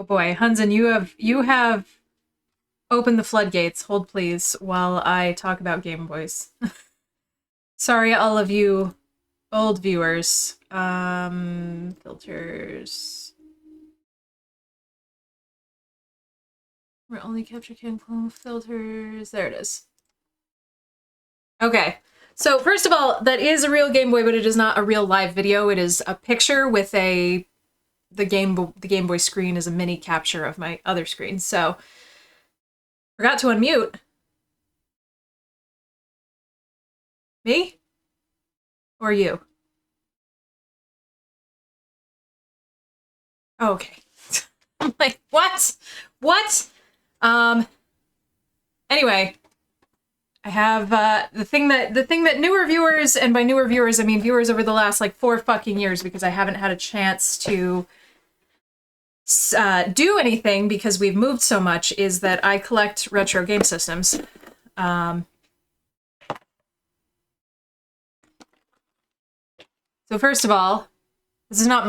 boy, Hunzen, you have opened the floodgates. Hold please while I talk about Game Boys. Sorry, all of you old viewers. Filters. We're only capture can clone filters. There it is. Okay. So first of all, that is a real Game Boy, but it is not a real live video. It is a picture with the Game Boy screen is a mini capture of my other screen. So forgot to unmute. Me? Or you? Oh, okay. I'm like, what? What? Anyway, I have the thing that newer viewers, and by newer viewers I mean viewers over the last like 4 fucking years, because I haven't had a chance to do anything because we've moved so much, is that I collect retro game systems. So first of all, this is not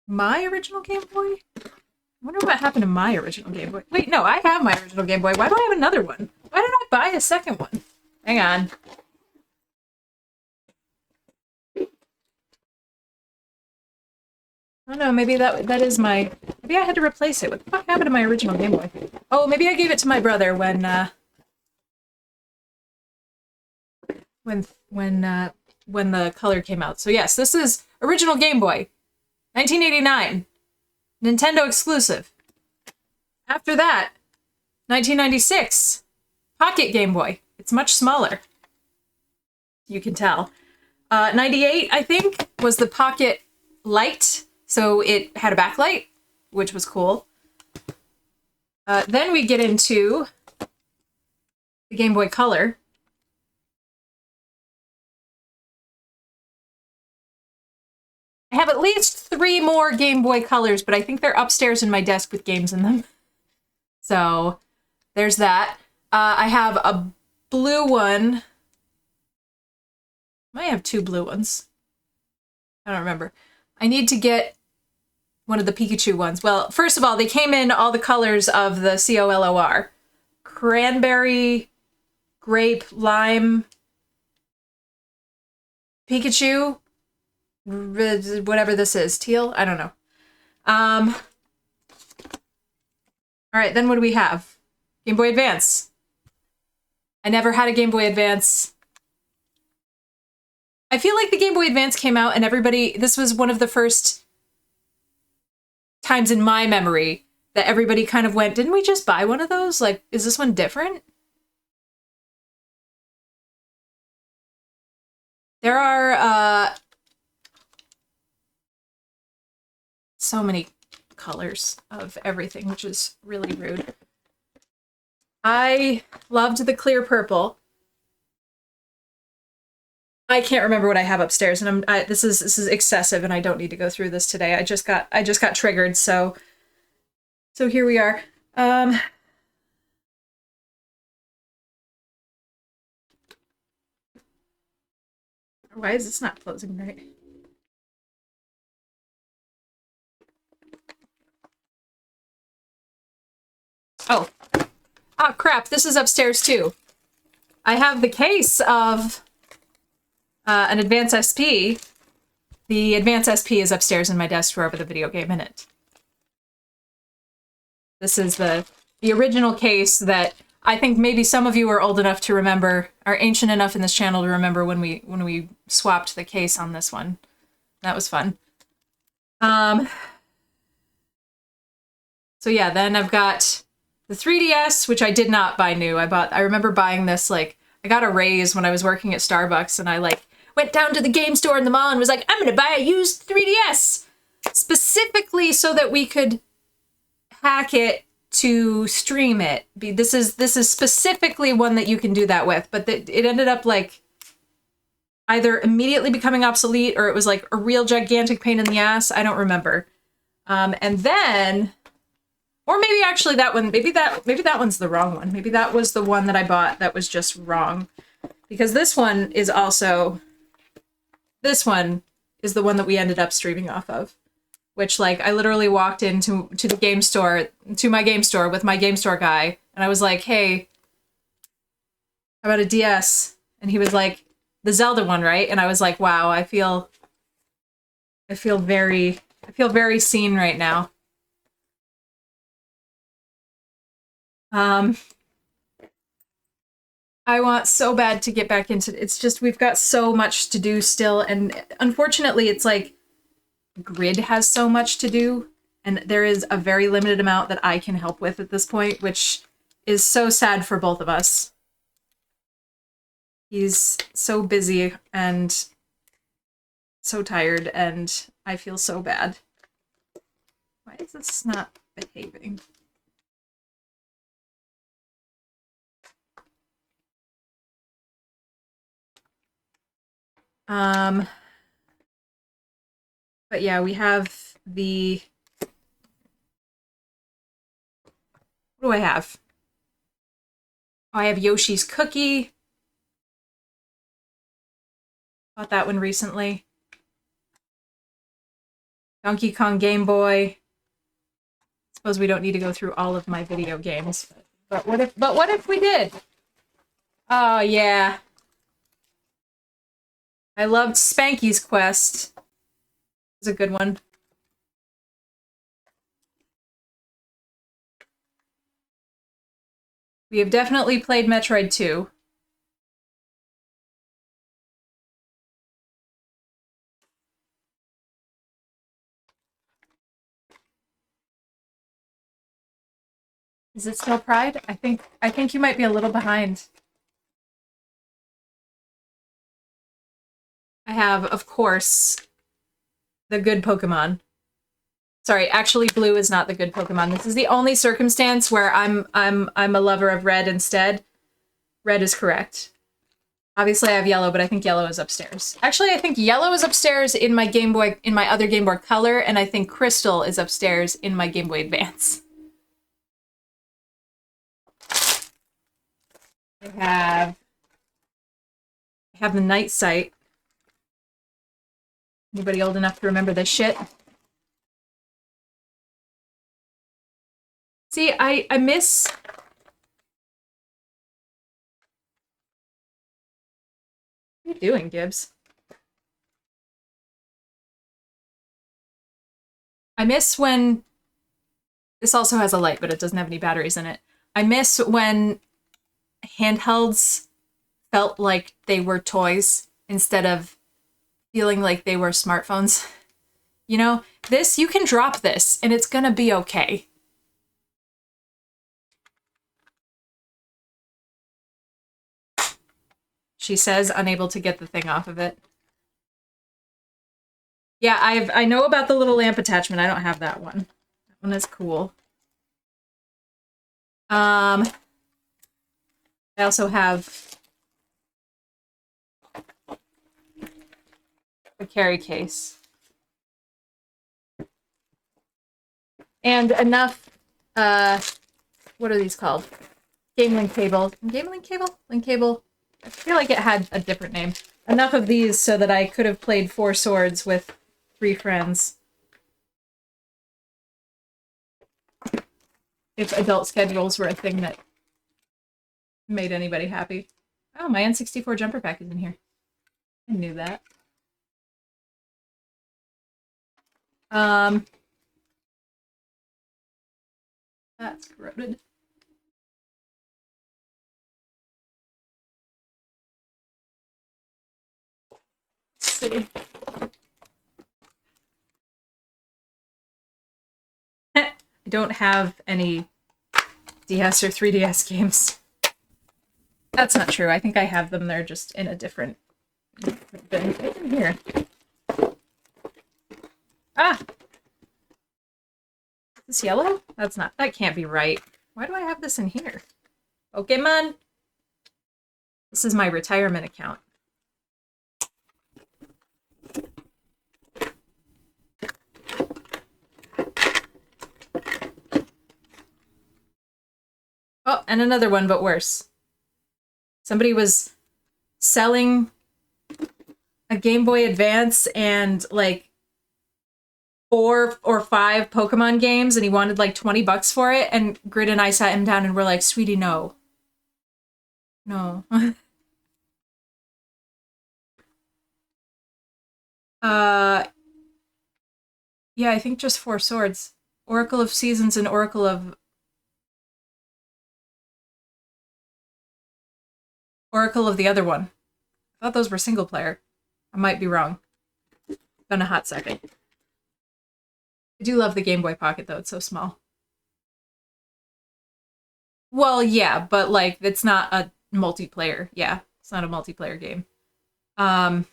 my original Game Boy? I wonder what happened to my original Game Boy. Wait, no, I have my original Game Boy. Why do I have another one? Why did I buy a second one? Hang on. Oh no, maybe that is my... Maybe I had to replace it. What the fuck happened to my original Game Boy? Oh, maybe I gave it to my brother when the color came out. So yes, this is original Game Boy. 1989. Nintendo exclusive. After that, 1996. Pocket Game Boy. It's much smaller. You can tell. 98, I think, was the Pocket Lite. So it had a backlight, which was cool. Then we get into the Game Boy Color. I have at least 3 more Game Boy Colors, but I think they're upstairs in my desk with games in them. So there's that. I have a blue one. I might have 2 blue ones. I don't remember. I need to get one of the Pikachu ones. Well, first of all, they came in all the colors of the COLOR. Cranberry, grape, lime, Pikachu, whatever this is. Teal? I don't know. All right, then what do we have? Game Boy Advance. I never had a Game Boy Advance. I feel like the Game Boy Advance came out and everybody... This was one of the first times in my memory that everybody kind of went, didn't we just buy one of those? Like, is this one different? There are, so many colors of everything, which is really rude. I loved the clear purple. I can't remember what I have upstairs, and this is excessive, and I don't need to go through this today. I just got triggered, so here we are. Why is this not closing right? Oh. Ah, crap, this is upstairs too. I have the case of an Advance SP. The Advance SP is upstairs in my desk drawer with a video game in it. This is the original case that I think maybe some of you are old enough to remember, are ancient enough in this channel to remember when we swapped the case on this one. That was fun. So yeah, then I've got the 3DS, which I did not buy new. I remember buying this, like, I got a raise when I was working at Starbucks, and I, like, went down to the game store in the mall and was like, I'm gonna buy a used 3DS! Specifically so that we could hack it to stream it. This is specifically one that you can do that with, but it ended up, like, either immediately becoming obsolete or it was, like, a real gigantic pain in the ass. I don't remember. And then... Or maybe actually that one, maybe that one's the wrong one. Maybe that was the one that I bought that was just wrong. Because this one is also... This one is the one that we ended up streaming off of. which like I literally walked into the game store, to my game store with my game store guy, and I was like, "Hey, how about a DS?" And he was like, "The Zelda one, right?" And I was like, "Wow, I feel very seen right now." I want so bad to get back into it's just we've got so much to do still, and unfortunately it's like Grid has so much to do, and there is a very limited amount that I can help with at this point, which is so sad for both of us. He's so busy and so tired, and I feel so bad. Why is this not behaving? But yeah, we have the... What do I have? Oh, I have Yoshi's Cookie. Bought that one recently. Donkey Kong Game Boy. Suppose we don't need to go through all of my video games. But what if we did? Oh yeah. I loved Spanky's Quest. It was a good one. We have definitely played Metroid 2. Is it still Pride? I think you might be a little behind. I have, of course, the good Pokemon. Sorry, actually Blue is not the good Pokemon. This is the only circumstance where I'm a lover of Red instead. Red is correct. Obviously I have Yellow, but I think Yellow is upstairs. Actually, I think Yellow is upstairs in my Game Boy, in my other Game Boy Color, and I think Crystal is upstairs in my Game Boy Advance. I have the Night Sight. Anybody old enough to remember this shit? See, I miss... What are you doing, Gibbs? I miss when... This also has a light, but it doesn't have any batteries in it. I miss when handhelds felt like they were toys instead of feeling like they were smartphones. You know, this, you can drop this and it's gonna be okay. She says, unable to get the thing off of it. Yeah, I know about the little lamp attachment. I don't have that one. That one is cool. I also have a carry case. And enough, what are these called? Game Link cable. Game Link cable? Link cable? I feel like it had a different name. Enough of these so that I could have played Four Swords with 3 friends. If adult schedules were a thing that made anybody happy. Oh, my N64 jumper pack is in here. I knew that. That's corroded. Let's see. I don't have any DS or 3DS games. That's not true. I think I have them. They're just in a different bin. Right in here. Ah! Is this yellow? That can't be right. Why do I have this in here? Pokemon? This is my retirement account. Oh, and another one, but worse. Somebody was selling a Game Boy Advance and, like, 4 or 5 Pokemon games and he wanted like $20 for it, and Grid and I sat him down and we're like, sweetie, no. No. Yeah, I think just 4 swords. Oracle of Seasons and Oracle of the other one. I thought those were single player. I might be wrong. Been a hot second. I do love the Game Boy Pocket though, it's so small. Well, yeah, but like it's not a multiplayer. Yeah, it's not a multiplayer game. I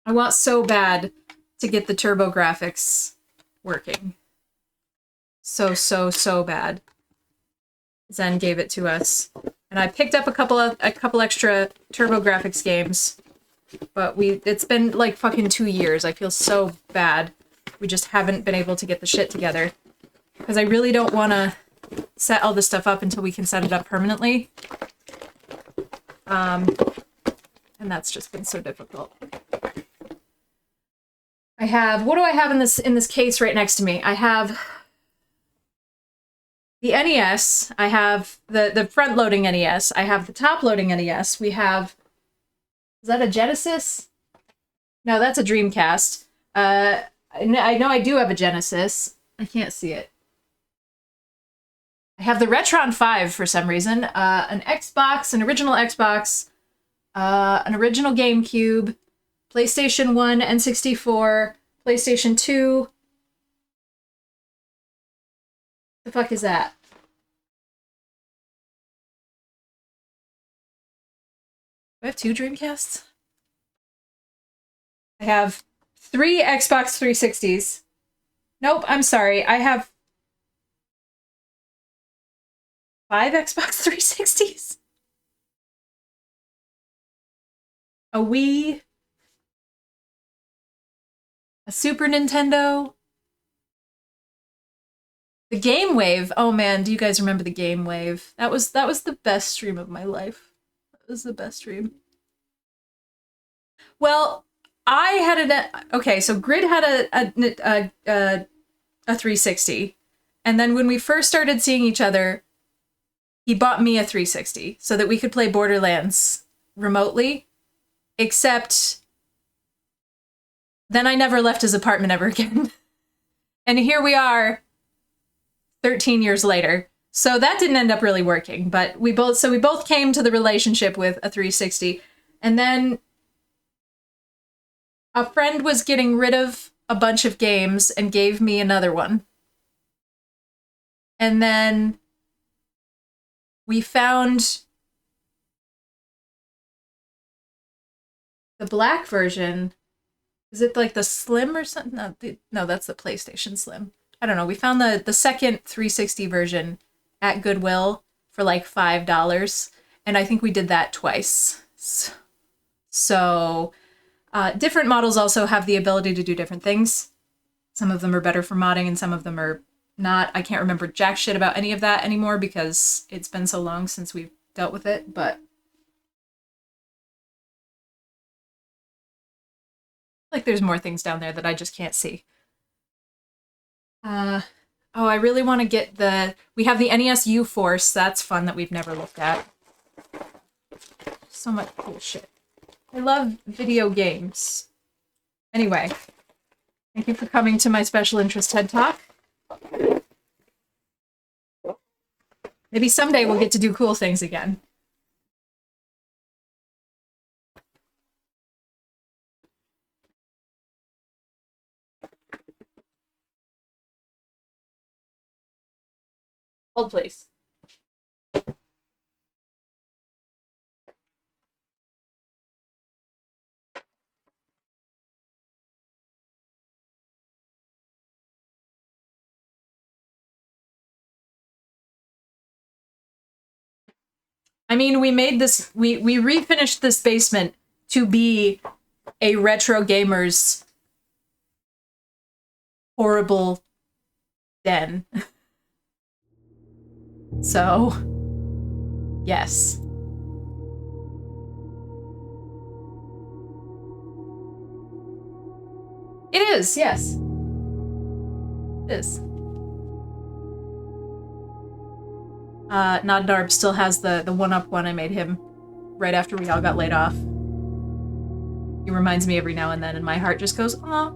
want so bad to get the TurboGrafx working. So bad. Zen gave it to us. And I picked up a couple extra TurboGrafx games. But it's been like fucking 2 years. I feel so bad. We just haven't been able to get the shit together. Because I really don't want to set all this stuff up until we can set it up permanently. And that's just been so difficult. I have, what do I have in this case right next to me? I have the NES. I have the front-loading NES. I have the top-loading NES. We have, is that a Genesis? No, that's a Dreamcast. I know I do have a Genesis. I can't see it. I have the Retron 5 for some reason. An Xbox, an original Xbox, an original GameCube, PlayStation 1, N64, PlayStation 2. The fuck is that? Do I have 2 Dreamcasts? I have 3 Xbox 360s. Nope, I'm sorry. I have 5 Xbox 360s. A Wii. A Super Nintendo. The Game Wave. Oh man, do you guys remember the Game Wave? That was the best stream of my life. That was the best stream. Well, I had okay, so Grid had a 360. And then when we first started seeing each other, he bought me a 360 so that we could play Borderlands remotely. Except then I never left his apartment ever again. And here we are 13 years later. So that didn't end up really working, but we both came to the relationship with a 360. And then a friend was getting rid of a bunch of games and gave me another one. And then we found the black version. Is it like the Slim or something? No, that's the PlayStation Slim. I don't know. We found the second 360 version at Goodwill for like $5. And I think we did that twice. So different models also have the ability to do different things. Some of them are better for modding and some of them are not. I can't remember jack shit about any of that anymore because it's been so long since we've dealt with it, but like there's more things down there that I just can't see. Oh, I really want to get we have the NES U-Force. That's fun that we've never looked at. So much cool shit. I love video games. Anyway, thank you for coming to my special interest TED Talk. Maybe someday we'll get to do cool things again. Hold, please. I mean, we made this, we refinished this basement to be a retro gamer's horrible den. So, yes. It is, yes. It is. Noddarb still has the one-up one I made him right after we all got laid off. He reminds me every now and then, and my heart just goes, aw.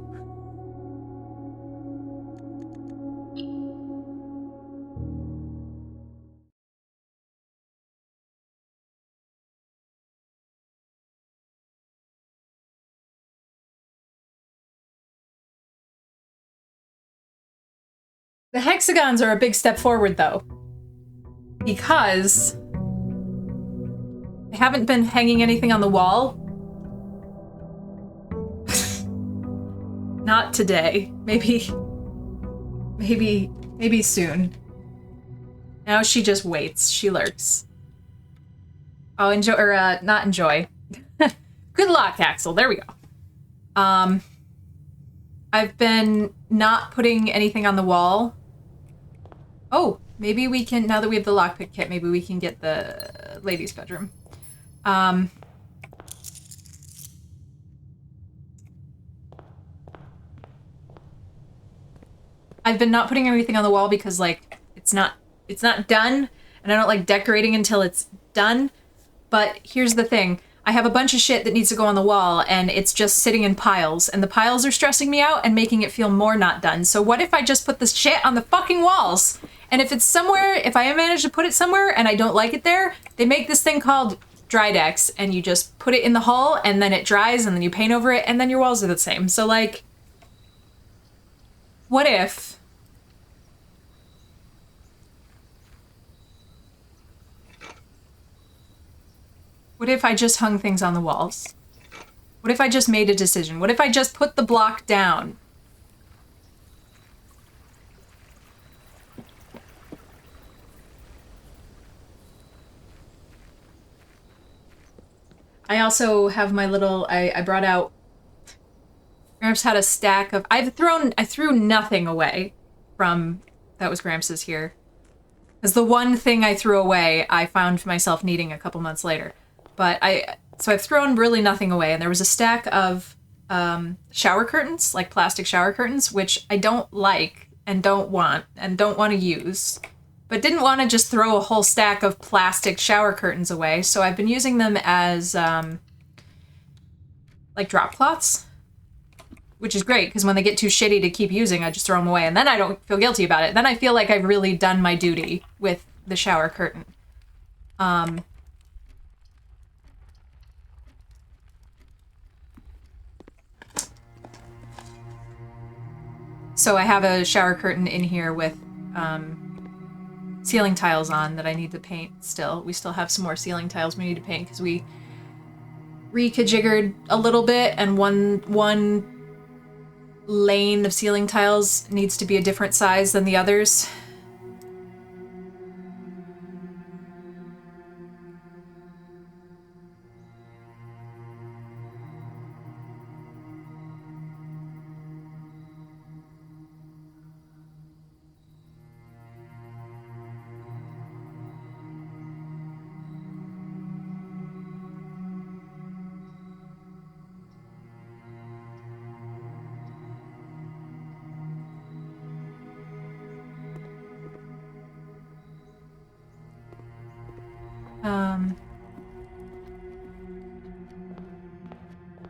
The hexagons are a big step forward, though, because I haven't been hanging anything on the wall. Not today. Maybe soon. Now she just waits. She lurks. Oh, enjoy, or not enjoy. Good luck, Axel. There we go. I've been not putting anything on the wall. Oh, maybe we can, now that we have the lockpick kit, maybe we can get the ladies' bedroom. I've been not putting anything on the wall because, like, it's not done, and I don't like decorating until it's done. But here's the thing. I have a bunch of shit that needs to go on the wall, and it's just sitting in piles, and the piles are stressing me out and making it feel more not done. So what if I just put this shit on the fucking walls? And if it's somewhere, if I manage to put it somewhere and I don't like it there, they make this thing called Drydex, and you just put it in the hull, and then it dries, and then you paint over it, and then your walls are the same. So, like, what if... What if I just hung things on the walls? What if I just made a decision? What if I just put the block down? I also have my little, I brought out, Gramps had a stack of, I threw nothing away from, that was Gramps' here. Because the one thing I threw away, I found myself needing a couple months later. But so I've thrown really nothing away, and there was a stack of shower curtains, like plastic shower curtains, which I don't like and don't want to use, but didn't want to just throw a whole stack of plastic shower curtains away, so I've been using them as like drop cloths, which is great, because when they get too shitty to keep using, I just throw them away, and then I don't feel guilty about it. Then I feel like I've really done my duty with the shower curtain. So I have a shower curtain in here with ceiling tiles on that I need to paint still. We still have some more ceiling tiles we need to paint because we rekajiggered a little bit, and one lane of ceiling tiles needs to be a different size than the others.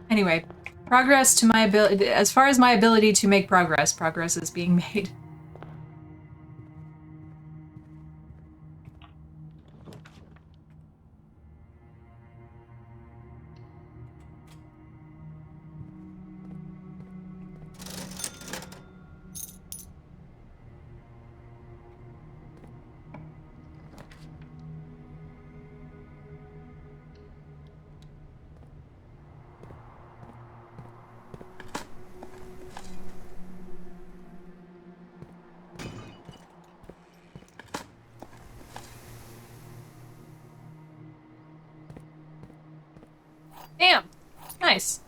Anyway, progress to my ability, as far as my ability to make progress is being made. Damn. Nice.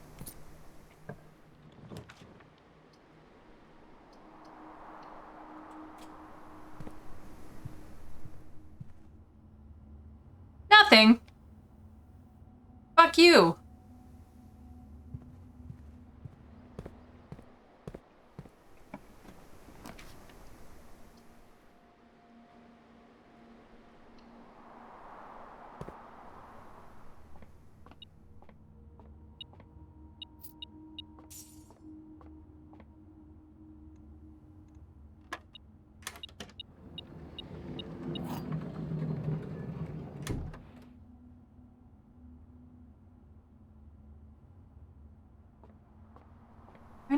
Nothing. Fuck you.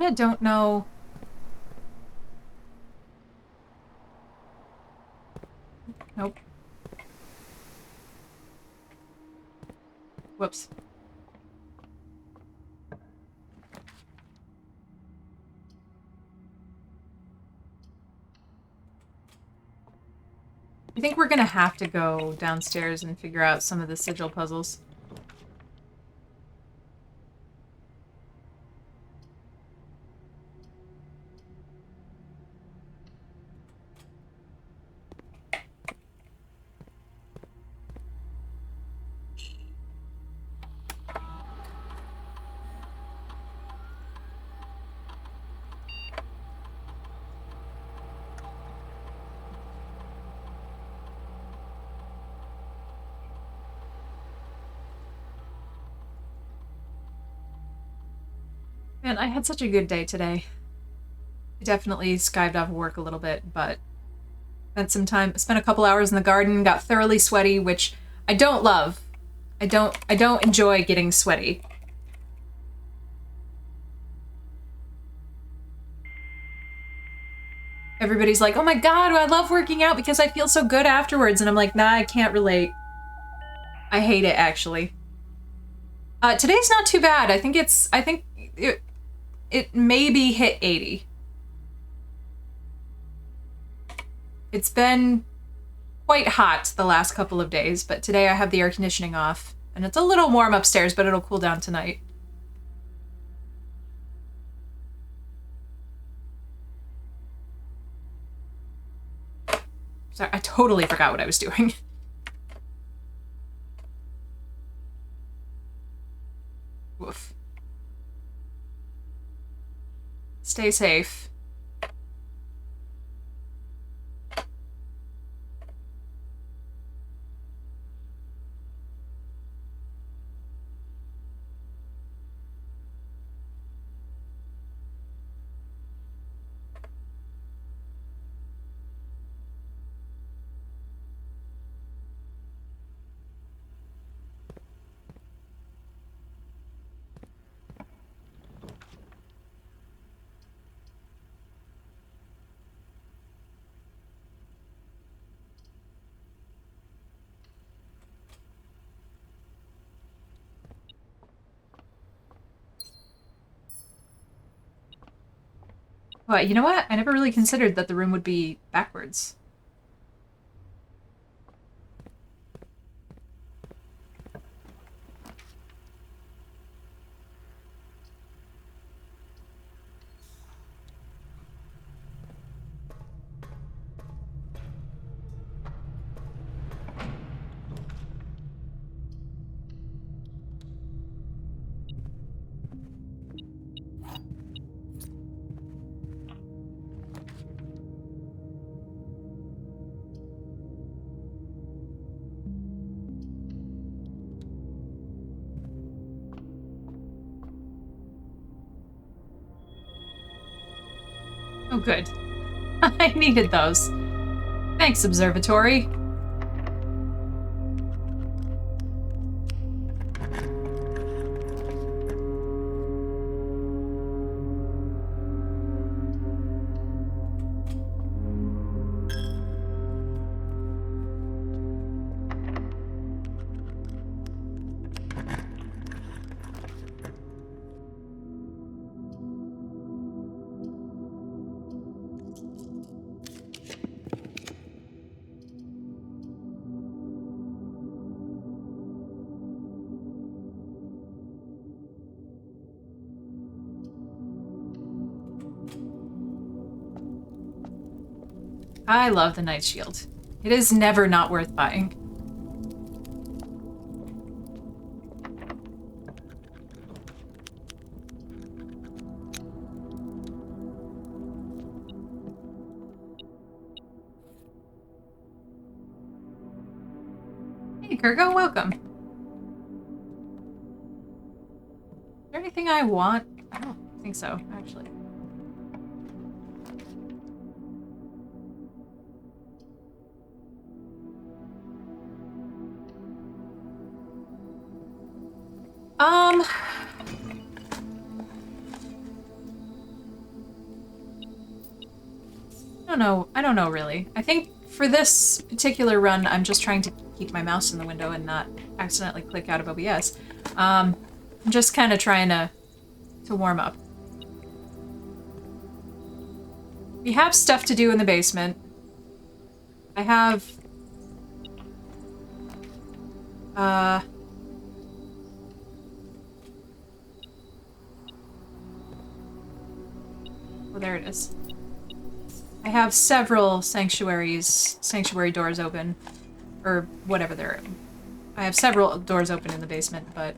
kinda don't know. Nope. Whoops. I think we're gonna have to go downstairs and figure out some of the sigil puzzles. Man, I had such a good day today. I definitely skived off work a little bit, but spent a couple hours in the garden, got thoroughly sweaty, which I don't love. I don't enjoy getting sweaty. Everybody's like, oh my god, I love working out because I feel so good afterwards. And I'm like, nah, I can't relate. I hate it, actually. Today's not too bad. I think it maybe hit 80. It's been quite hot the last couple of days, but today I have the air conditioning off. And it's a little warm upstairs, but it'll cool down tonight. Sorry, I totally forgot what I was doing. Woof. Stay safe. Well, you know what? I never really considered that the room would be backwards. Oh, good. I needed those. Thanks, Observatory. I love the Night Shield. It is never not worth buying. Hey, Kurgo, welcome. Is there anything I want? I don't think so, actually. I don't know really. I think for this particular run, I'm just trying to keep my mouse in the window and not accidentally click out of OBS. I'm just kind of trying to warm up. We have stuff to do in the basement. I have... Oh, there it is. I have several sanctuary doors open. Or whatever they're... I have several doors open in the basement, but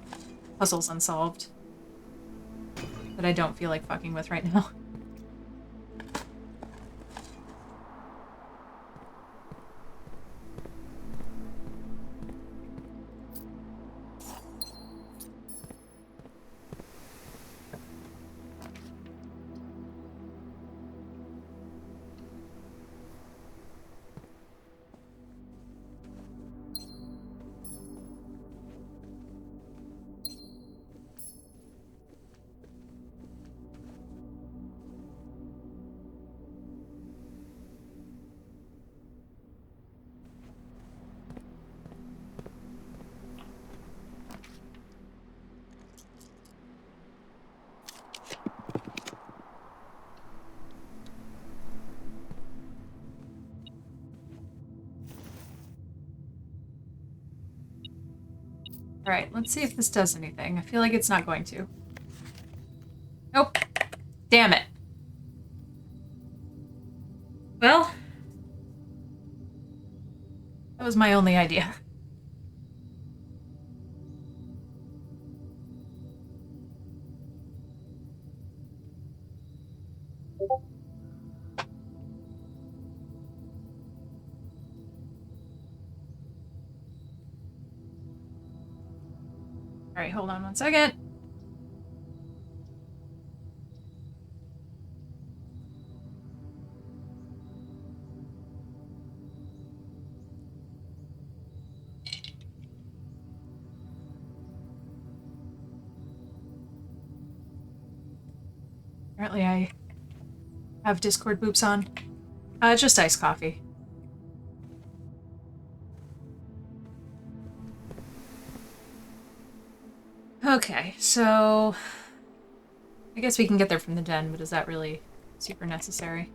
puzzles unsolved. That I don't feel like fucking with right now. Alright, let's see if this does anything. I feel like it's not going to. Nope. Damn it. Well, that was my only idea. Alright, hold on one second. Apparently I have Discord boops on. Just iced coffee. Okay, so... I guess we can get there from the den, but is that really super necessary?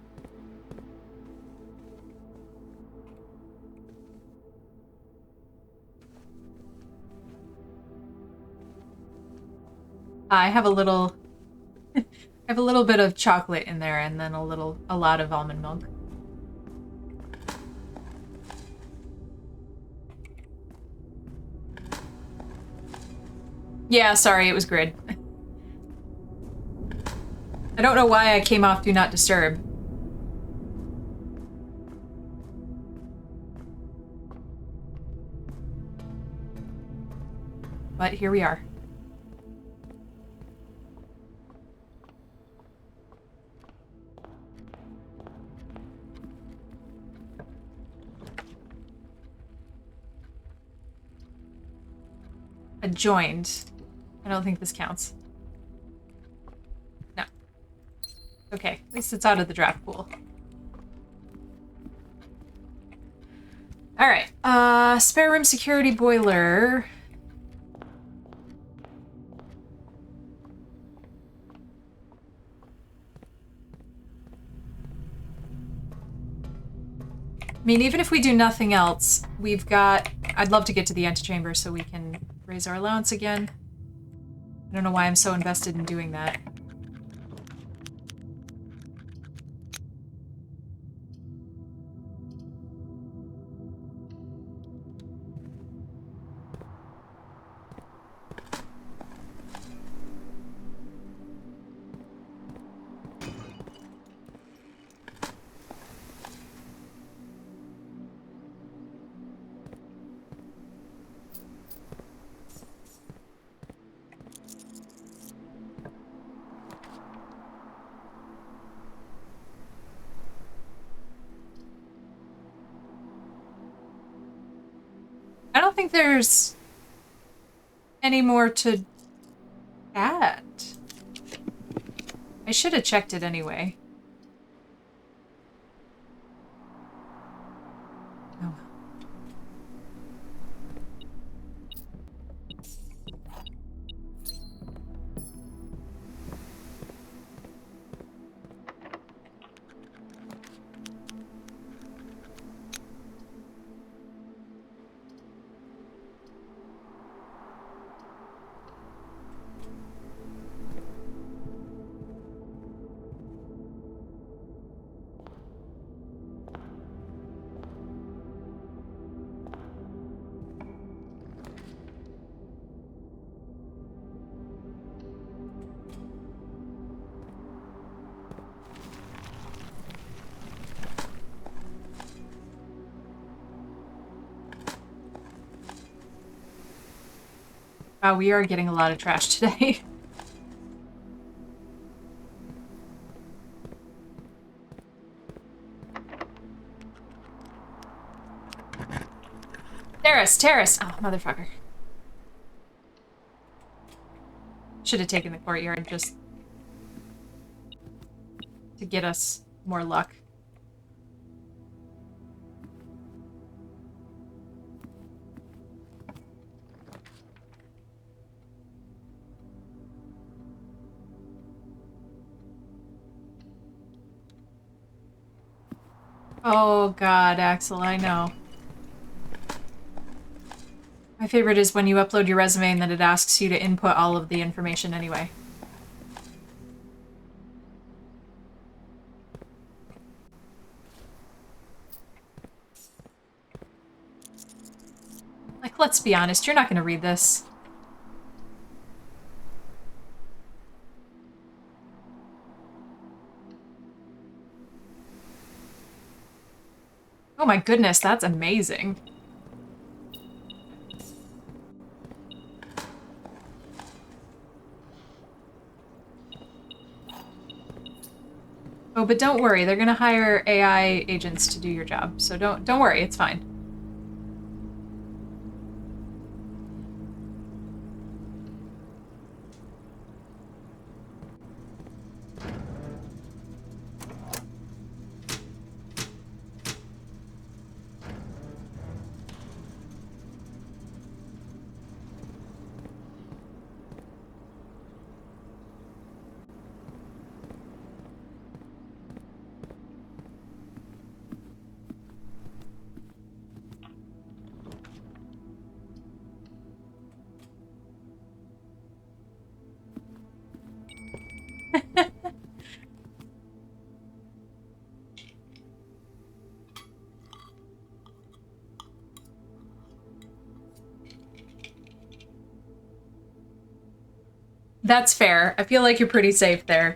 I have a little... I have a little bit of chocolate in there and then a lot of almond milk. Yeah, sorry, it was grid. I don't know why I came off Do Not Disturb. But here we are. Joined. I don't think this counts. No. Okay, at least it's out of the draft pool. Alright, spare room security boiler. I mean, even if we do nothing else, we've got... I'd love to get to the antechamber so we can raise our allowance again. I don't know why I'm so invested in doing that. I don't think there's any more to add. I should have checked it anyway. Wow, we are getting a lot of trash today. Terrace, terrace! Oh, motherfucker. Should have taken the courtyard just to get us more luck. Oh god, Axel, I know. My favorite is when you upload your resume and then it asks you to input all of the information anyway. Like, let's be honest, you're not gonna read this. Oh my goodness, that's amazing. Oh, but don't worry, they're gonna hire AI agents to do your job, so don't worry, it's fine. That's fair. I feel like you're pretty safe there.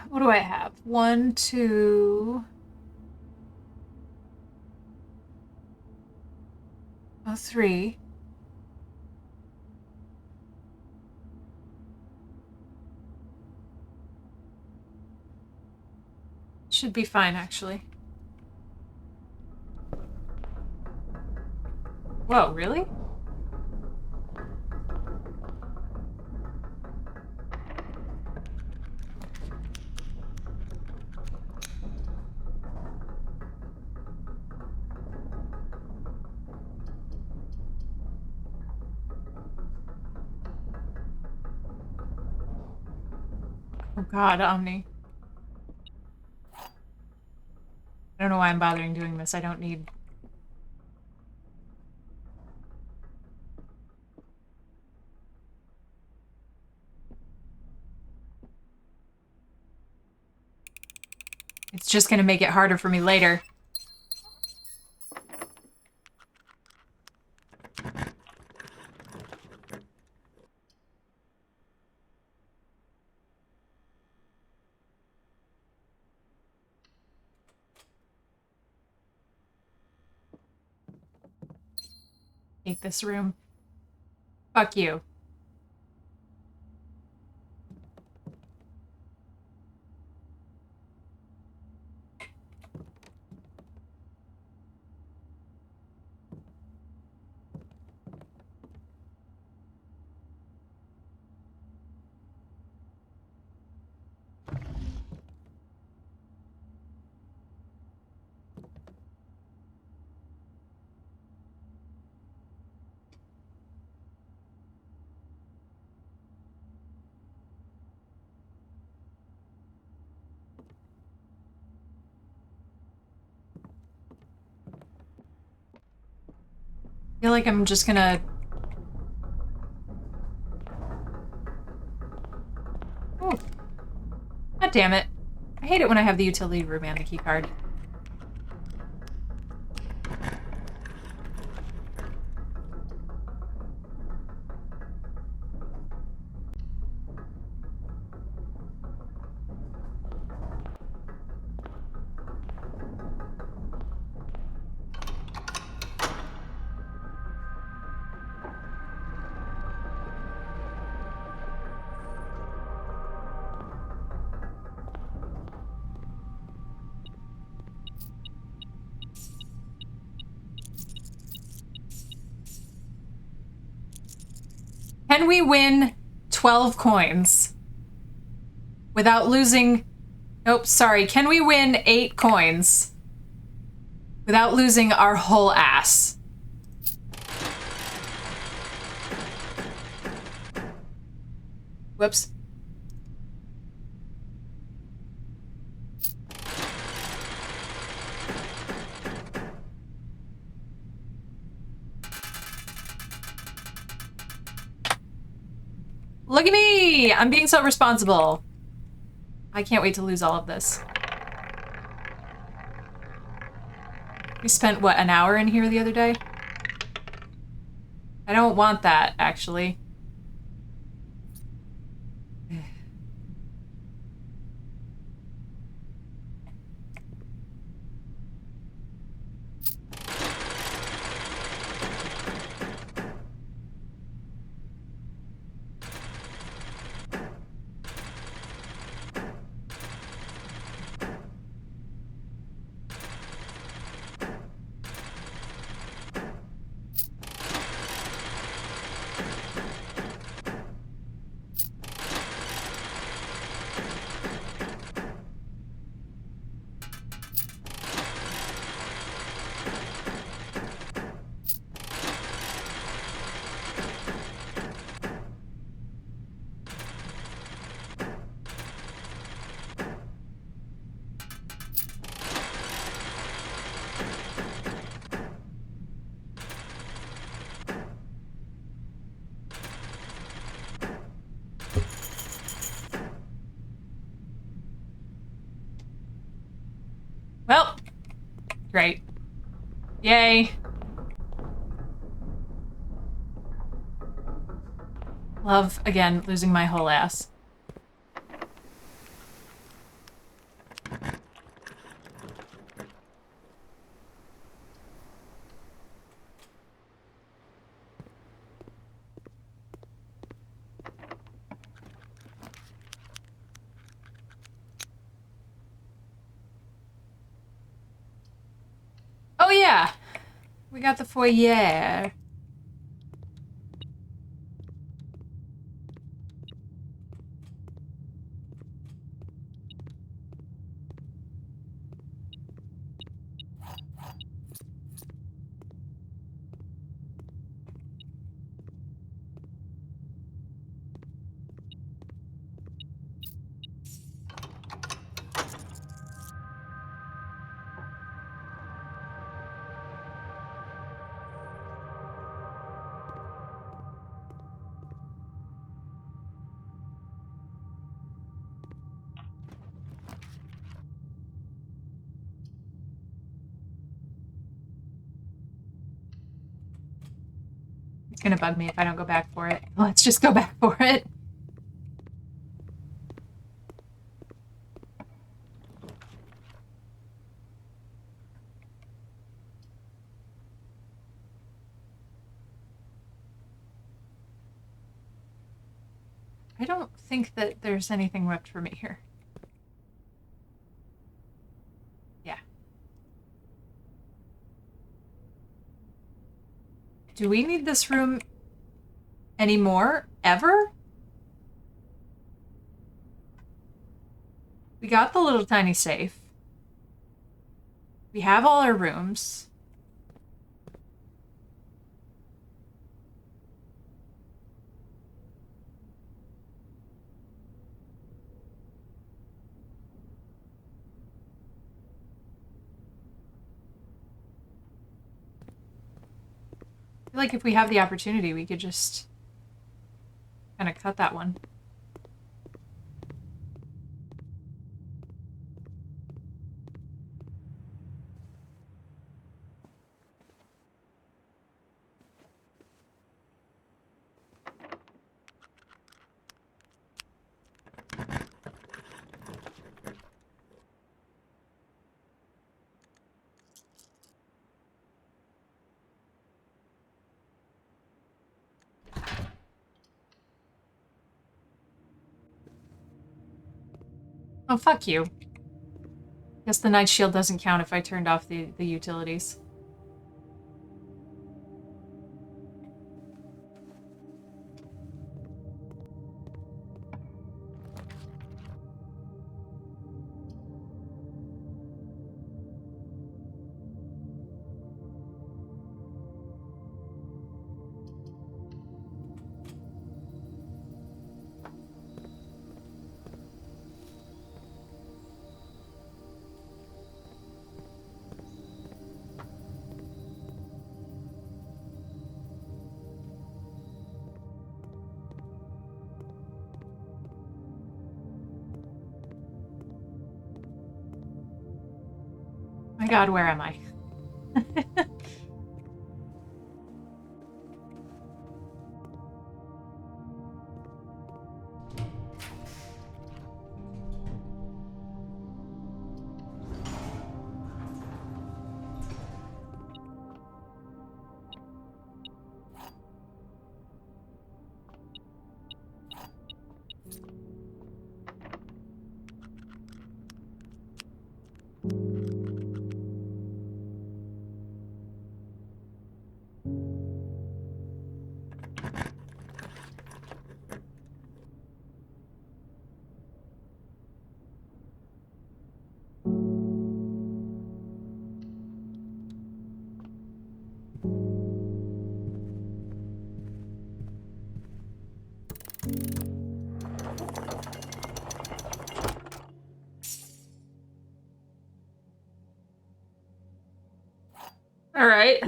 What do I have? 1, 2... Oh, 3. Should be fine, actually. Whoa, really? Oh god, Omni. I don't know why I'm bothering doing this. I don't need... It's just gonna make it harder for me later. Hate this room. Fuck you. I feel like I'm just gonna... Oh. God damn it. I hate it when I have the utility room and the key card. Can we win 12 coins without losing... Nope, sorry. Can we win 8 coins without losing our whole ass? Whoops. Look at me! I'm being so responsible. I can't wait to lose all of this. We spent, what, an hour in here the other day? I don't want that, actually. Well, great. Yay. Love, again, losing my whole ass. Oh yeah, we got the foyer. It's gonna bug me if I don't go back for it. Let's just go back for it. I don't think that there's anything left for me here. Yeah. Do we need this room anymore? Ever? We got the little tiny safe. We have all our rooms. I feel like if we have the opportunity, we could just kind of cut that one. Oh, fuck you. Guess the night shield doesn't count if I turned off the utilities. My god, where am I? All right.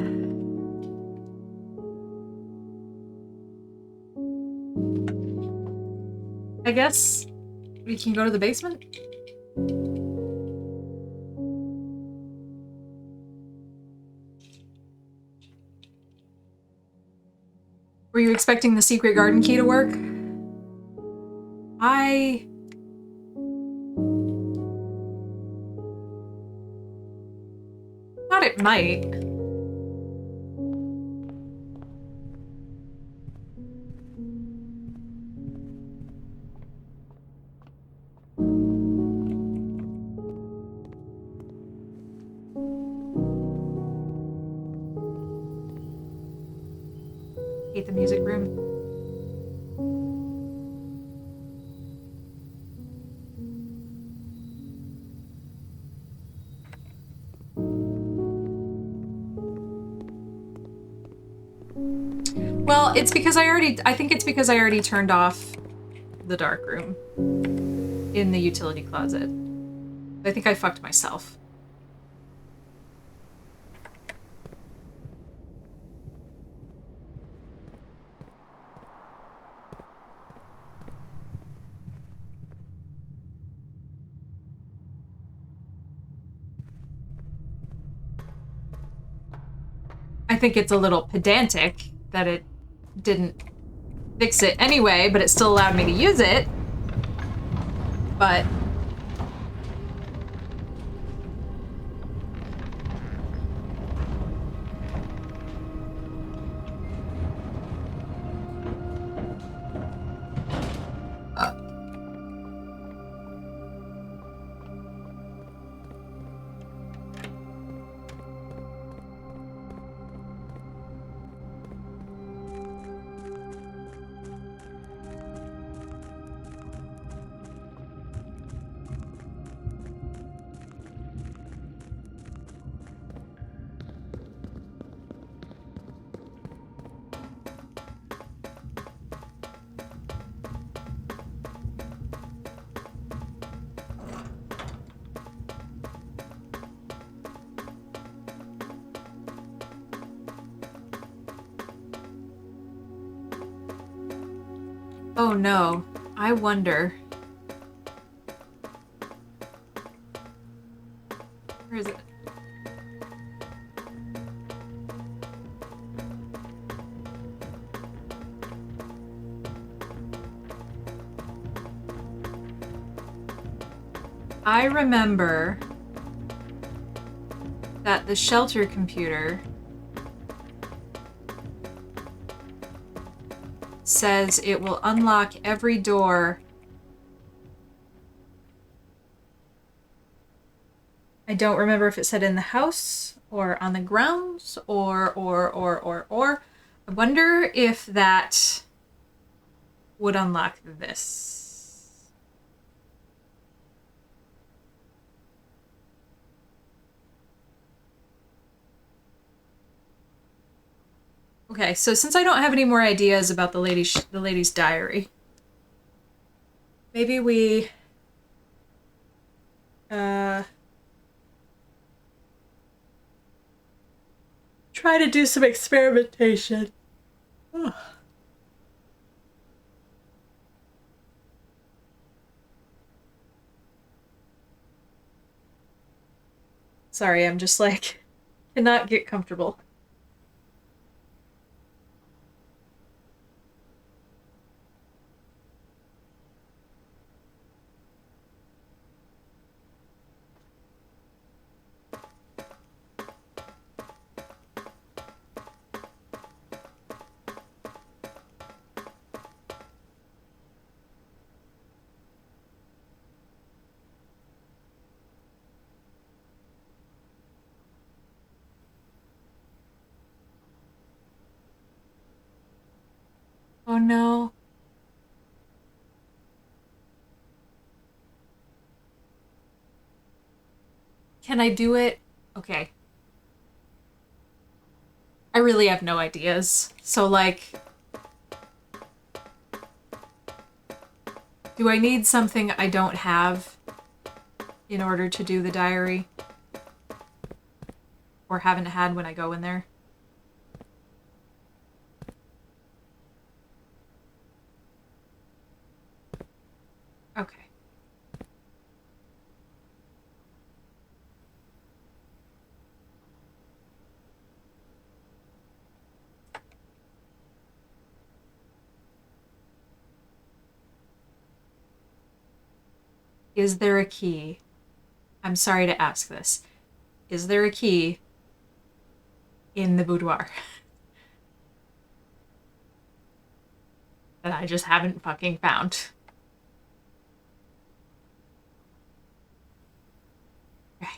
I guess we can go to the basement? Were you expecting the secret garden key to work? I thought it might. Hate the music room. Well, it's because I think it's because I already turned off the dark room in the utility closet. I think I fucked myself. I think it's a little pedantic that it didn't fix it anyway, but it still allowed me to use it. But oh no, I wonder. Where is it? I remember that the shelter computer says it will unlock every door I don't remember if it said in the house or on the grounds or. I wonder if that would unlock this. Okay, so since I don't have any more ideas about the lady's diary, maybe we try to do some experimentation. Ugh. Sorry, I'm just like cannot get comfortable. Oh no. Can I do it? Okay. I really have no ideas. So, like, do I need something I don't have in order to do the diary? Or haven't had when I go in there? Okay. Is there a key? I'm sorry to ask this. Is there a key in the boudoir that I just haven't fucking found? Okay.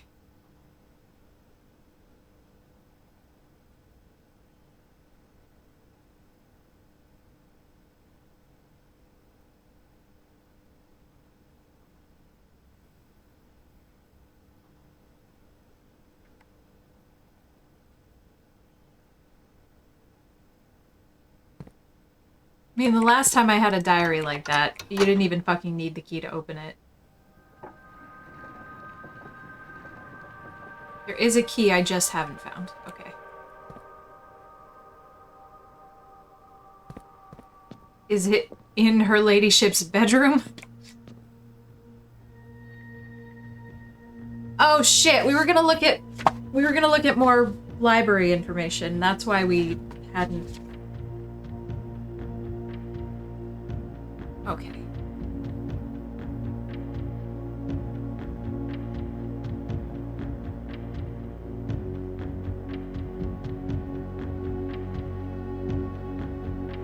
I mean, the last time I had a diary like that, you didn't even fucking need the key to open it. There is a key I just haven't found. Okay. Is it in her ladyship's bedroom? Oh shit, we were gonna look at more library information. That's why we hadn't. Okay.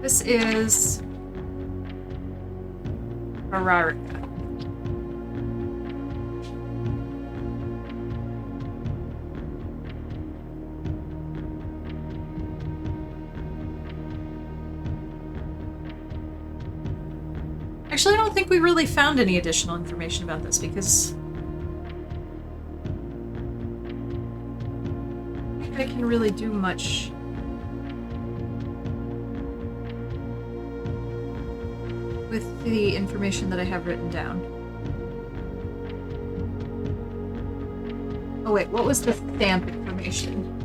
This is Ararica. Actually, I don't think we really found any additional information about this because I don't think I can really do much. With the information that I have written down. Oh wait, what was the stamp information?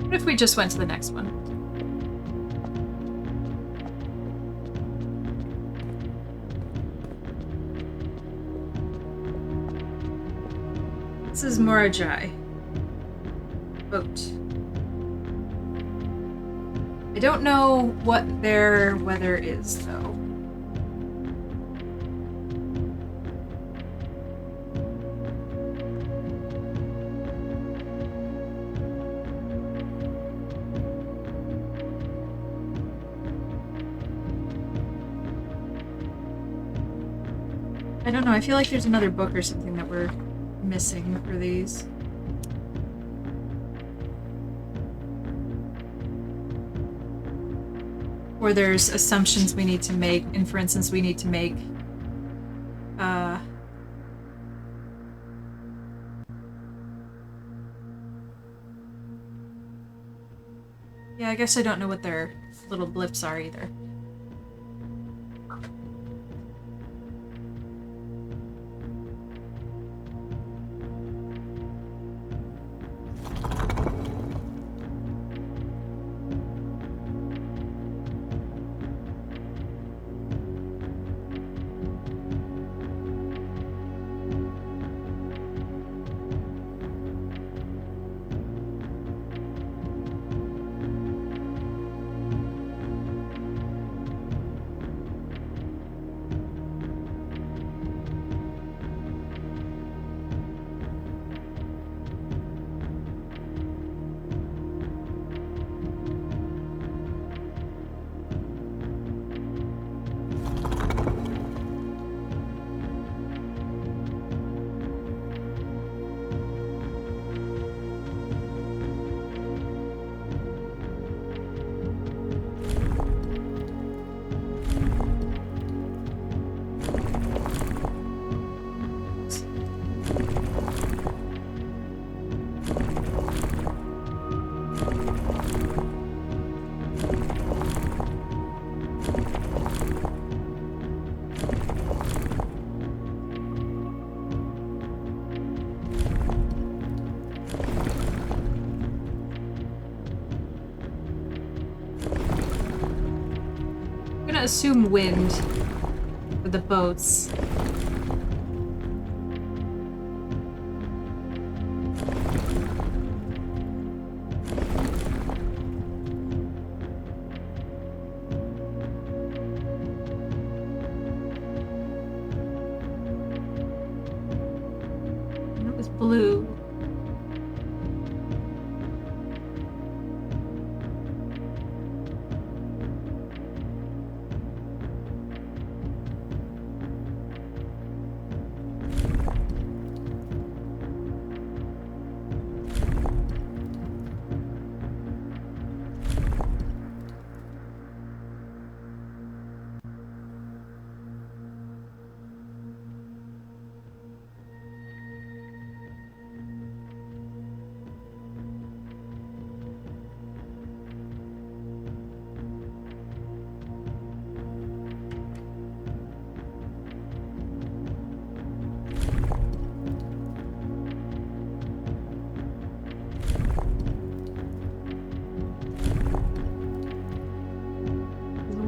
What if we just went to the next one? This is Morajai. Boat. I don't know what their weather is, though. I don't know, I feel like there's another book or something that we're missing for these. Or there's assumptions we need to make, inferences we need to make. Yeah, I guess I don't know what their little blips are either. Assume wind for the boats. And it was blue.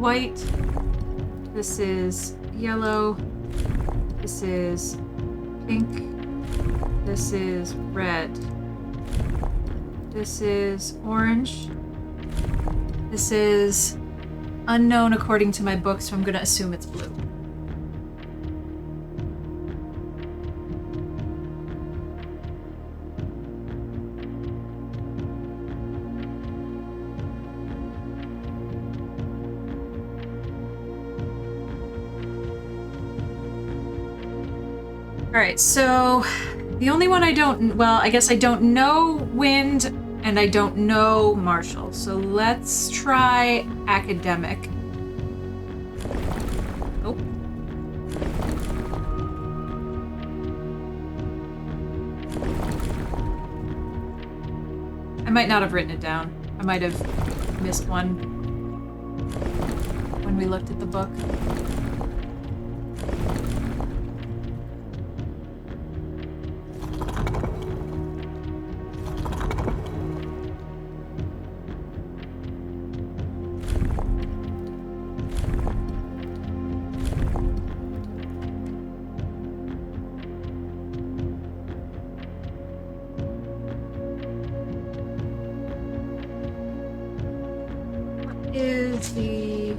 White. This is yellow. This is pink. This is red. This is orange. This is unknown according to my book, so I'm gonna assume it's blue. Alright, so the only one I don't, well, I guess I don't know wind and I don't know martial. So let's try academic. Oh. I might not have written it down. I might have missed one when we looked at the book. Is the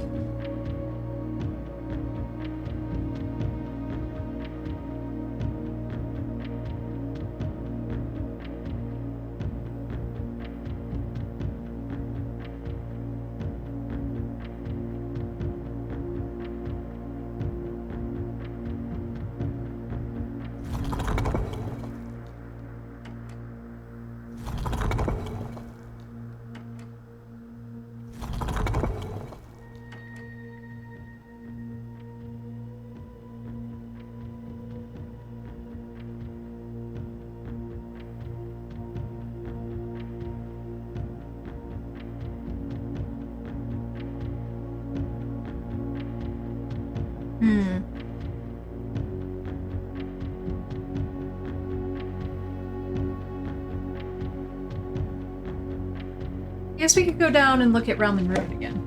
Guess we could go down and look at Relman Road again.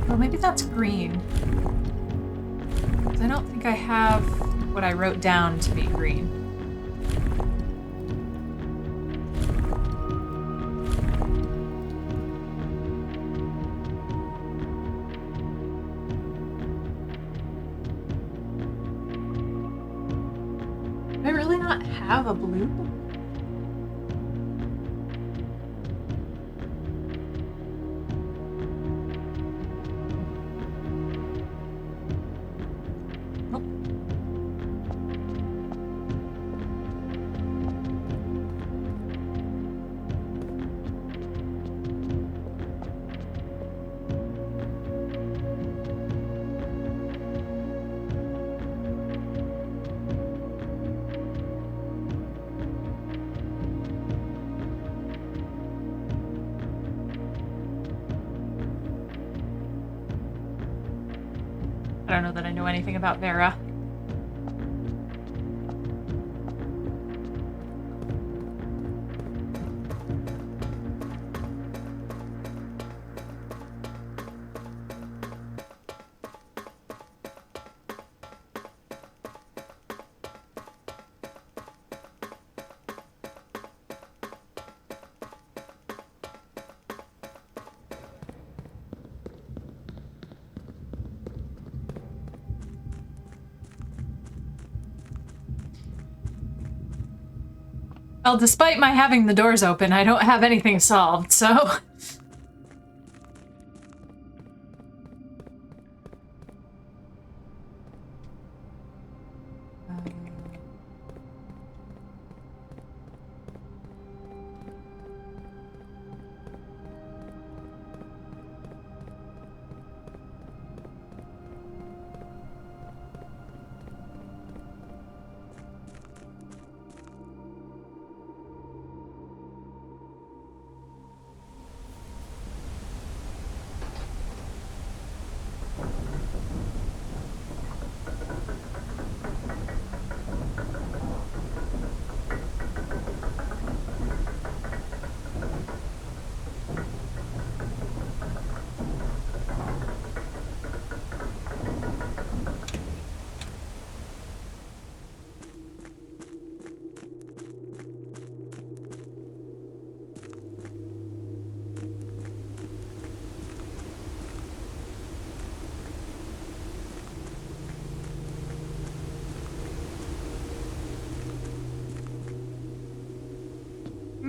Well, maybe that's green. I don't think I have what I wrote down to be green. Do I really not have a blue? I don't know that I know anything about Vera. Well, despite my having the doors open, I don't have anything solved, so...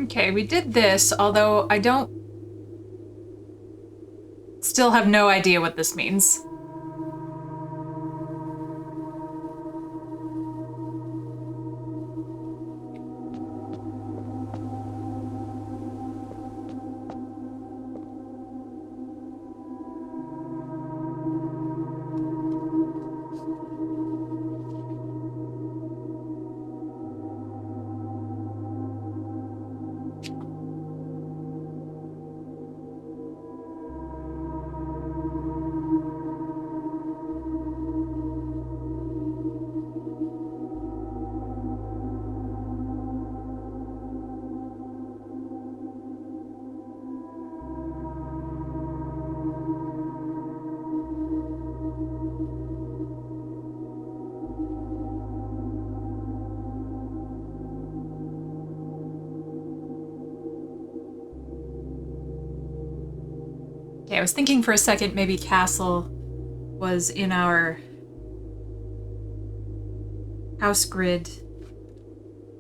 Okay, we did this, although I don't... Still have no idea what this means. Okay, I was thinking for a second maybe Castle was in our house grid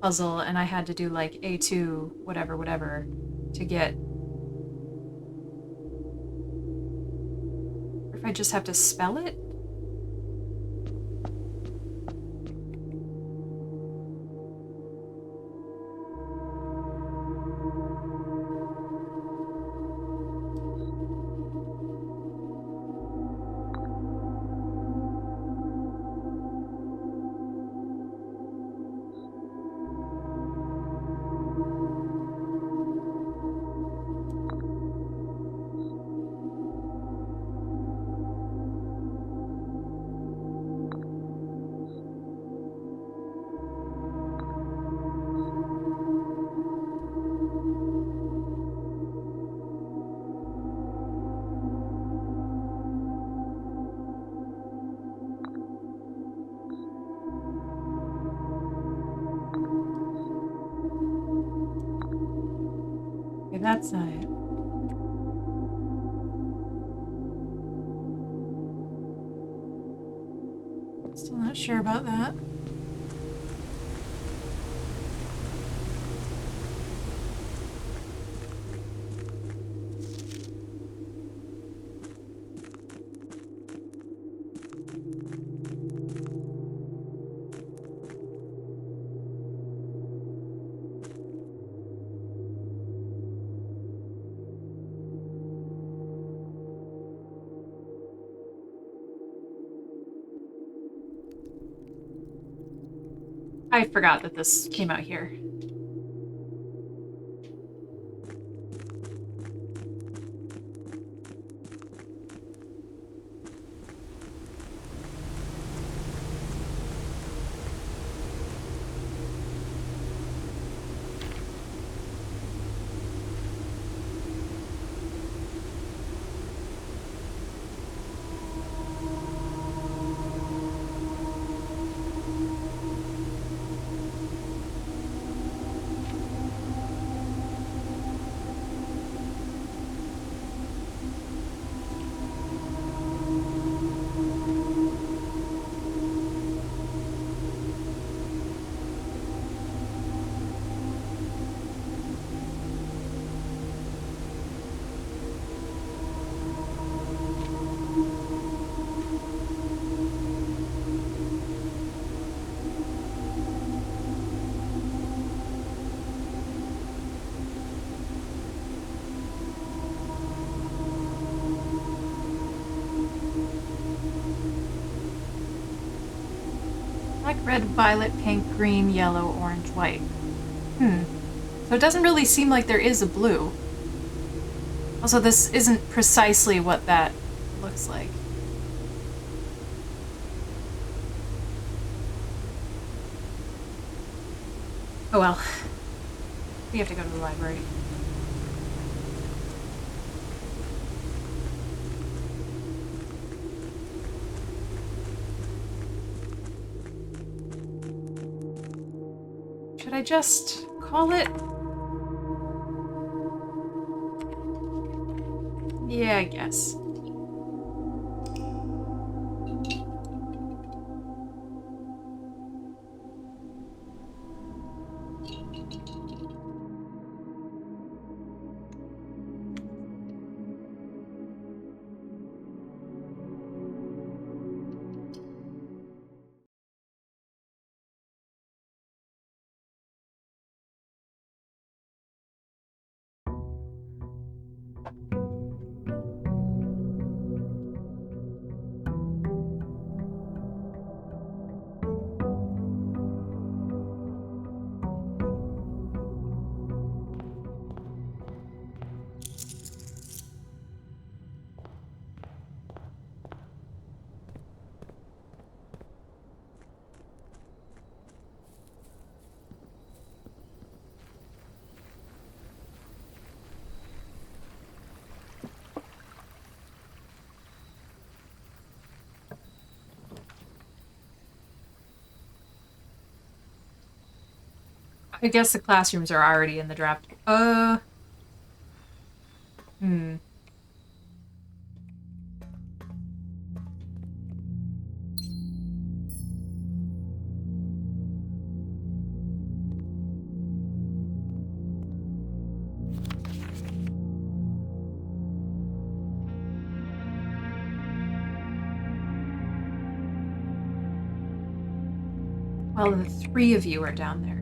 puzzle and I had to do like A2 whatever to get... Or if I just have to spell it? Maybe that's not it. Still not sure about that. I forgot that this came out here. Black, red, violet, pink, green, yellow, orange, white. So it doesn't really seem like there is a blue. Also, this isn't precisely what that looks like. Oh well. We have to go to the library. Should I just call it? Yeah, I guess. I guess the classrooms are already in the draft. Well, the three of you are down there.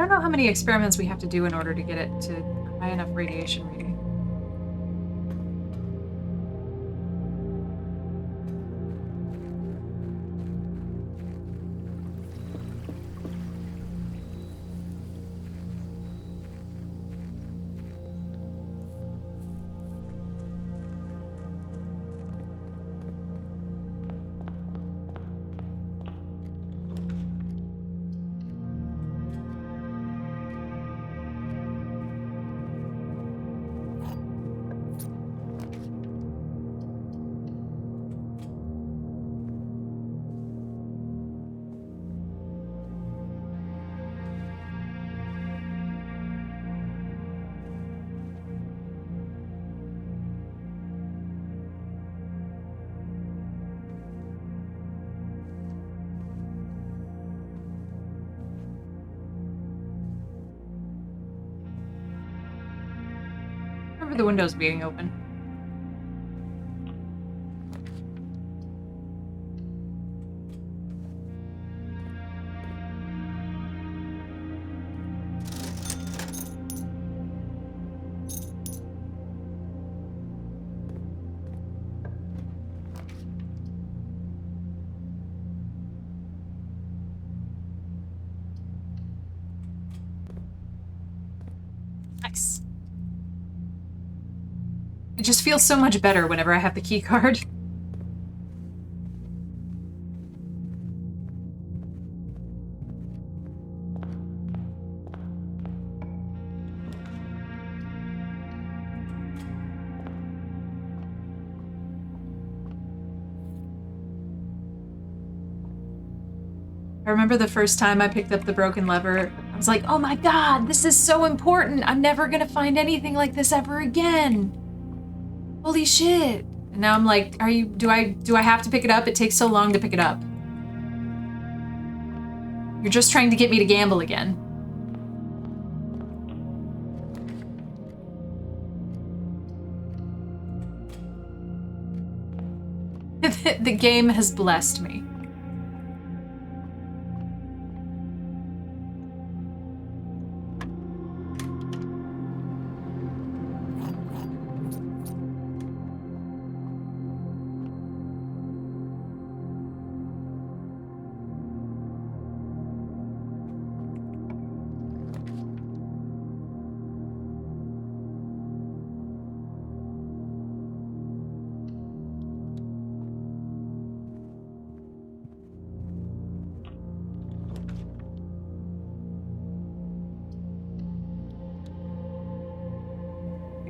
don't know how many experiments we have to do in order to get it to a high enough radiation reading. Remember the windows being open. Nice. It just feels so much better whenever I have the key card. I remember the first time I picked up the broken lever, I was like, oh my god, this is so important! I'm never gonna find anything like this ever again! Holy shit! And now I'm like, do I have to pick it up? It takes so long to pick it up. You're just trying to get me to gamble again. The game has blessed me.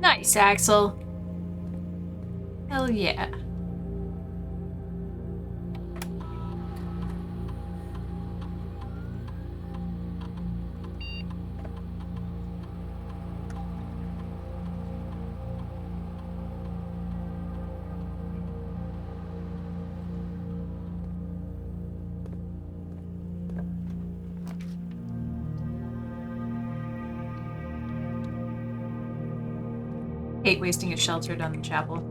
Nice, Axel. Hell yeah. Hate wasting a shelter down the chapel.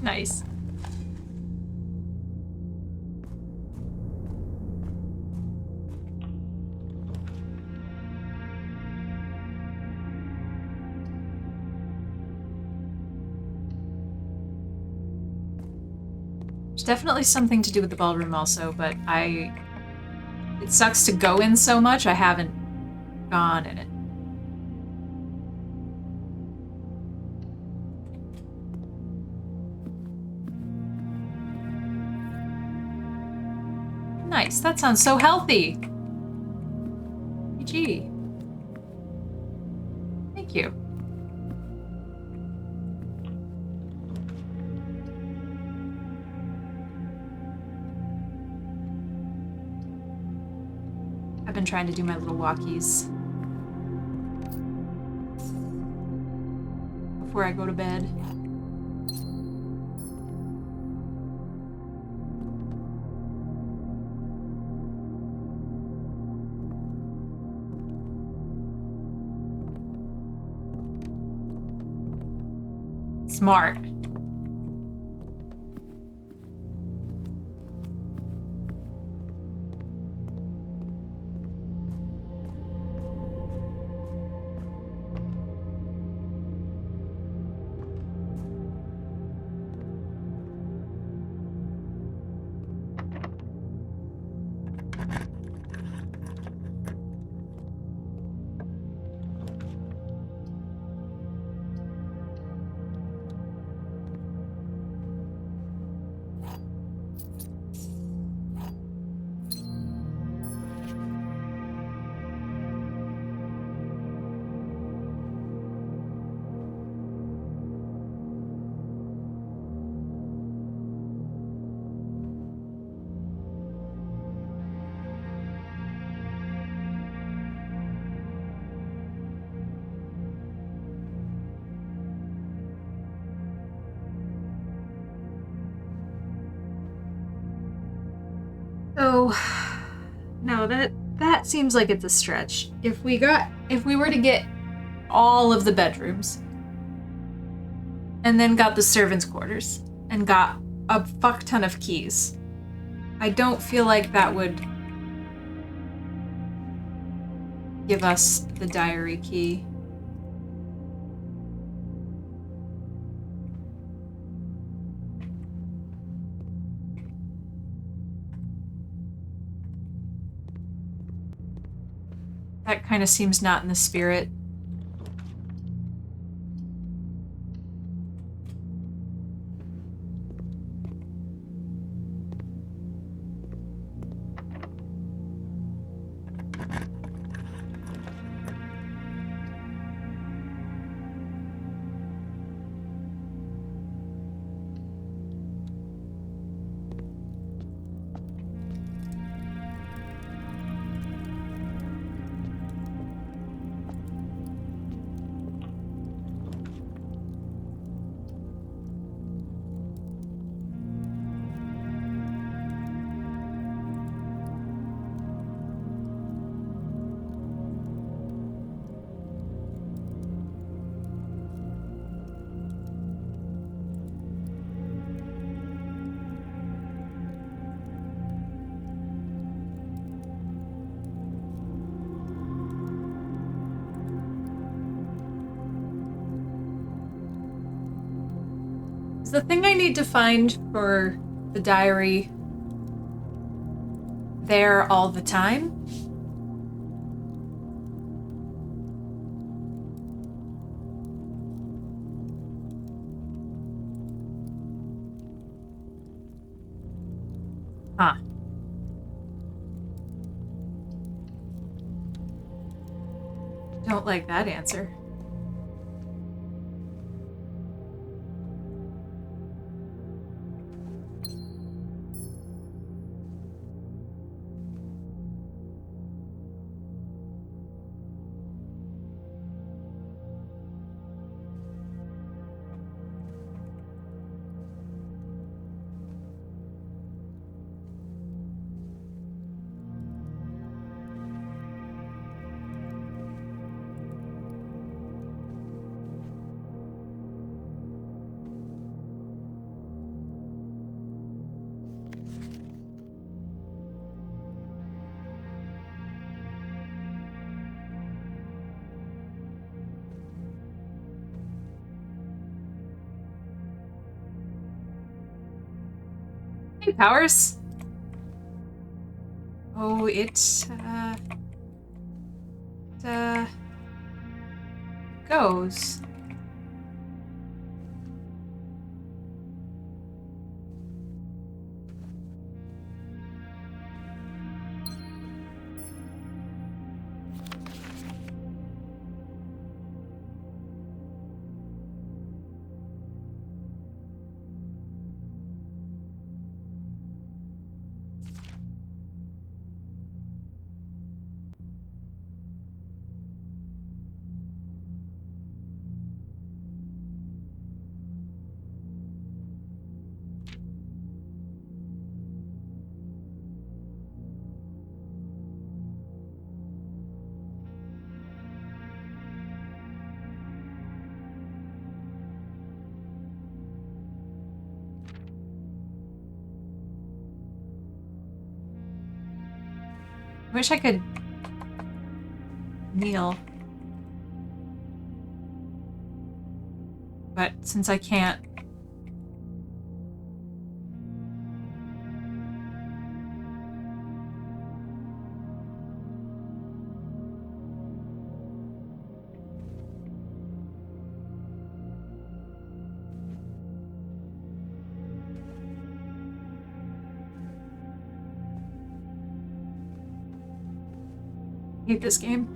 Nice. There's definitely something to do with the ballroom also, but I It sucks to go in so much. I haven't gone in it. Nice. That sounds so healthy. GG. Thank you. I've been trying to do my little walkies before I go to bed. Smart. Oh, no, that seems like it's a stretch. If we were to get all of the bedrooms and then got the servants' quarters and got a fuck ton of keys, I don't feel like that would give us the diary key. That kind of seems not in the spirit. Is the thing I need to find for the diary there all the time? Huh. Don't like that answer. Hey, Powers. Oh, goes. Wish I could kneel. But since I can't. I hate this game.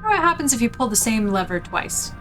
What happens if you pull the same lever twice?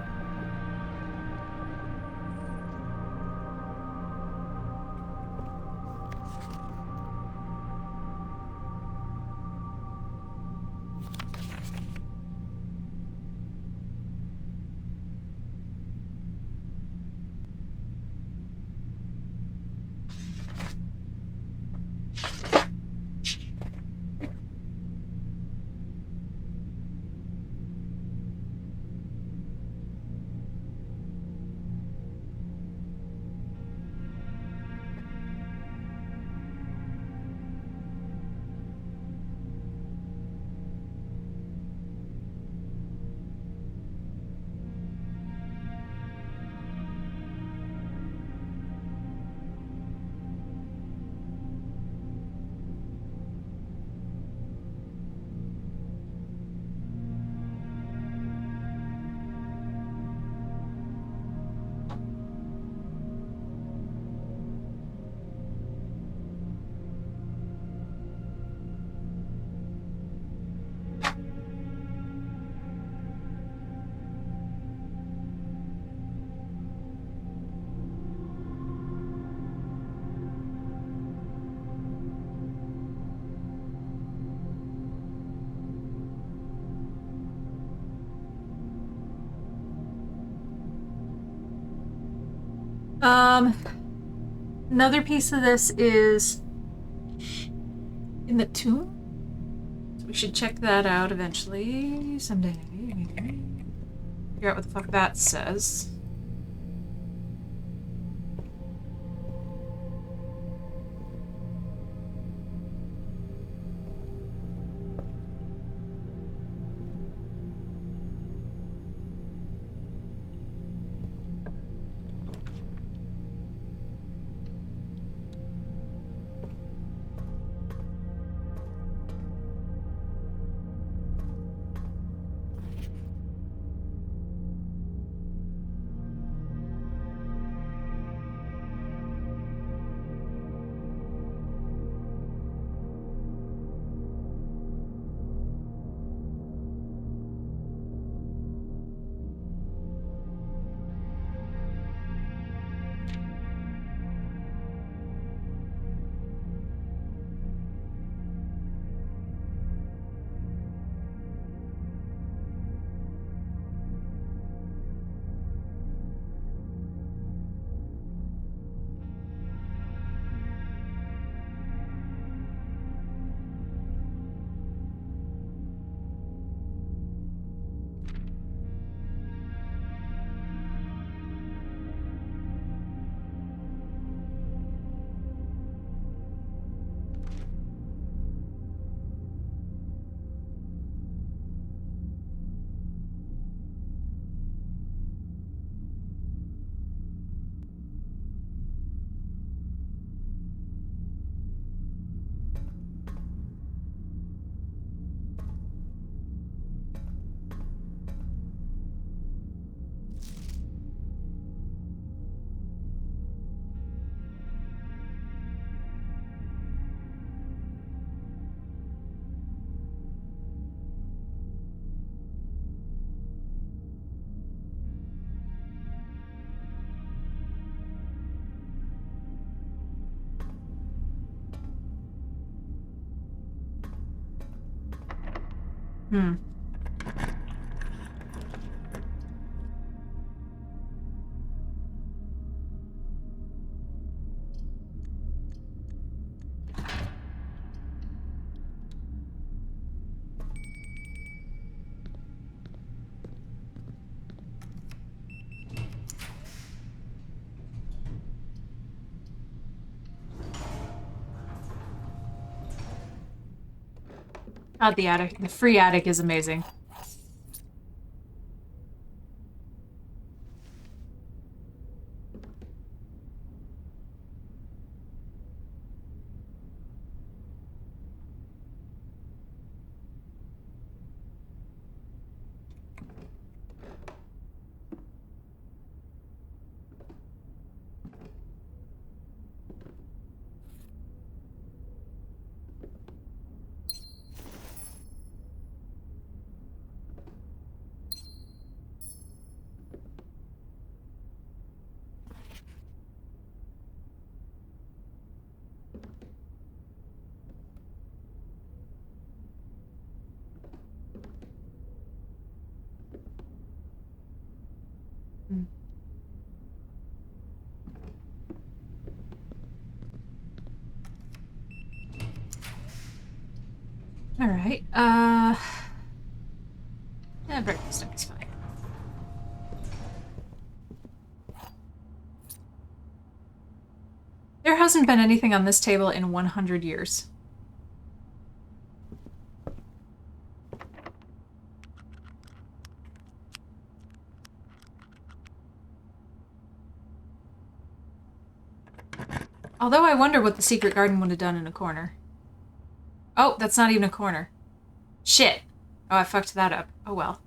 Another piece of this is in the tomb. So we should check that out eventually, someday. Figure out what the fuck that says. Hmm. God, the attic. The free attic is amazing. Hmm. All right. Yeah, breakfast is fine. There hasn't been anything on this table in 100 years. Although I wonder what the secret garden would have done in a corner. Oh, that's not even a corner. Shit. Oh, I fucked that up. Oh well.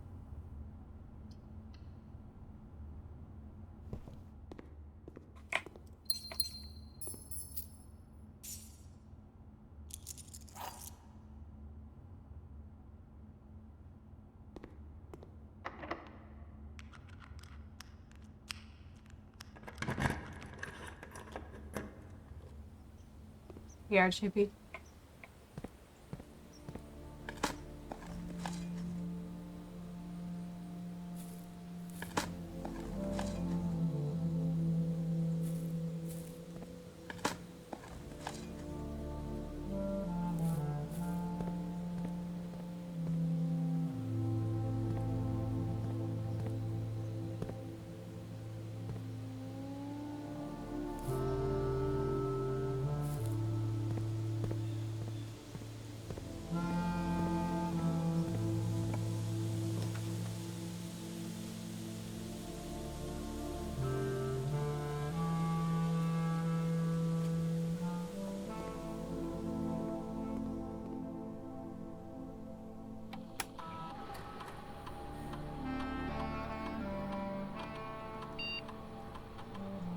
Here, Chippy.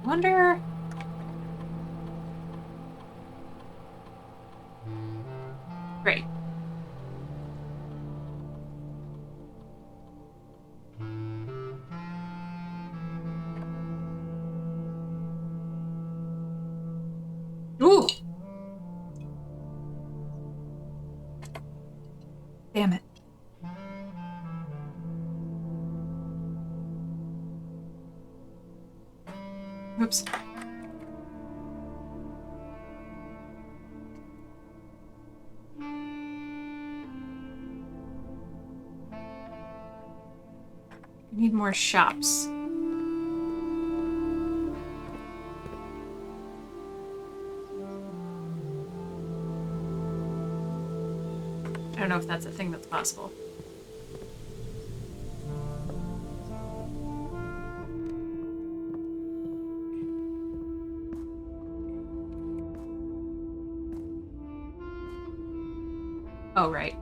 Wonder... Great. Ooh! Damn it. Oops. We need more shops. I don't know if that's a thing that's possible. Oh, right.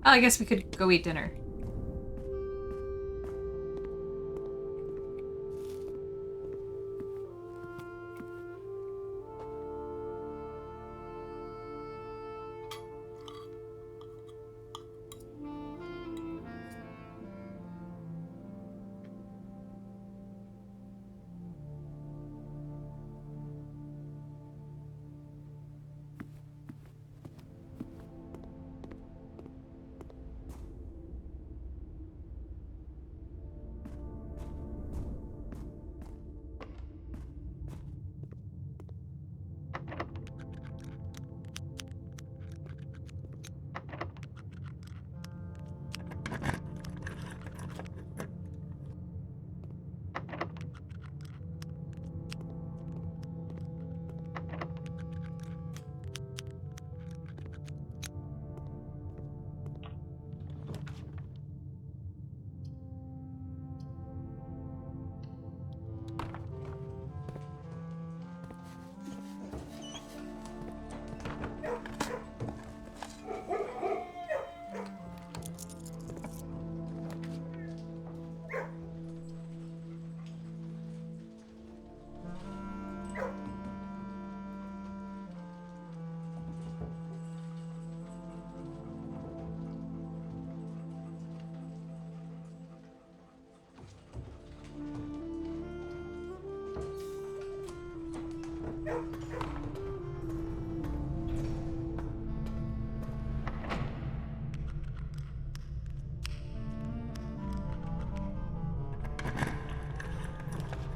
Oh, I guess we could go eat dinner.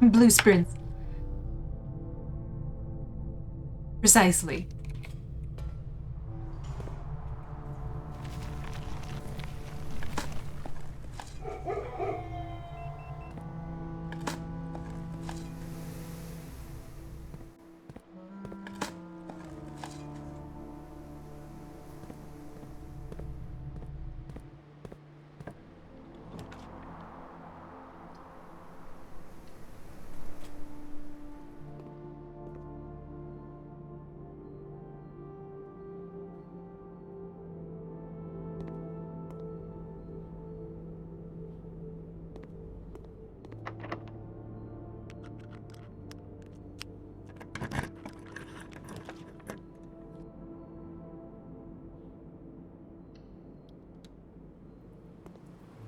Blue sprints. Precisely.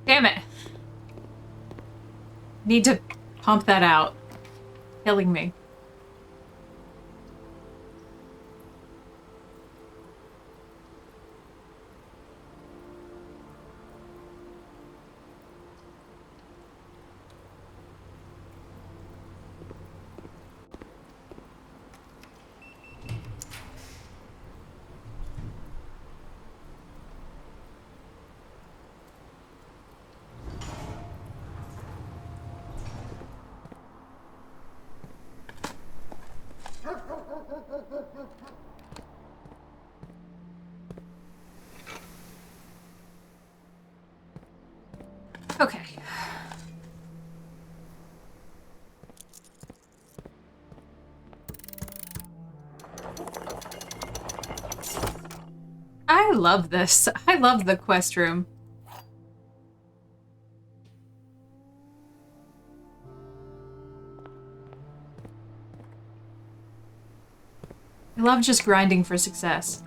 Damn it. Need to pump that out. Killing me. Okay. I love this. I love the quest room. I love just grinding for success.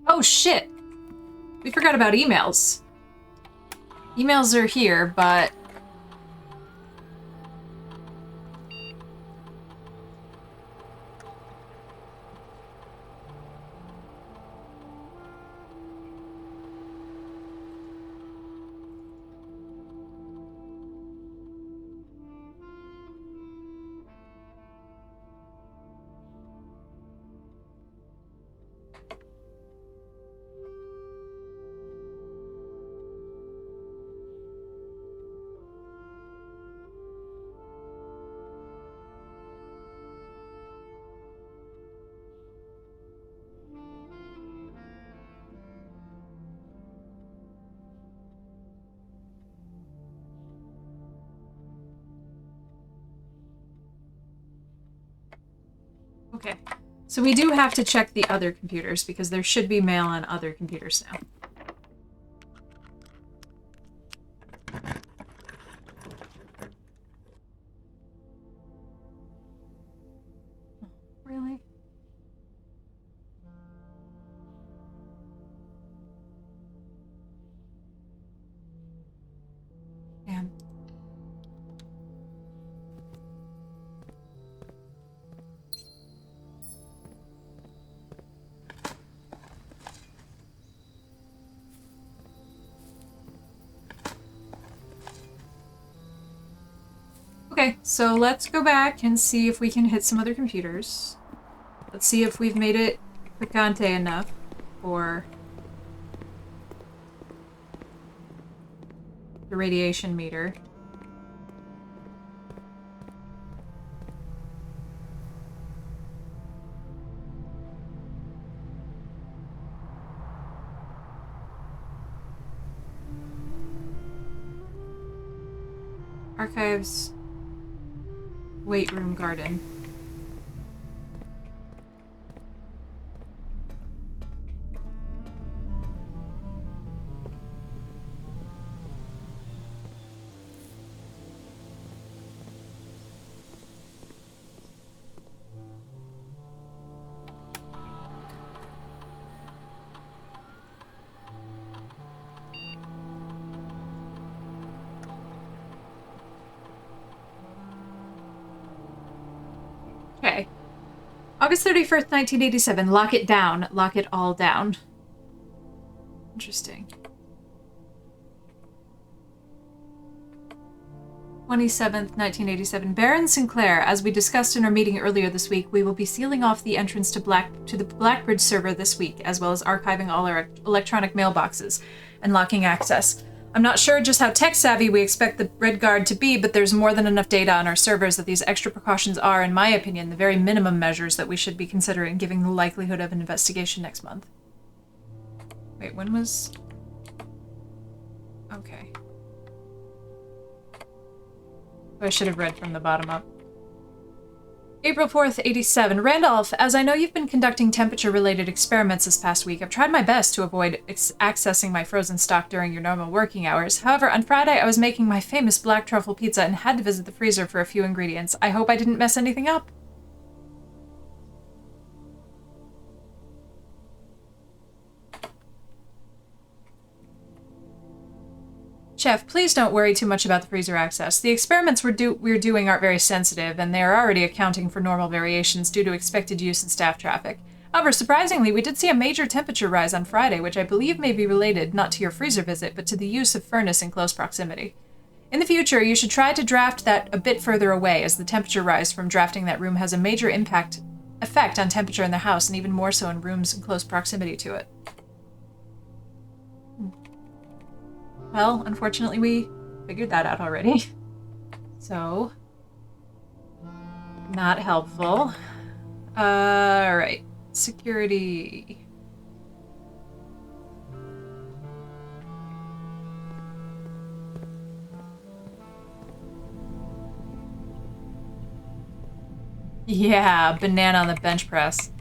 Oh shit! We forgot about emails. Emails are here, but... Okay. So we do have to check the other computers, because there should be mail on other computers now. Really? Damn. Okay, so let's go back and see if we can hit some other computers. Let's see if we've made it picante enough for the radiation meter. Archives. Weight room garden. Okay. August 31st, 1987. Lock it down. Lock it all down. Interesting. 27th, 1987. Baron Sinclair, as we discussed in our meeting earlier this week, we will be sealing off the entrance to the Blackbridge server this week, as well as archiving all our electronic mailboxes and locking access. I'm not sure just how tech-savvy we expect the Red Guard to be, but there's more than enough data on our servers that these extra precautions are, in my opinion, the very minimum measures that we should be considering, given the likelihood of an investigation next month. Wait, when was... Okay. I should have read from the bottom up. April 4th, 87. Randolph, as I know you've been conducting temperature-related experiments this past week, I've tried my best to avoid accessing my frozen stock during your normal working hours. However, on Friday I was making my famous black truffle pizza and had to visit the freezer for a few ingredients. I hope I didn't mess anything up. Chef, please don't worry too much about the freezer access. The experiments we're doing aren't very sensitive, and they are already accounting for normal variations due to expected use and staff traffic. However, surprisingly, we did see a major temperature rise on Friday, which I believe may be related not to your freezer visit, but to the use of furnace in close proximity. In the future, you should try to draft that a bit further away, as the temperature rise from drafting that room has a major effect on temperature in the house, and even more so in rooms in close proximity to it. Well, unfortunately, we figured that out already. So, not helpful. Alright. Security. Yeah, banana on the bench press.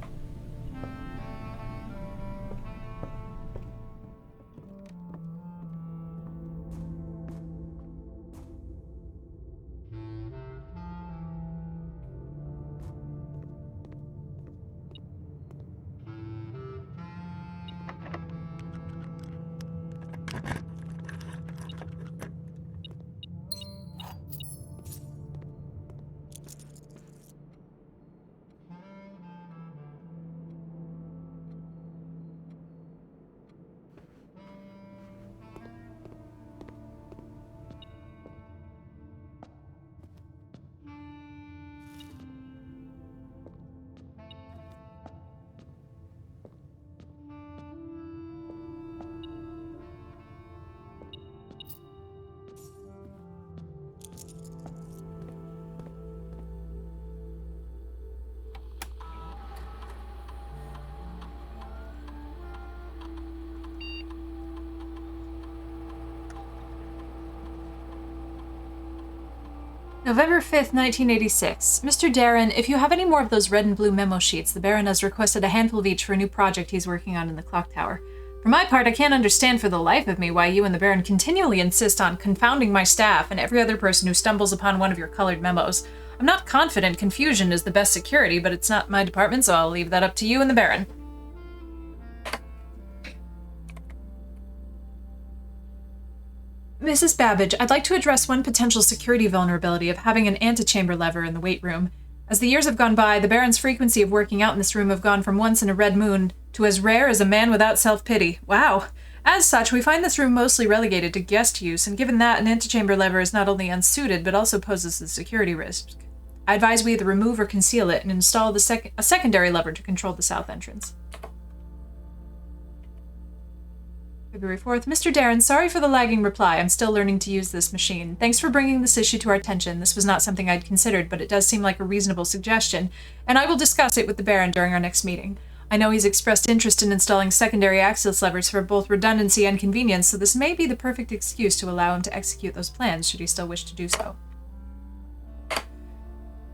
November 5th, 1986. Mr. Darren, if you have any more of those red and blue memo sheets, the Baron has requested a handful of each for a new project he's working on in the clock tower. For my part, I can't understand for the life of me why you and the Baron continually insist on confounding my staff and every other person who stumbles upon one of your colored memos. I'm not confident confusion is the best security, but it's not my department, so I'll leave that up to you and the Baron. Mrs. Babbage, I'd like to address one potential security vulnerability of having an antechamber lever in the weight room. As the years have gone by, the Baron's frequency of working out in this room have gone from once in a red moon to as rare as a man without self-pity. Wow. As such, we find this room mostly relegated to guest use, and given that, an antechamber lever is not only unsuited, but also poses a security risk. I advise we either remove or conceal it and install a secondary lever to control the south entrance. February 4th. Mr. Darren, sorry for the lagging reply. I'm still learning to use this machine. Thanks for bringing this issue to our attention. This was not something I'd considered, but it does seem like a reasonable suggestion, and I will discuss it with the Baron during our next meeting. I know he's expressed interest in installing secondary access levers for both redundancy and convenience, so this may be the perfect excuse to allow him to execute those plans, should he still wish to do so.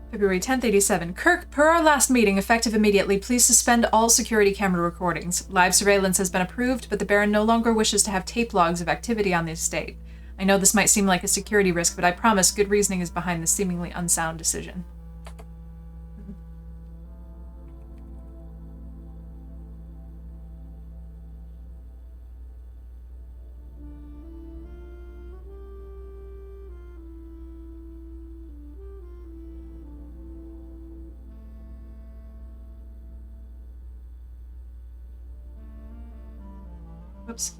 February 10th, 87. Kirk, per our last meeting, effective immediately, please suspend all security camera recordings. Live surveillance has been approved, but the Baron no longer wishes to have tape logs of activity on the estate. I know this might seem like a security risk, but I promise good reasoning is behind this seemingly unsound decision. Oops.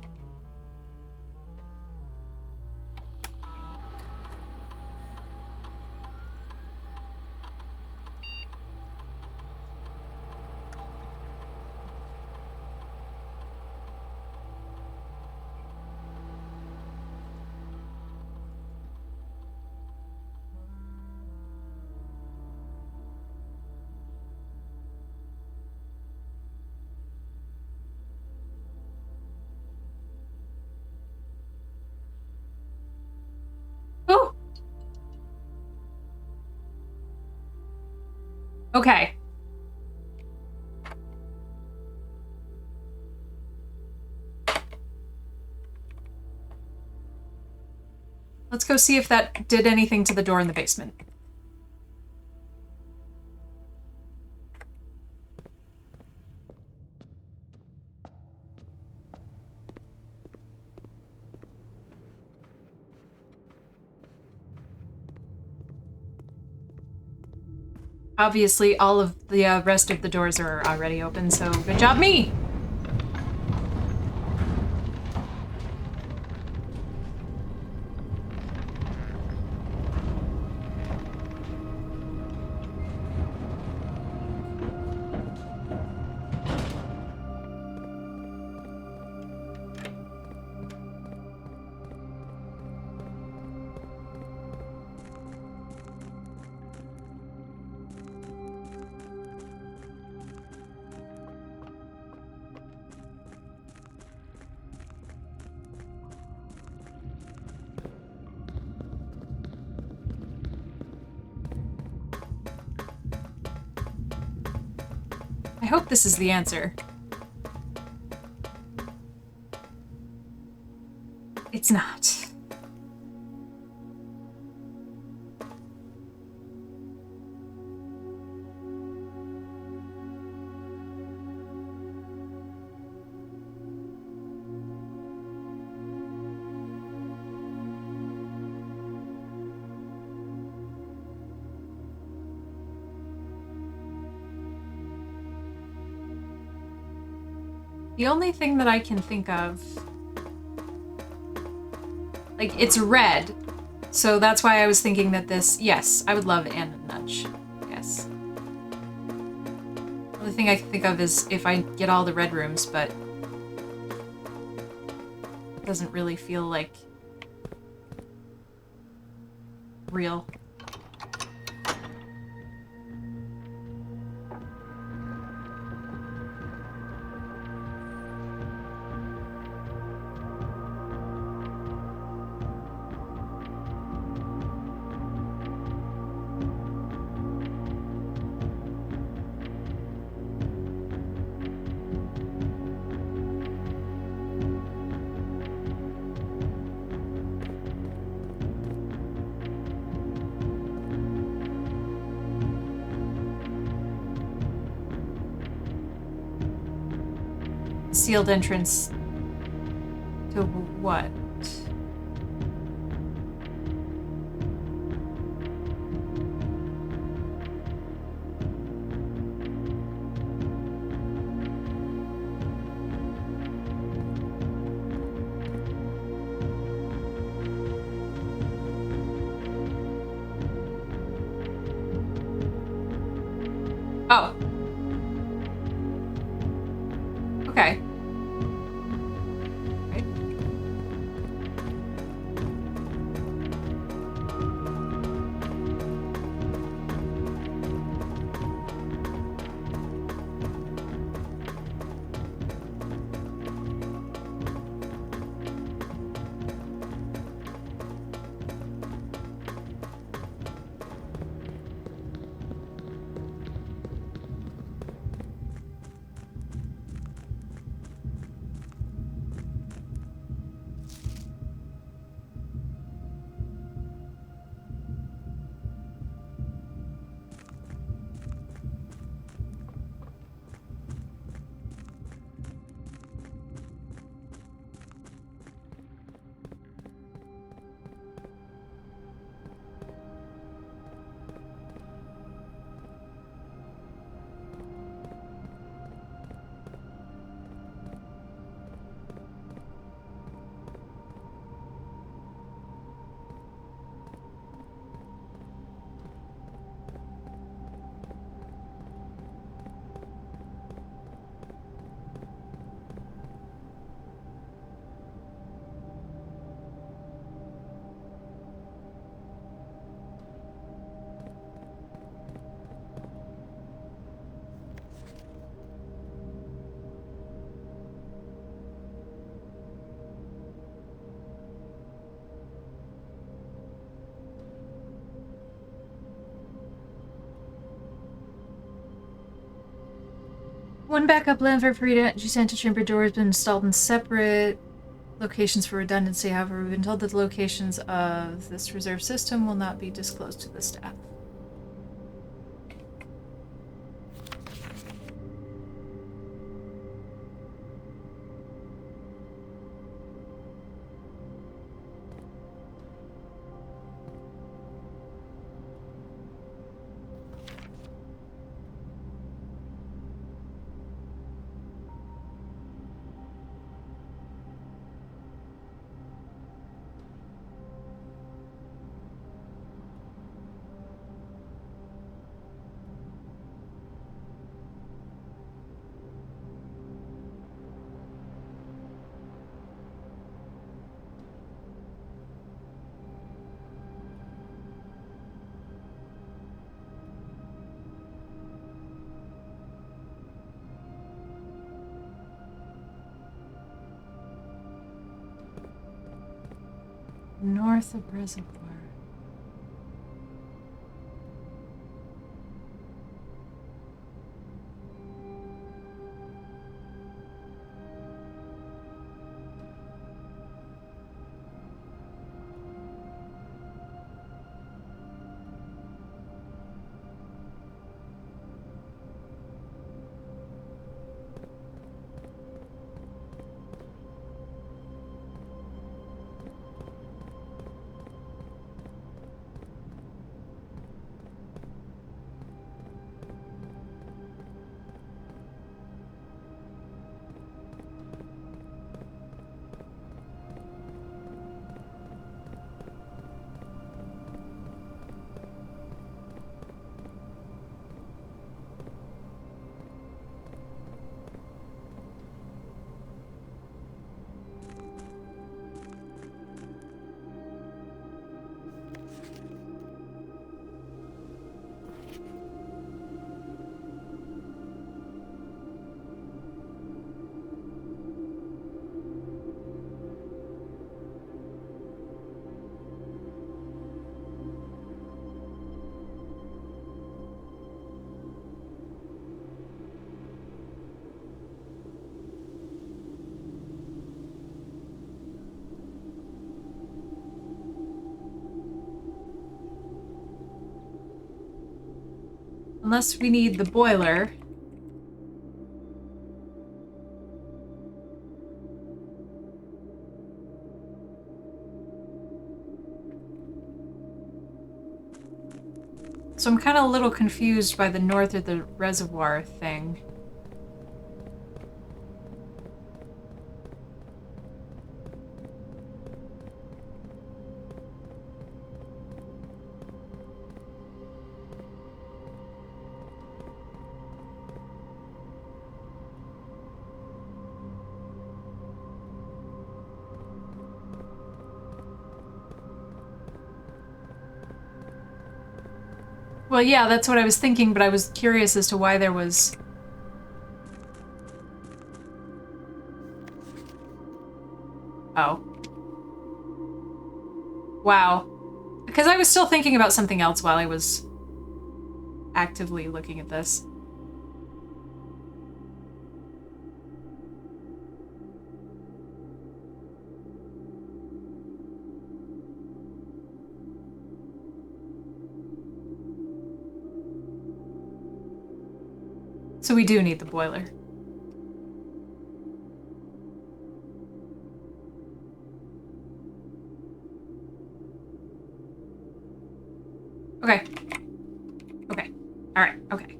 Oh! Okay. Let's go see if that did anything to the door in the basement. Obviously, all of the rest of the doors are already open, so good job, me! I hope this is the answer. It's not. The only thing that I can think of... Like, it's red, so that's why I was thinking that this... Yes, I would love and nudge. Yes. The only thing I can think of is if I get all the red rooms, but... It doesn't really feel like... real. Sealed entrance to what? Oh. Okay. Right. One backup land for pre-entry chamber door has been installed in separate locations for redundancy. However, we've been told that the locations of this reserve system will not be disclosed to the staff. North of Reservoir. Unless we need the boiler. So I'm kind of a little confused by the north of the reservoir thing. Well, yeah, that's what I was thinking, but I was curious as to why there was... Oh. Wow. Because I was still thinking about something else while I was actively looking at this. So we do need the boiler. Okay. Okay. Alright, okay.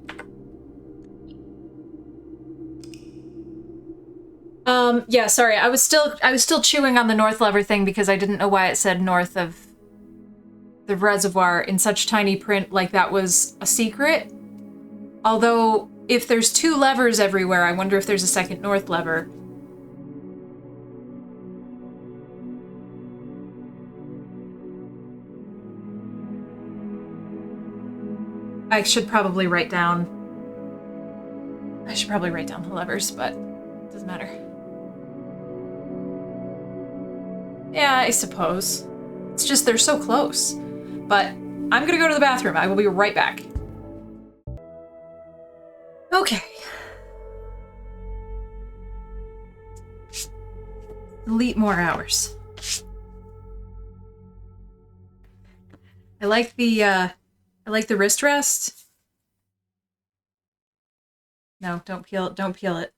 Yeah, sorry, I was still chewing on the north lever thing because I didn't know why it said north of the reservoir in such tiny print, like that was a secret. Although, if there's two levers everywhere, I wonder if there's a second north lever. I should probably write down the levers, but it doesn't matter. Yeah, I suppose. It's just they're so close. But I'm gonna go to the bathroom. I will be right back. Okay. Delete more hours. I like the wrist rest. No, don't peel it. Don't peel it.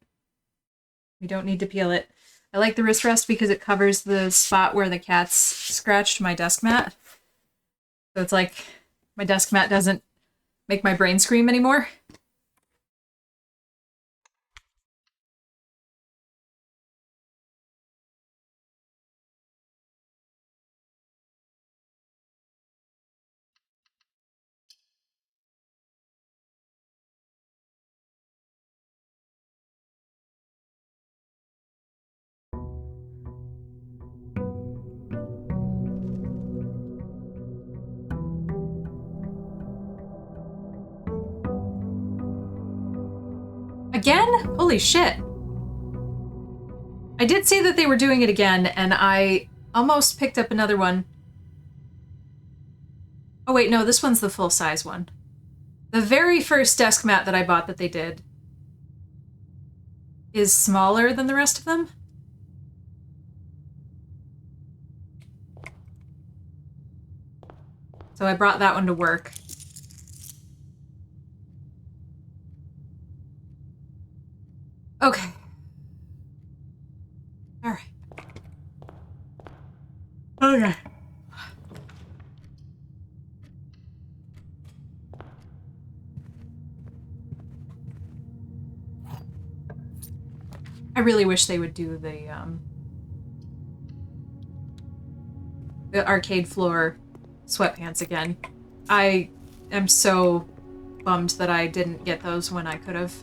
We don't need to peel it. I like the wrist rest because it covers the spot where the cats scratched my desk mat. So it's like my desk mat doesn't make my brain scream anymore. Again? Holy shit. I did see that they were doing it again, and I almost picked up another one Oh wait, no, this one's the full-size one. The very first desk mat that I bought that they did is smaller than the rest of them. So I brought that one to work. Okay. All right. Okay. I really wish they would do the arcade floor sweatpants again. I am so bummed that I didn't get those when I could have.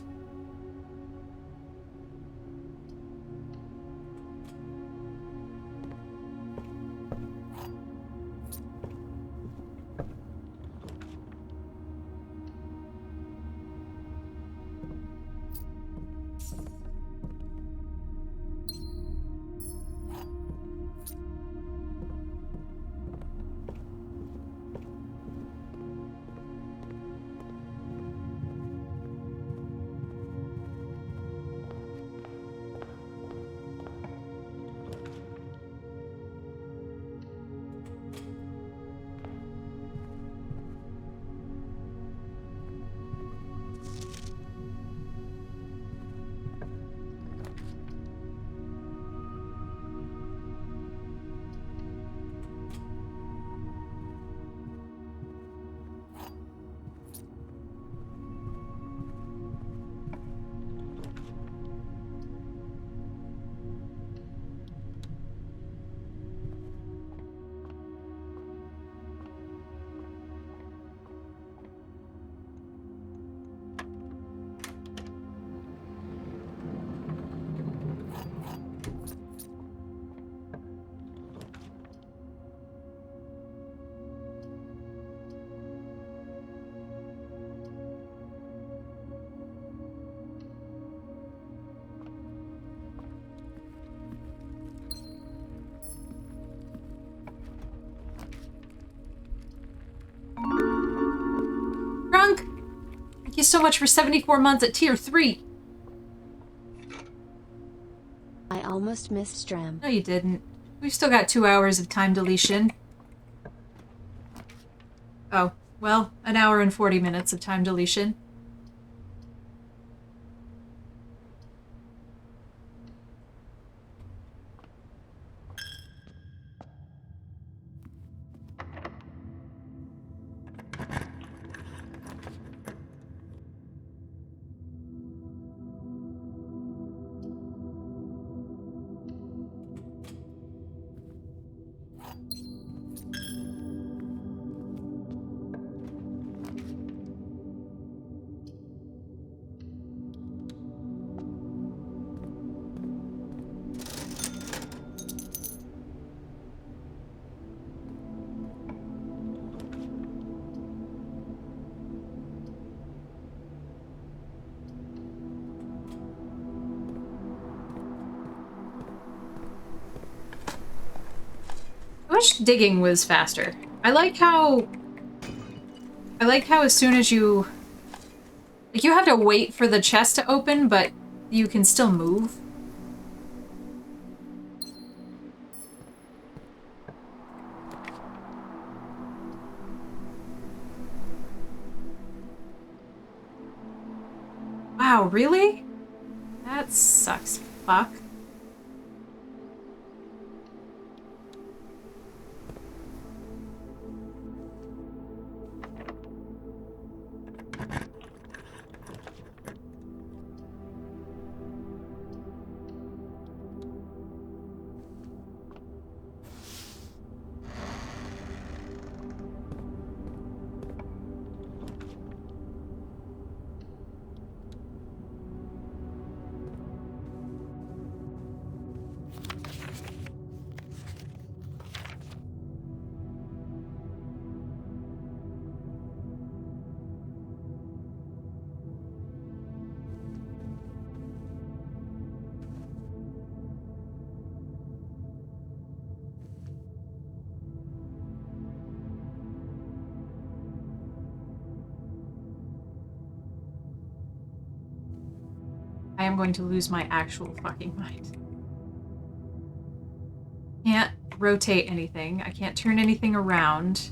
Drunk! Thank you so much for 74 months at tier 3. I almost missed Stram. No, you didn't. We've still got 2 hours of time deletion. Oh, well, an hour and 40 minutes of time deletion. I wish digging was faster. I like how as soon as you... Like, you have to wait for the chest to open, but you can still move. Wow, really? That sucks. Fuck. I am going to lose my actual fucking mind. Can't rotate anything. I can't turn anything around.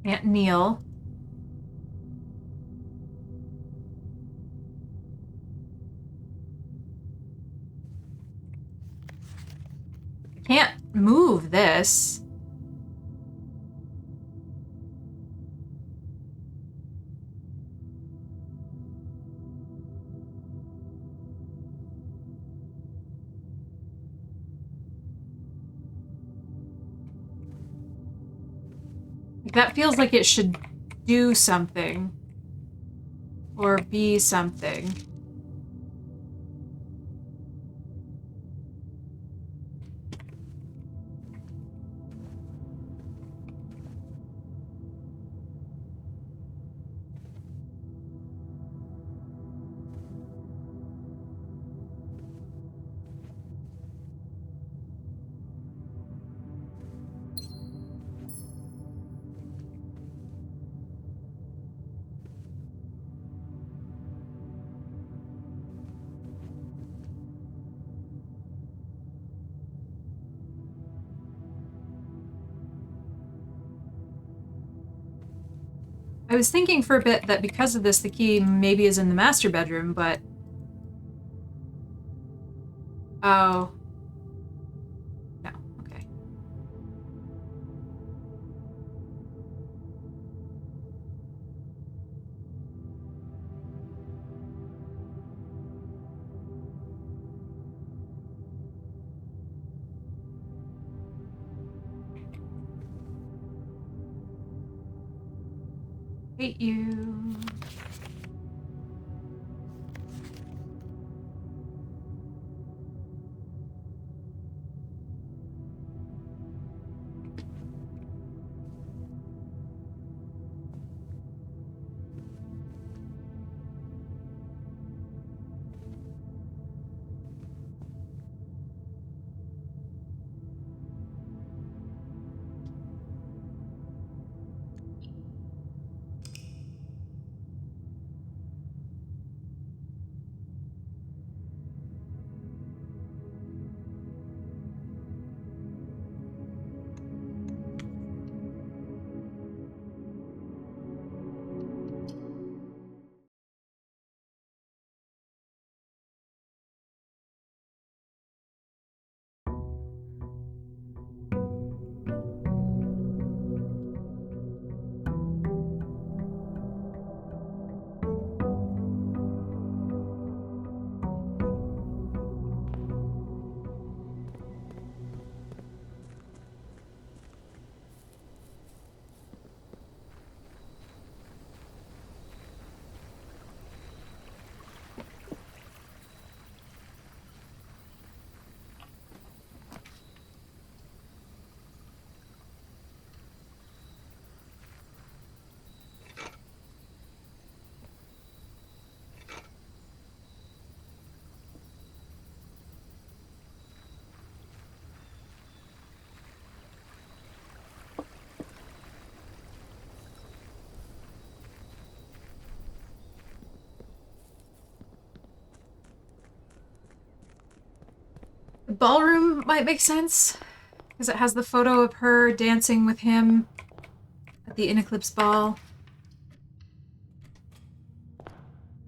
Can't kneel. Can't move this. That feels like it should do something. Or be something. I was thinking for a bit that because of this, the key maybe is in the master bedroom, but... Oh. No, okay. Hate you. The ballroom might make sense, because it has the photo of her dancing with him at the In Eclipse ball.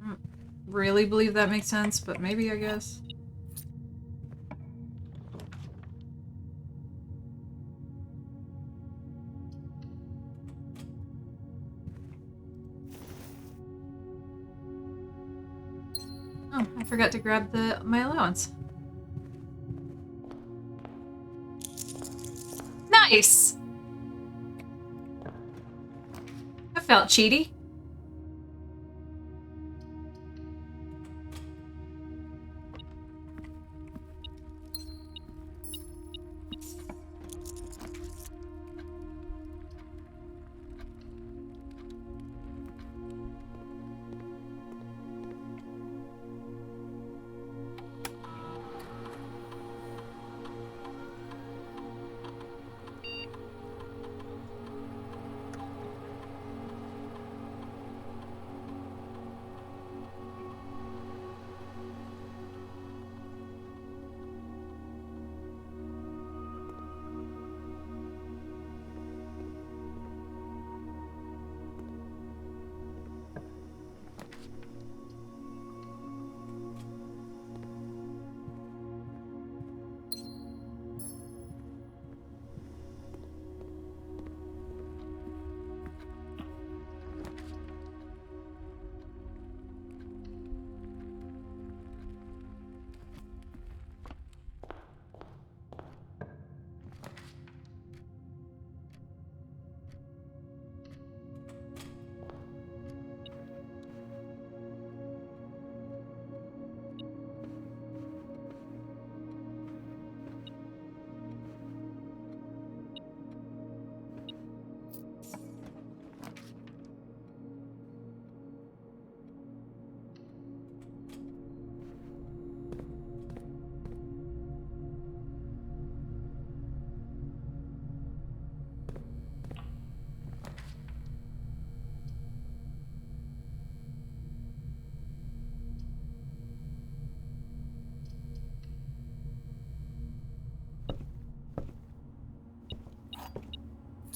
I don't really believe that makes sense, but maybe, I guess. Oh, I forgot to grab my allowance. Nice! I felt cheaty.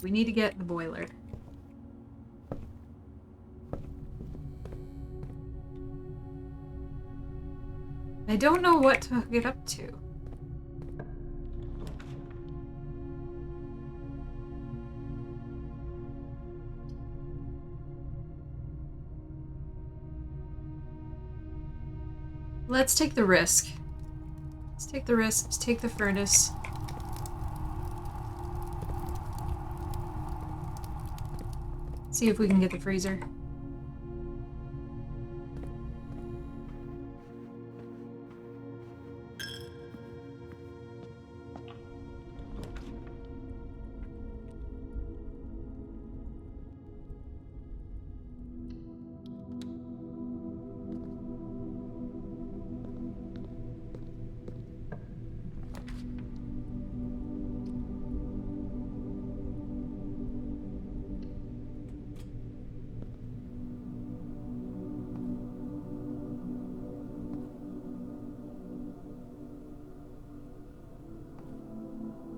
We need to get the boiler. I don't know what to hook it up to. Let's take the risk. Let's take the risk. Let's take the furnace. See if we can get the freezer.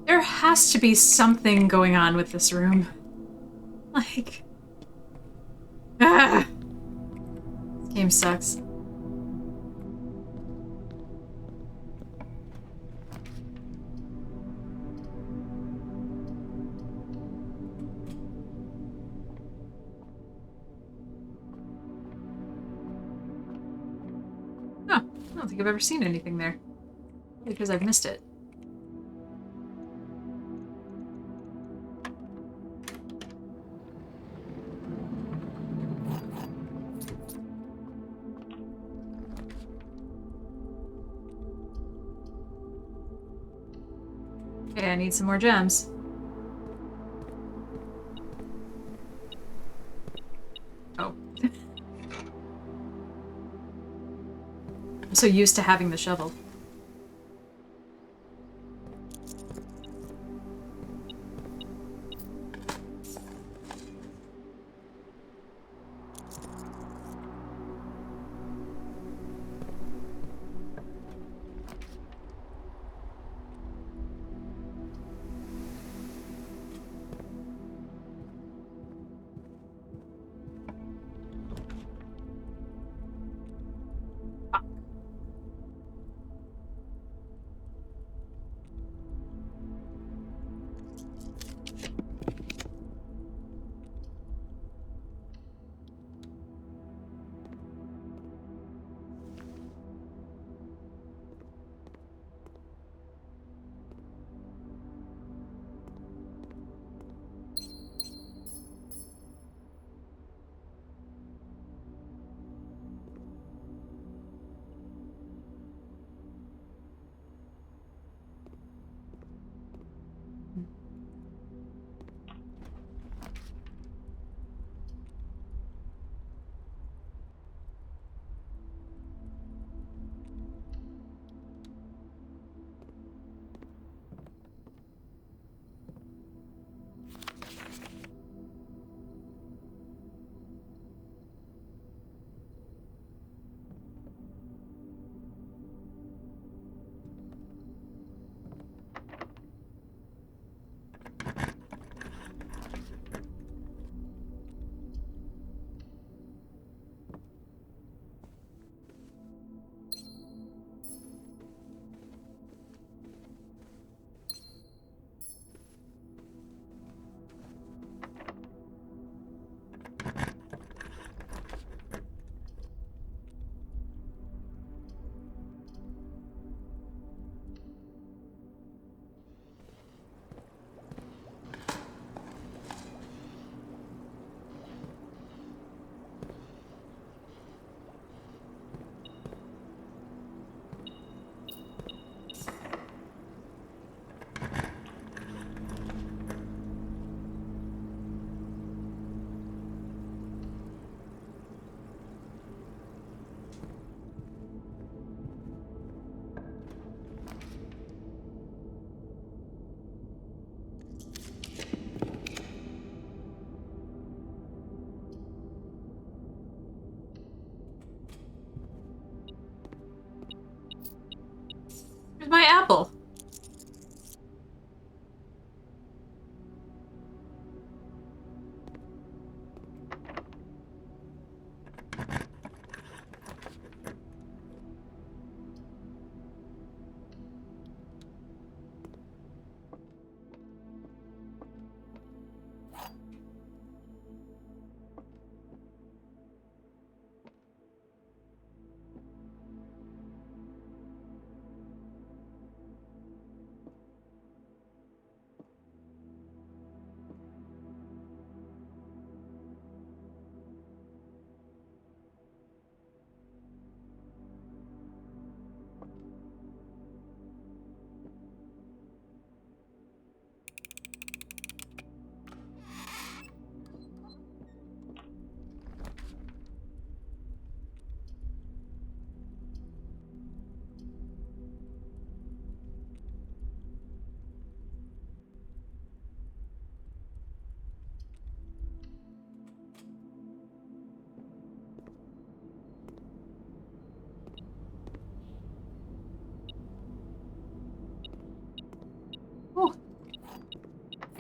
There has to be something going on with this room. Like... Ah! This game sucks. Huh. I don't think I've ever seen anything there. Because I've missed it. Okay, I need some more gems. Oh. I'm so used to having the shovel.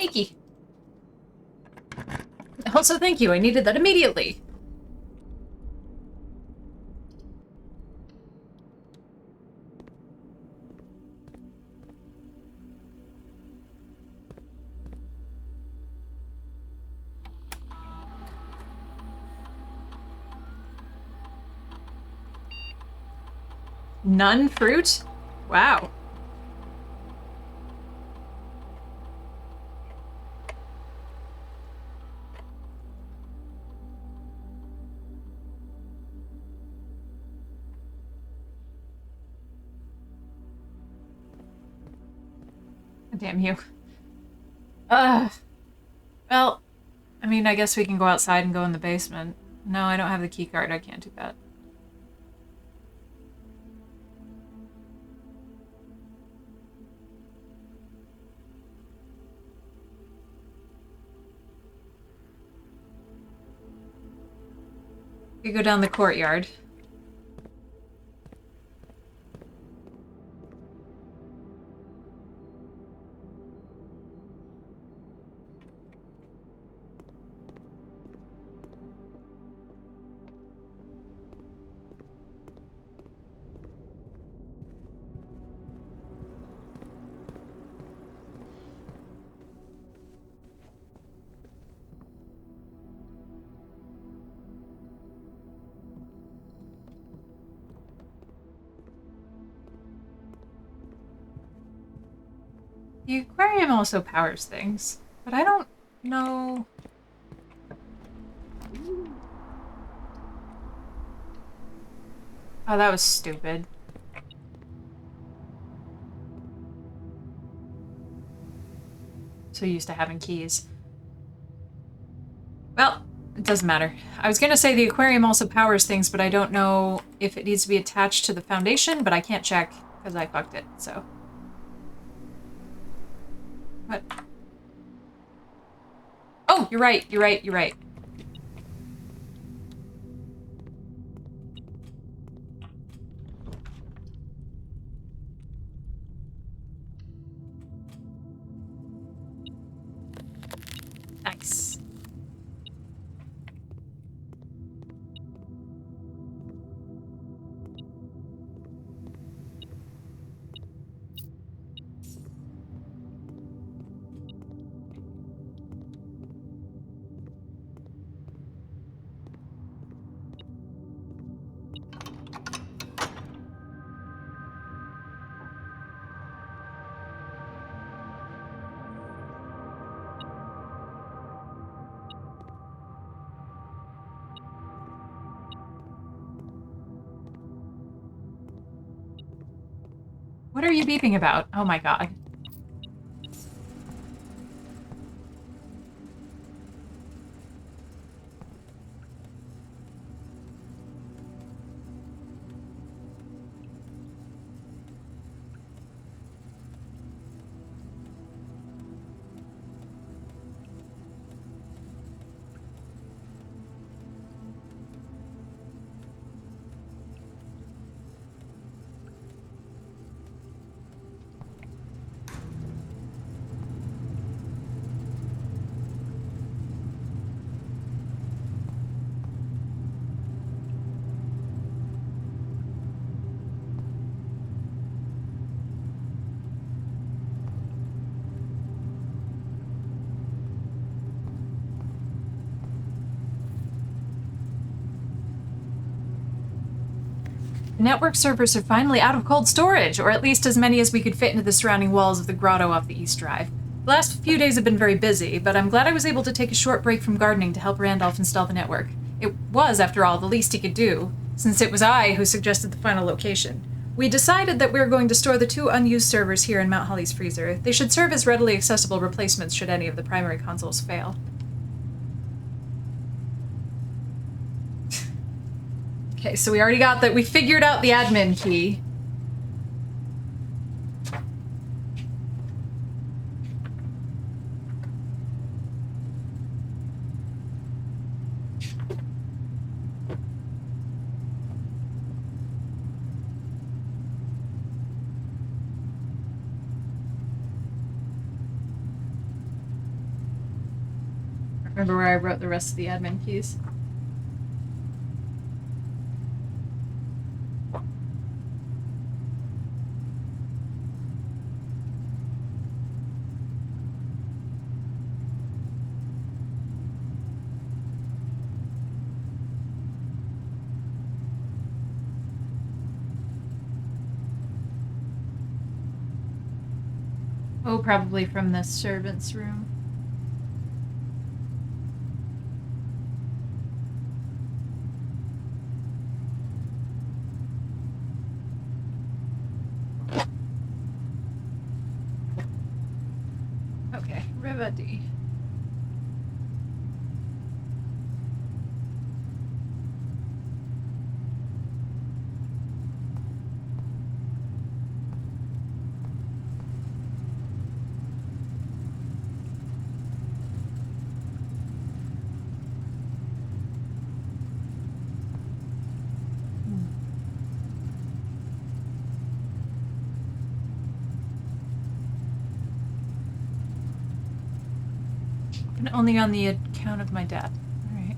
Thank you. Also, thank you. I needed that immediately. None fruit? Wow. Damn you. Ugh. Well, I mean, I guess we can go outside and go in the basement. No, I don't have the key card. I can't do that. We go down the courtyard. The aquarium also powers things, but I don't know... Oh, that was stupid. So used to having keys. Well, it doesn't matter. I was gonna say the aquarium also powers things, but I don't know if it needs to be attached to the foundation, but I can't check because I fucked it, so... What? Oh, you're right, you're right, you're right. Nice. What are you beeping about? Oh my god. Network servers are finally out of cold storage, or at least as many as we could fit into the surrounding walls of the grotto off the East Drive. The last few days have been very busy, but I'm glad I was able to take a short break from gardening to help Randolph install the network. It was, after all, the least he could do, since it was I who suggested the final location. We decided that we were going to store the 2 unused servers here in Mount Holly's freezer. They should serve as readily accessible replacements should any of the primary consoles fail. Okay, so we already got that. We figured out the admin key. Remember where I wrote the rest of the admin keys. Oh, probably from the servant's room. Okay, Revati. And only on the account of my dad. Alright.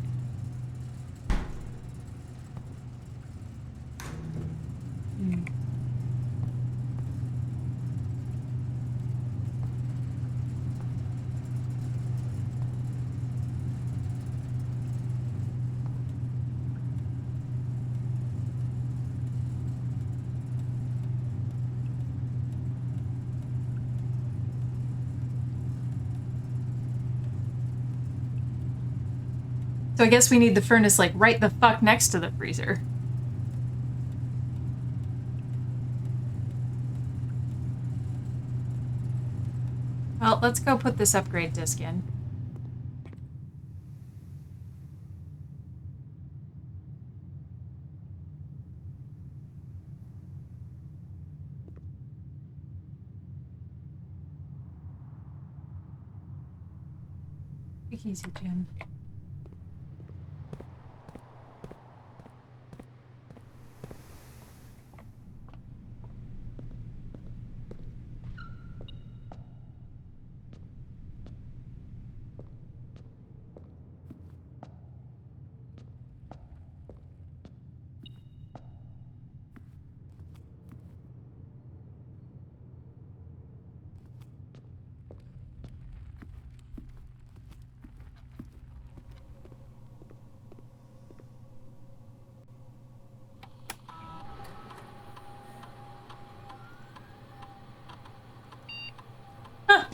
So I guess we need the furnace, like, right the fuck next to the freezer. Well, let's go put this upgrade disc in. Take it easy, Jim. Huh.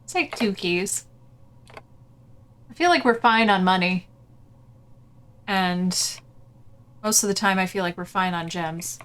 Let's take 2 keys. I feel like we're fine on money. And most of the time I feel like we're fine on gems.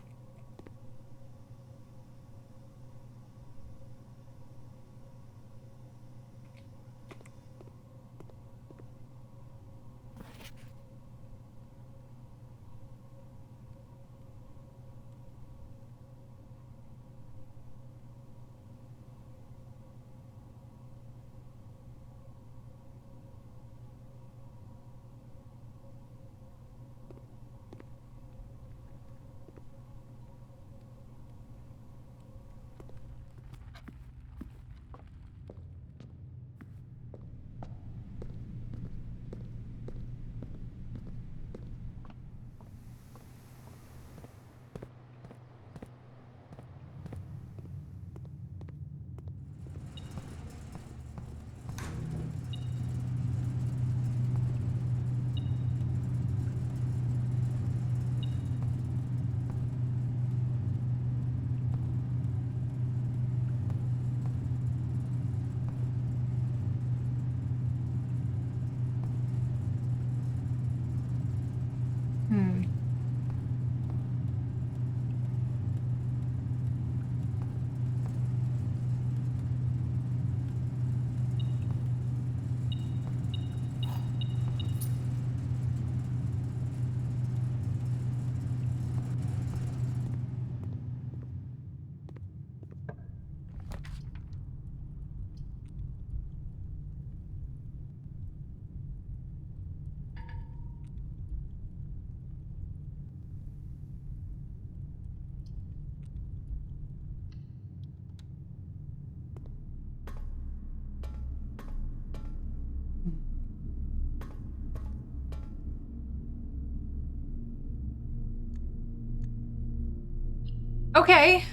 Okay.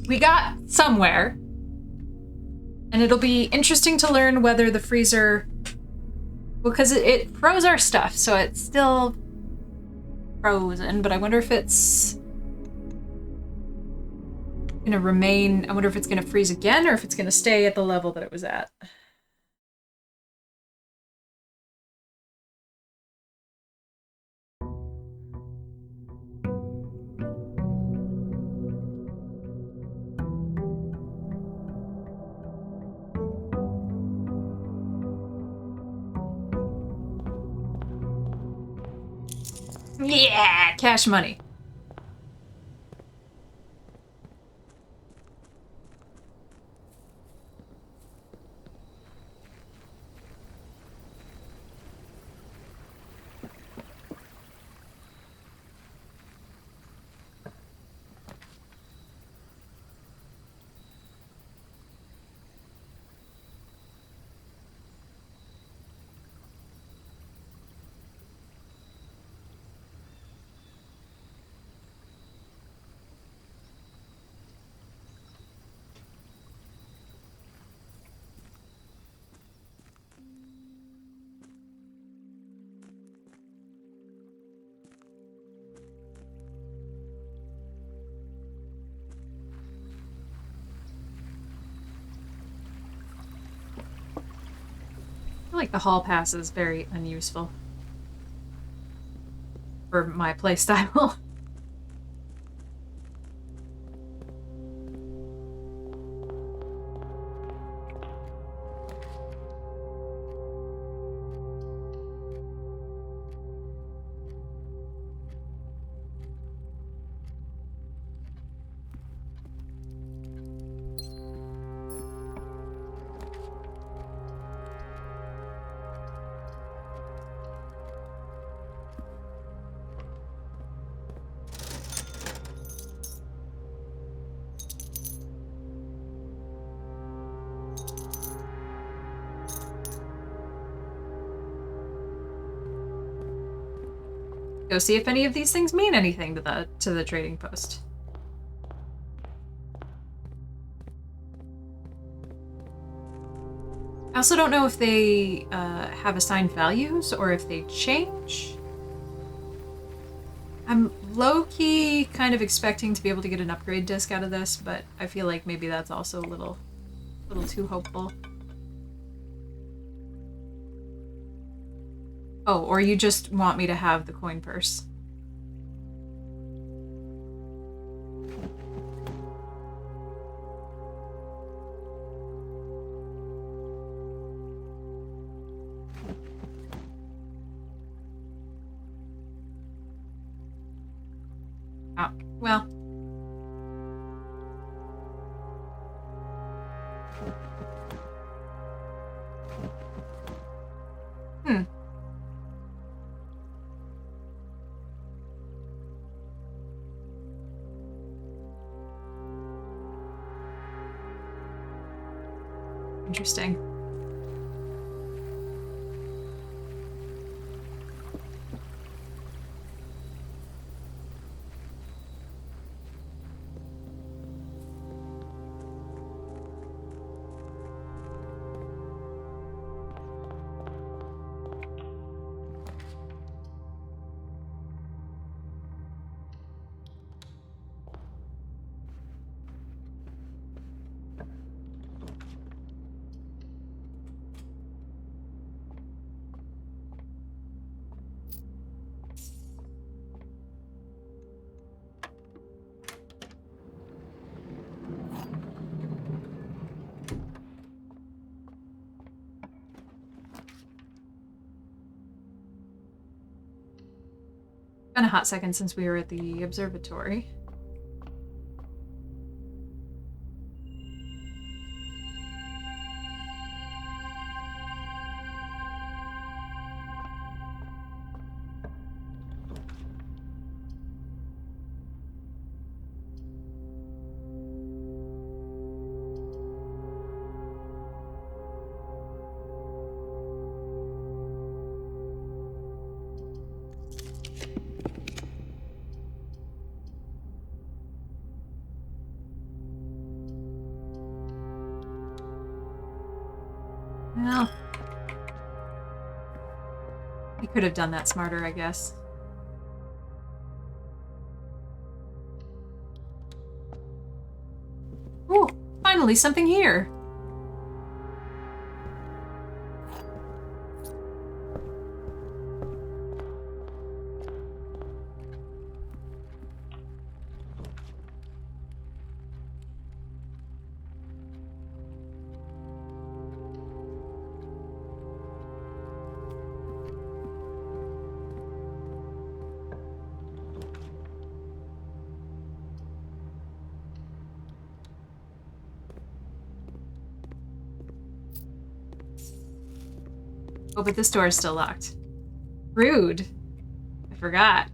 We got somewhere. And it'll be interesting to learn whether the freezer... Because it froze our stuff, so it's still frozen, but I wonder if it's gonna remain... I wonder if it's gonna freeze again, or if it's gonna stay at the level that it was at. Yeah, cash money. I feel like the hall pass is very unuseful for my playstyle. Go see if any of these things mean anything to the trading post. I also don't know if they have assigned values or if they change. I'm low-key kind of expecting to be able to get an upgrade disc out of this, but I feel like maybe that's also a little too hopeful. Oh, or you just want me to have the coin purse. Oh, well. Hmm. Interesting. Been a hot second since we were at the observatory. Well, I could have done that smarter, I guess. Oh, finally something here. Oh, but this door is still locked. Rude. I forgot.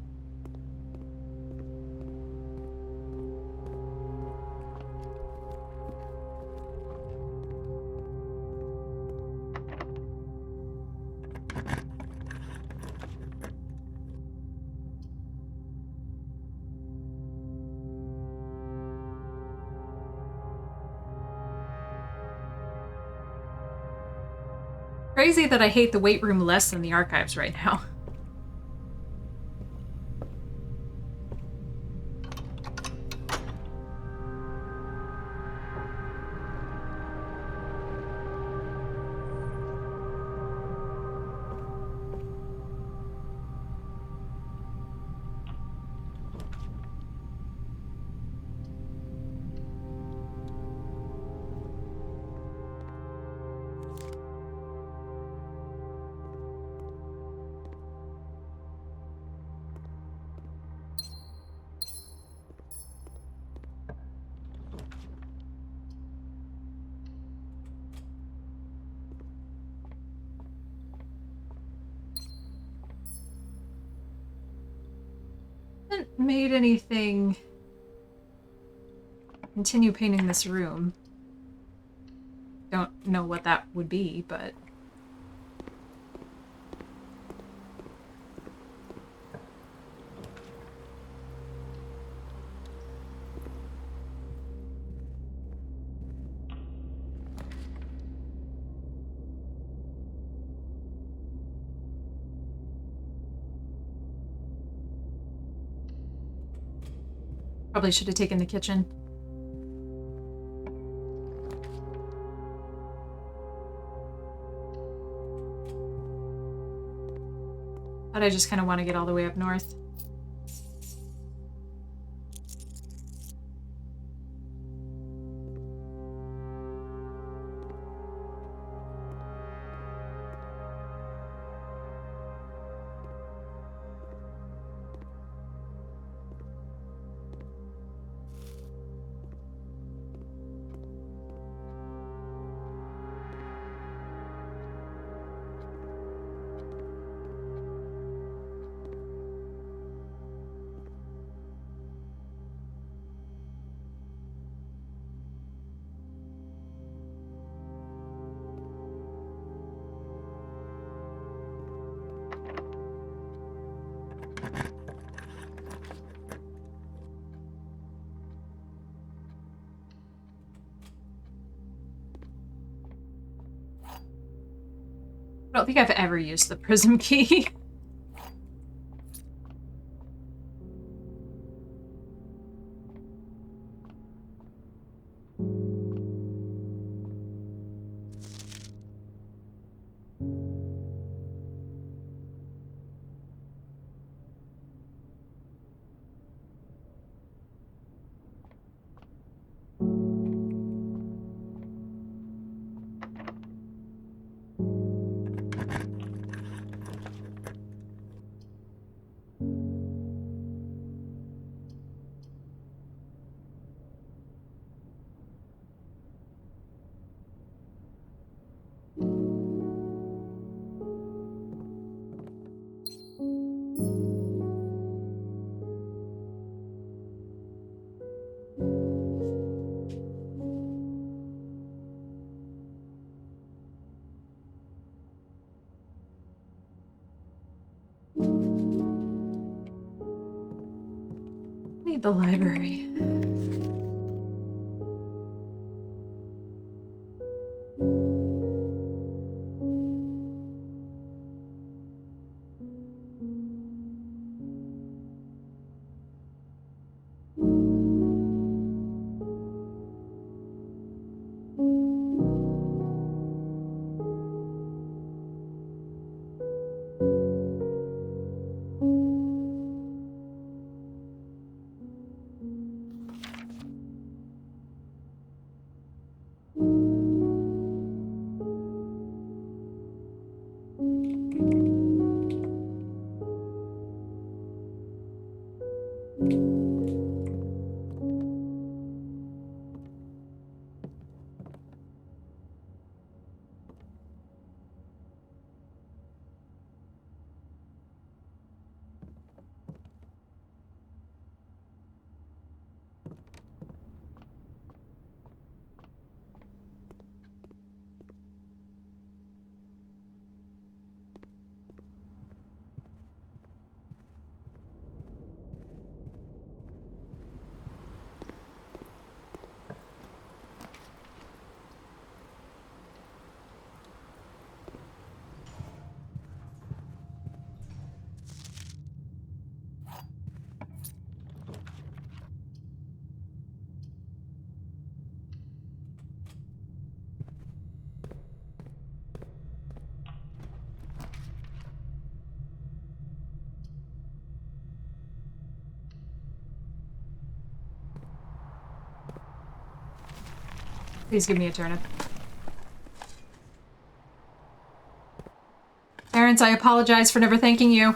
Crazy that I hate the weight room less than the archives right now. Haven't made anything continue painting this room. Don't know what that would be, but... Probably should have taken the kitchen. But I just kind of want to get all the way up north. I don't think I've ever used the prism key. Need the library. Please give me a turnip. Terrence, I apologize for never thanking you.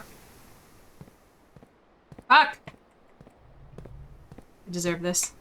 Fuck! I deserve this.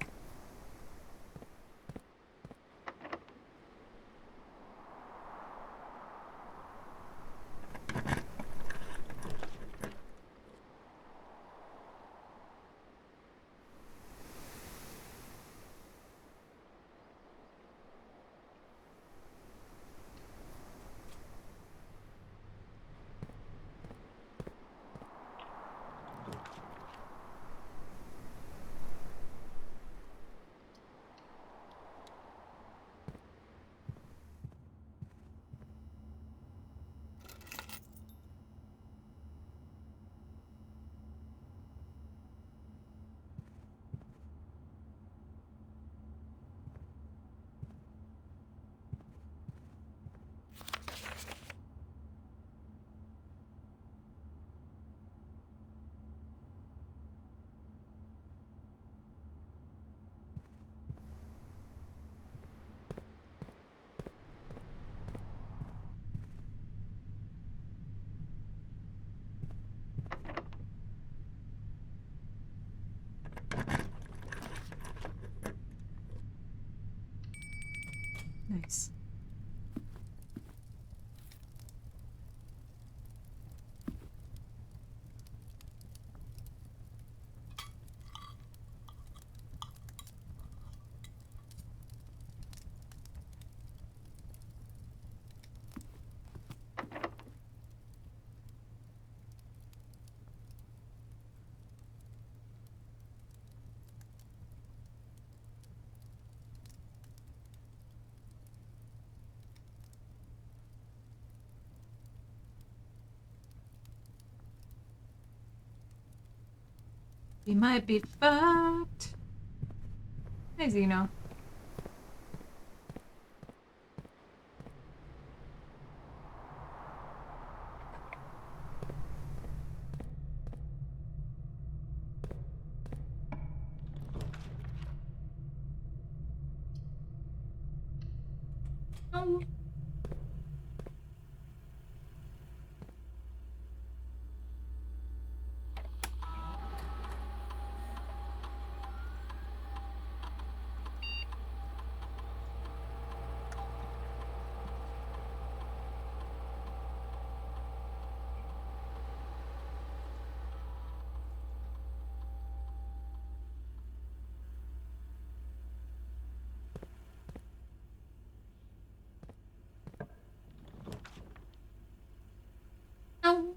Nice. We might be fucked. Hey, Xeno. No. No.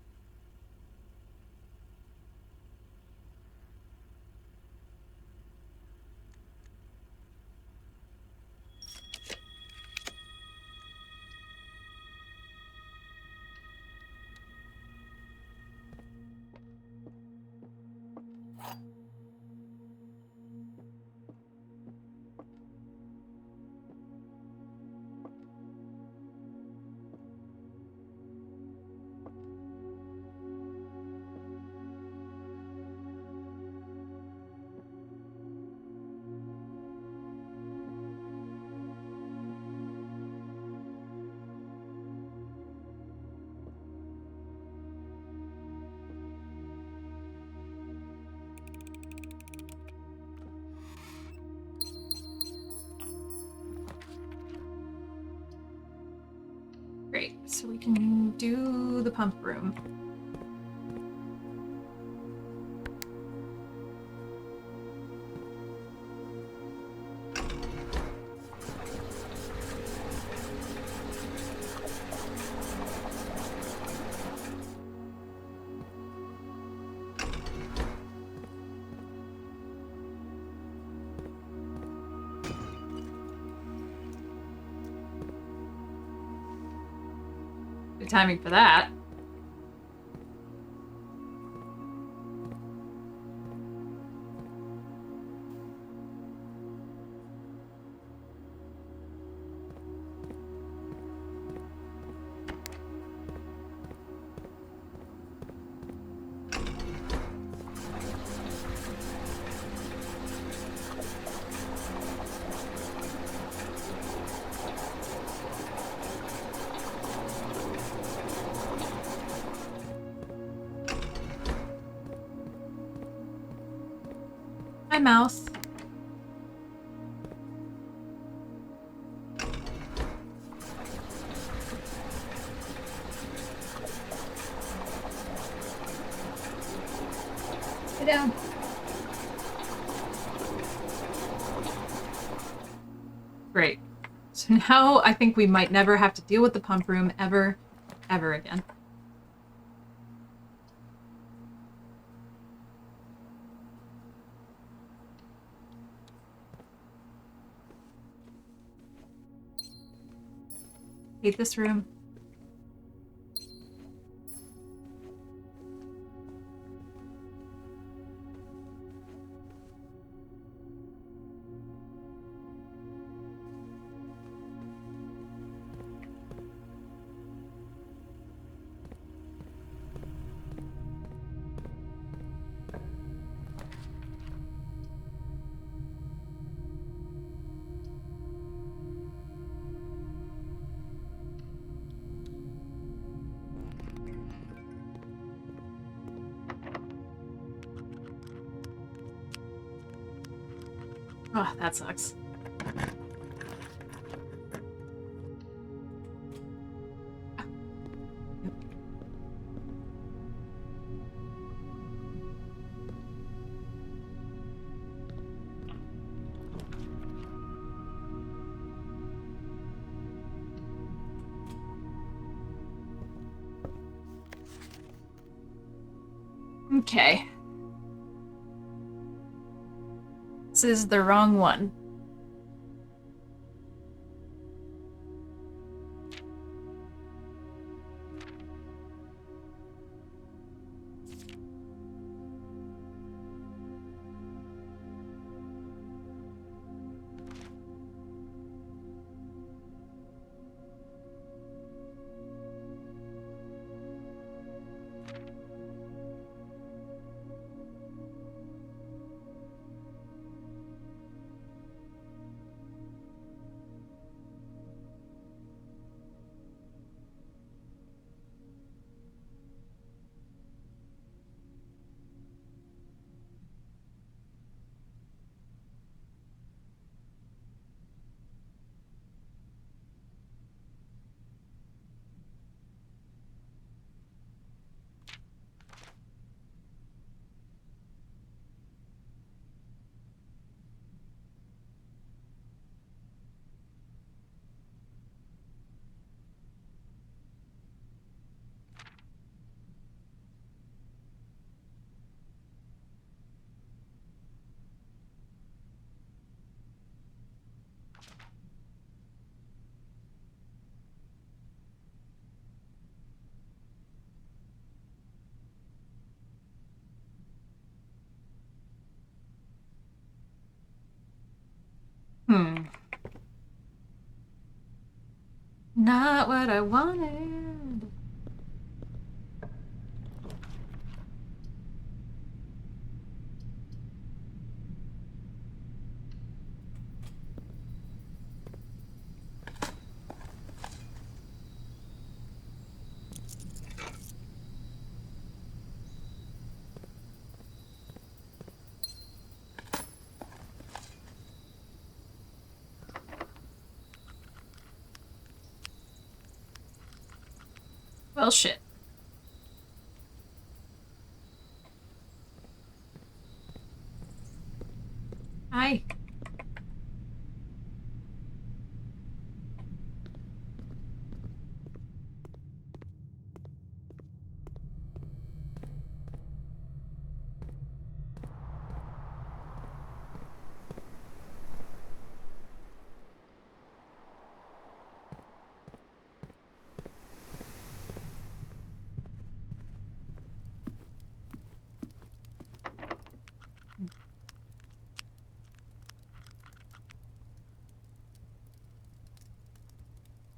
Great, so we can do the pump room. Good timing for that. mouth. Sit down. Great. So now I think we might never have to deal with the pump room ever again. Hate this room. Oh, that sucks. Okay. This is the wrong one. Not what I wanted. Well, shit. Hi.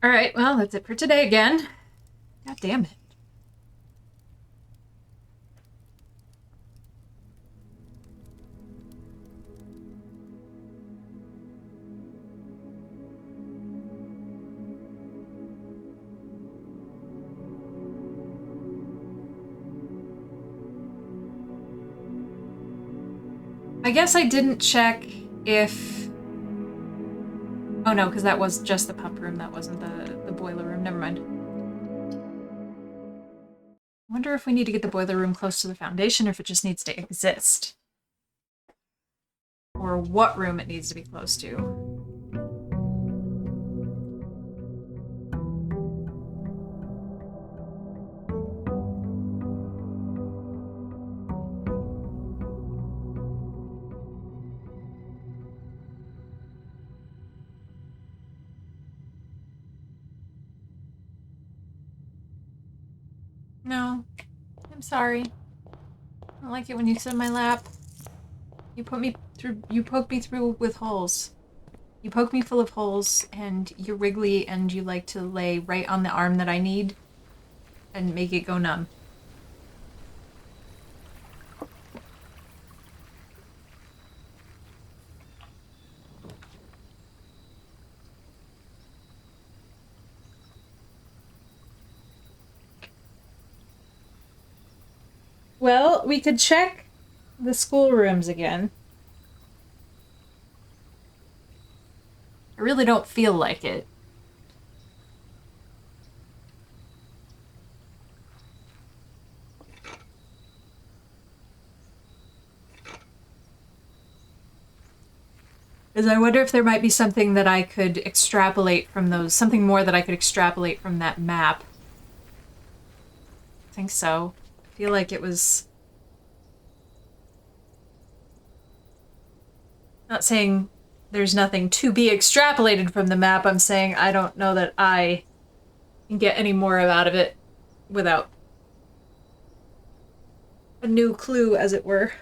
All right, well, that's it for today again. God damn it. I guess I didn't check if... Oh no, because that was just the pump room. That wasn't the boiler room. Never mind. I wonder if we need to get the boiler room close to the foundation or if it just needs to exist. Or what room it needs to be close to. No. I'm sorry. I don't like it when you sit in my lap. You poke me through with holes. You poke me full of holes, and you're wriggly, and you like to lay right on the arm that I need and make it go numb. Well, we could check the schoolrooms again. I really don't feel like it. Because I wonder if there might be something that I could extrapolate from those, something more that I could extrapolate from that map. I think so. I feel like it was... Not saying there's nothing to be extrapolated from the map, I'm saying I don't know that I can get any more out of it without a new clue, as it were.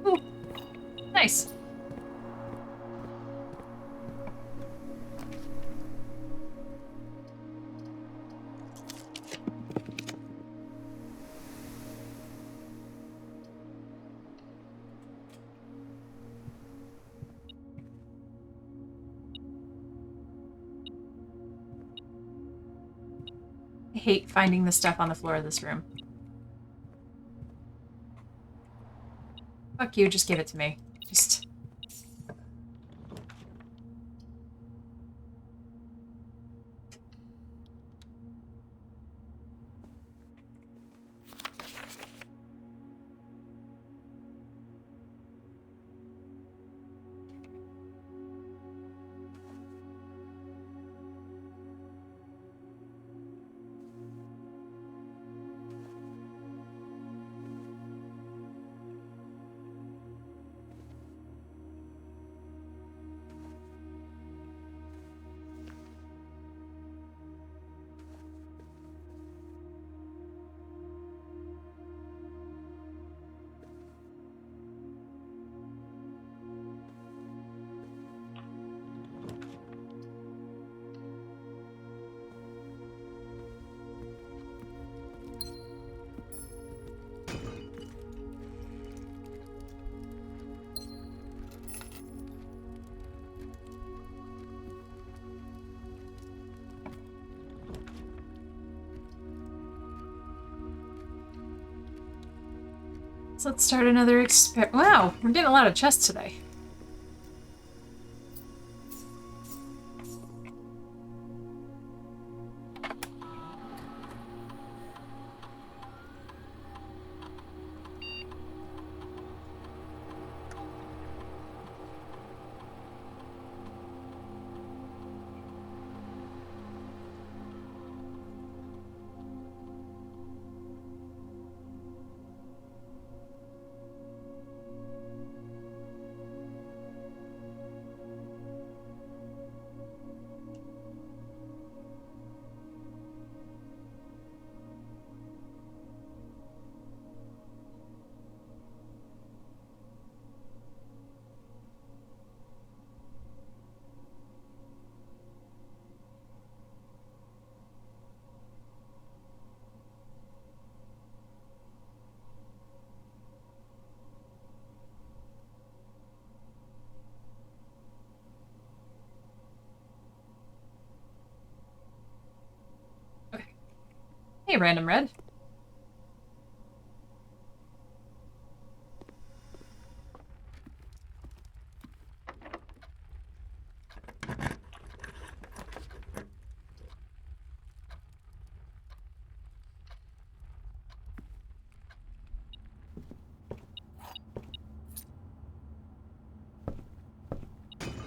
Ooh, nice. I hate finding the stuff on the floor of this room. Fuck you, just give it to me. Just... let's start another Wow, we're getting a lot of chests today. Hey, Random Red.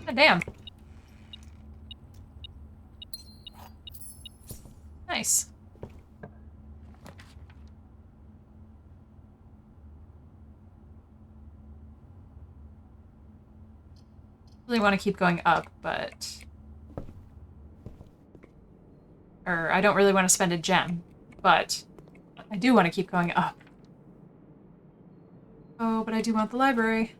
God damn. Nice. Really want to keep going up, but... Or, I don't really want to spend a gem, but I do want to keep going up. Oh, but I do want the library.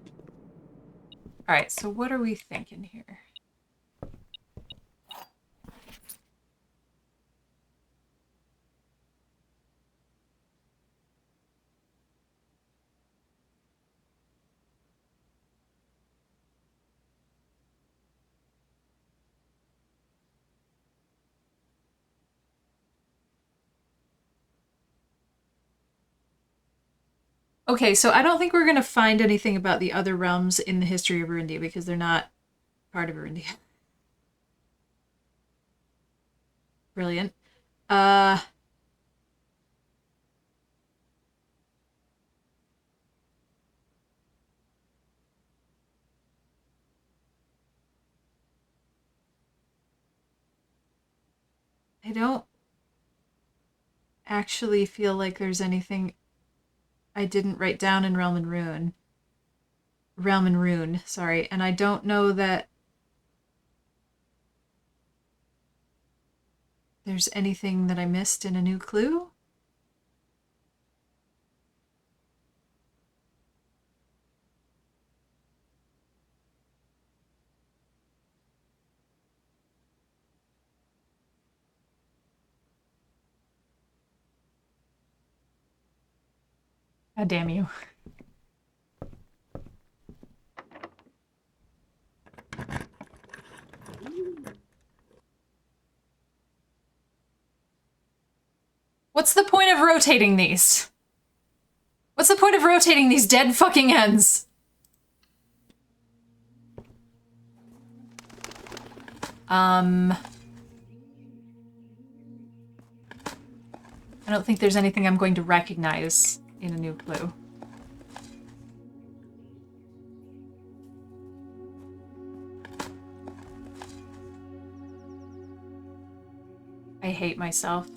Alright, so what are we thinking here? Okay, so I don't think we're going to find anything about the other realms in the history of Arundi because they're not part of Arundi. Brilliant. I don't actually feel like there's anything I didn't write down in Realm and Rune, sorry, and I don't know that there's anything that I missed in A New Clue. God damn you. What's the point of rotating these? What's the point of rotating these dead fucking ends? I don't think there's anything I'm going to recognize in A New Clue. I hate myself.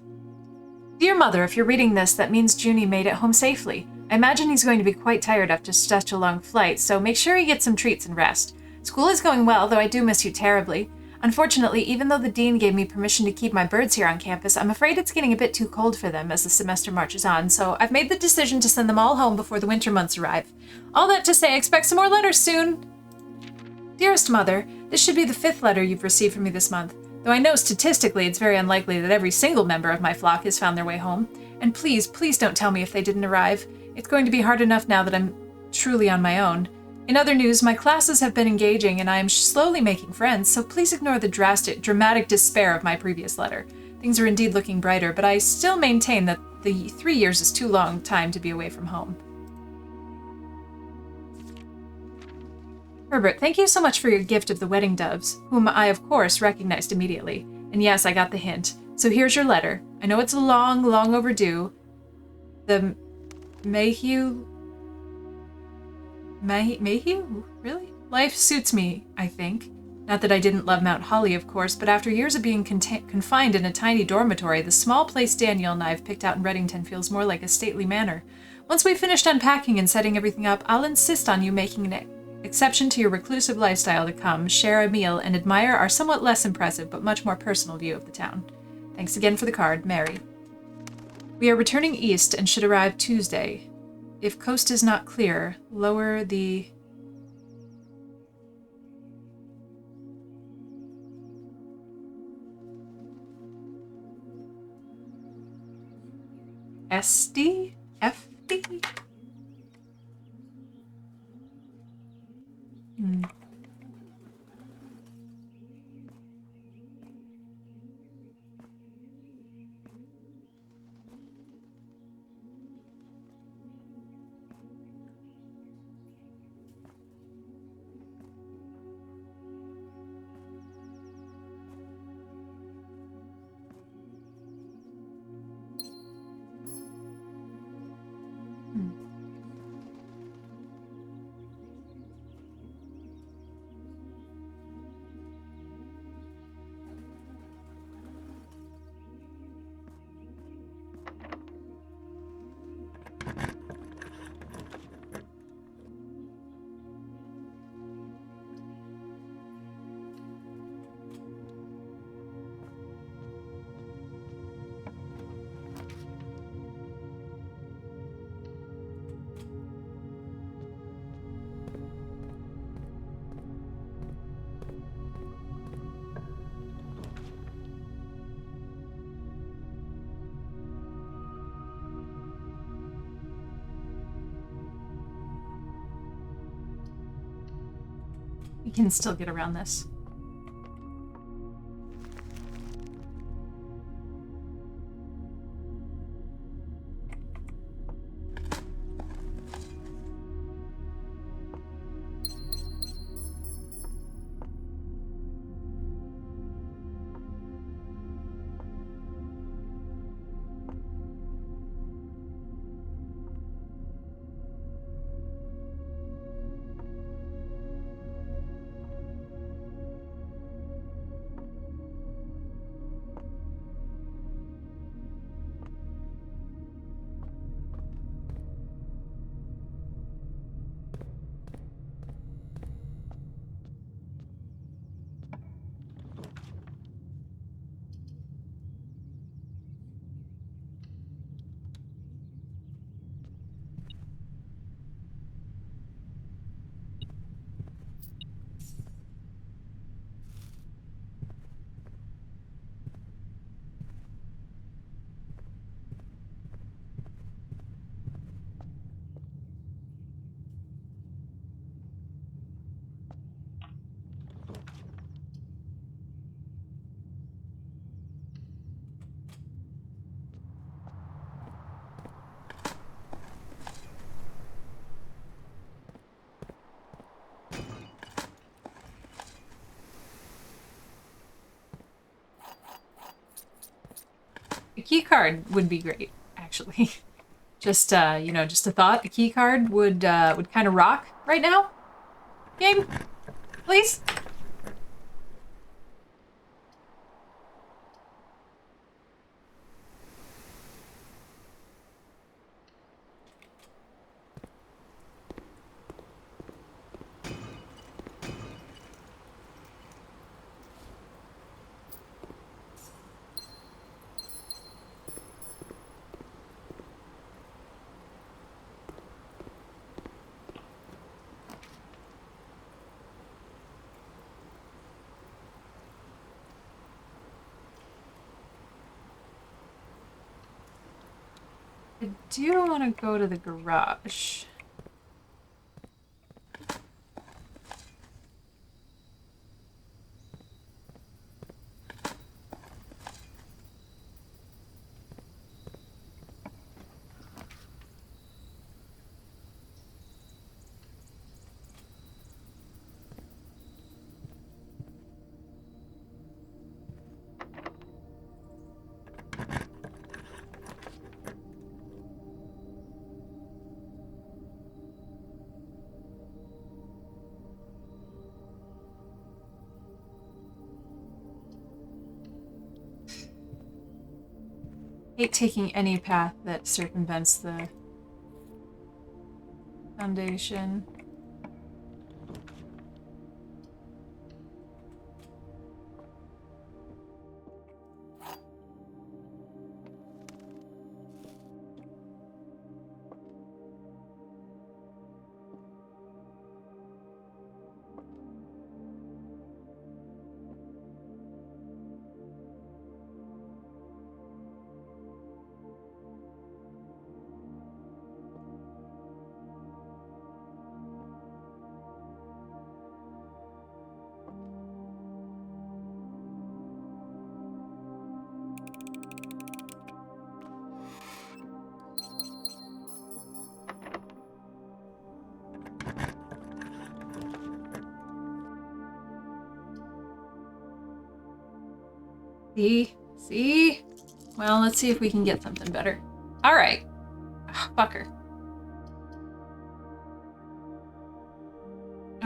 Dear Mother, if you're reading this, that means Junie made it home safely. I imagine he's going to be quite tired after such a long flight, so make sure he gets some treats and rest. School is going well, though I do miss you terribly. Unfortunately, even though the dean gave me permission to keep my birds here on campus, I'm afraid it's getting a bit too cold for them as the semester marches on, so I've made the decision to send them all home before the winter months arrive. All that to say, I expect some more letters soon. Dearest Mother, this should be the 5th letter you've received from me this month, though I know statistically it's very unlikely that every single member of my flock has found their way home. And please, please don't tell me if they didn't arrive. It's going to be hard enough now that I'm truly on my own. In other news, my classes have been engaging and I am slowly making friends, so please ignore the dramatic despair of my previous letter. Things are indeed looking brighter, but I still maintain that the 3 years is too long time to be away from home. Herbert, thank you so much for your gift of the wedding doves, whom I, of course, recognized immediately. And yes, I got the hint. So here's your letter. I know it's long, long overdue. The Mayhew... Mayhew? Really? Life suits me, I think. Not that I didn't love Mount Holly, of course, but after years of being confined in a tiny dormitory, the small place Daniel and I have picked out in Reddington feels more like a stately manor. Once we've finished unpacking and setting everything up, I'll insist on you making an exception to your reclusive lifestyle to come, share a meal, and admire our somewhat less impressive but much more personal view of the town. Thanks again for the card, Mary. We are returning east and should arrive Tuesday. If coast is not clear, lower the... SD? FD? We can still get around this. A key card would be great, actually. Just just a thought. A key card would kind of rock right now. Game, please. I do want to go to the garage. Hate taking any path that circumvents the foundation. See? Well, let's see if we can get something better. All right. Oh, fucker.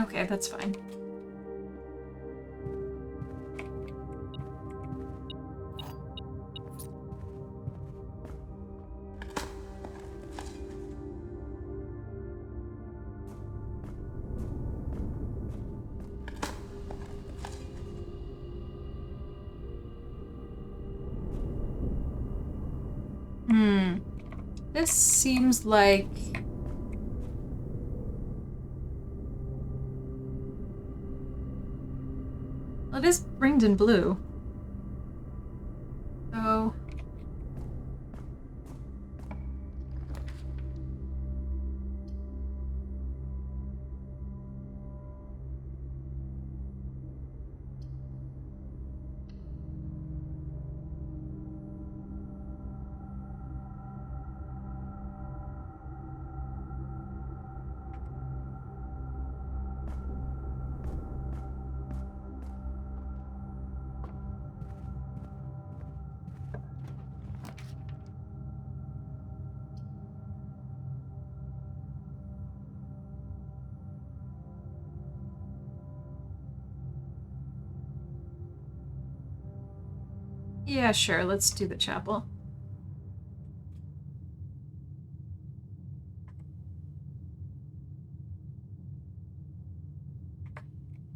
Okay, that's fine. This seems like... Well, it is ringed in blue. So... Yeah, sure, let's do the chapel.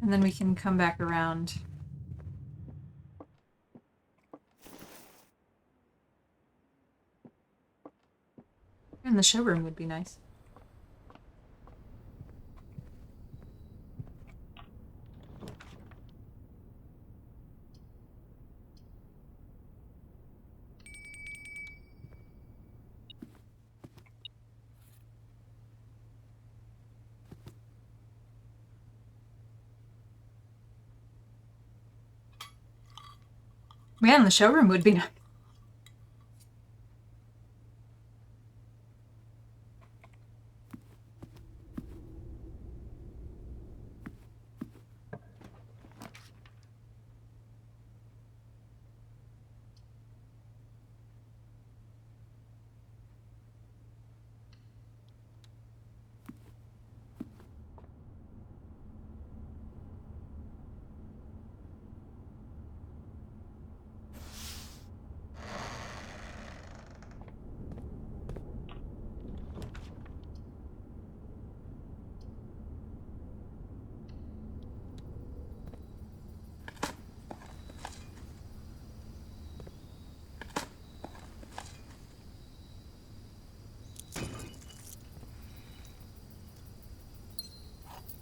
And then we can come back around. And the showroom would be nice. Man, the showroom would be nice.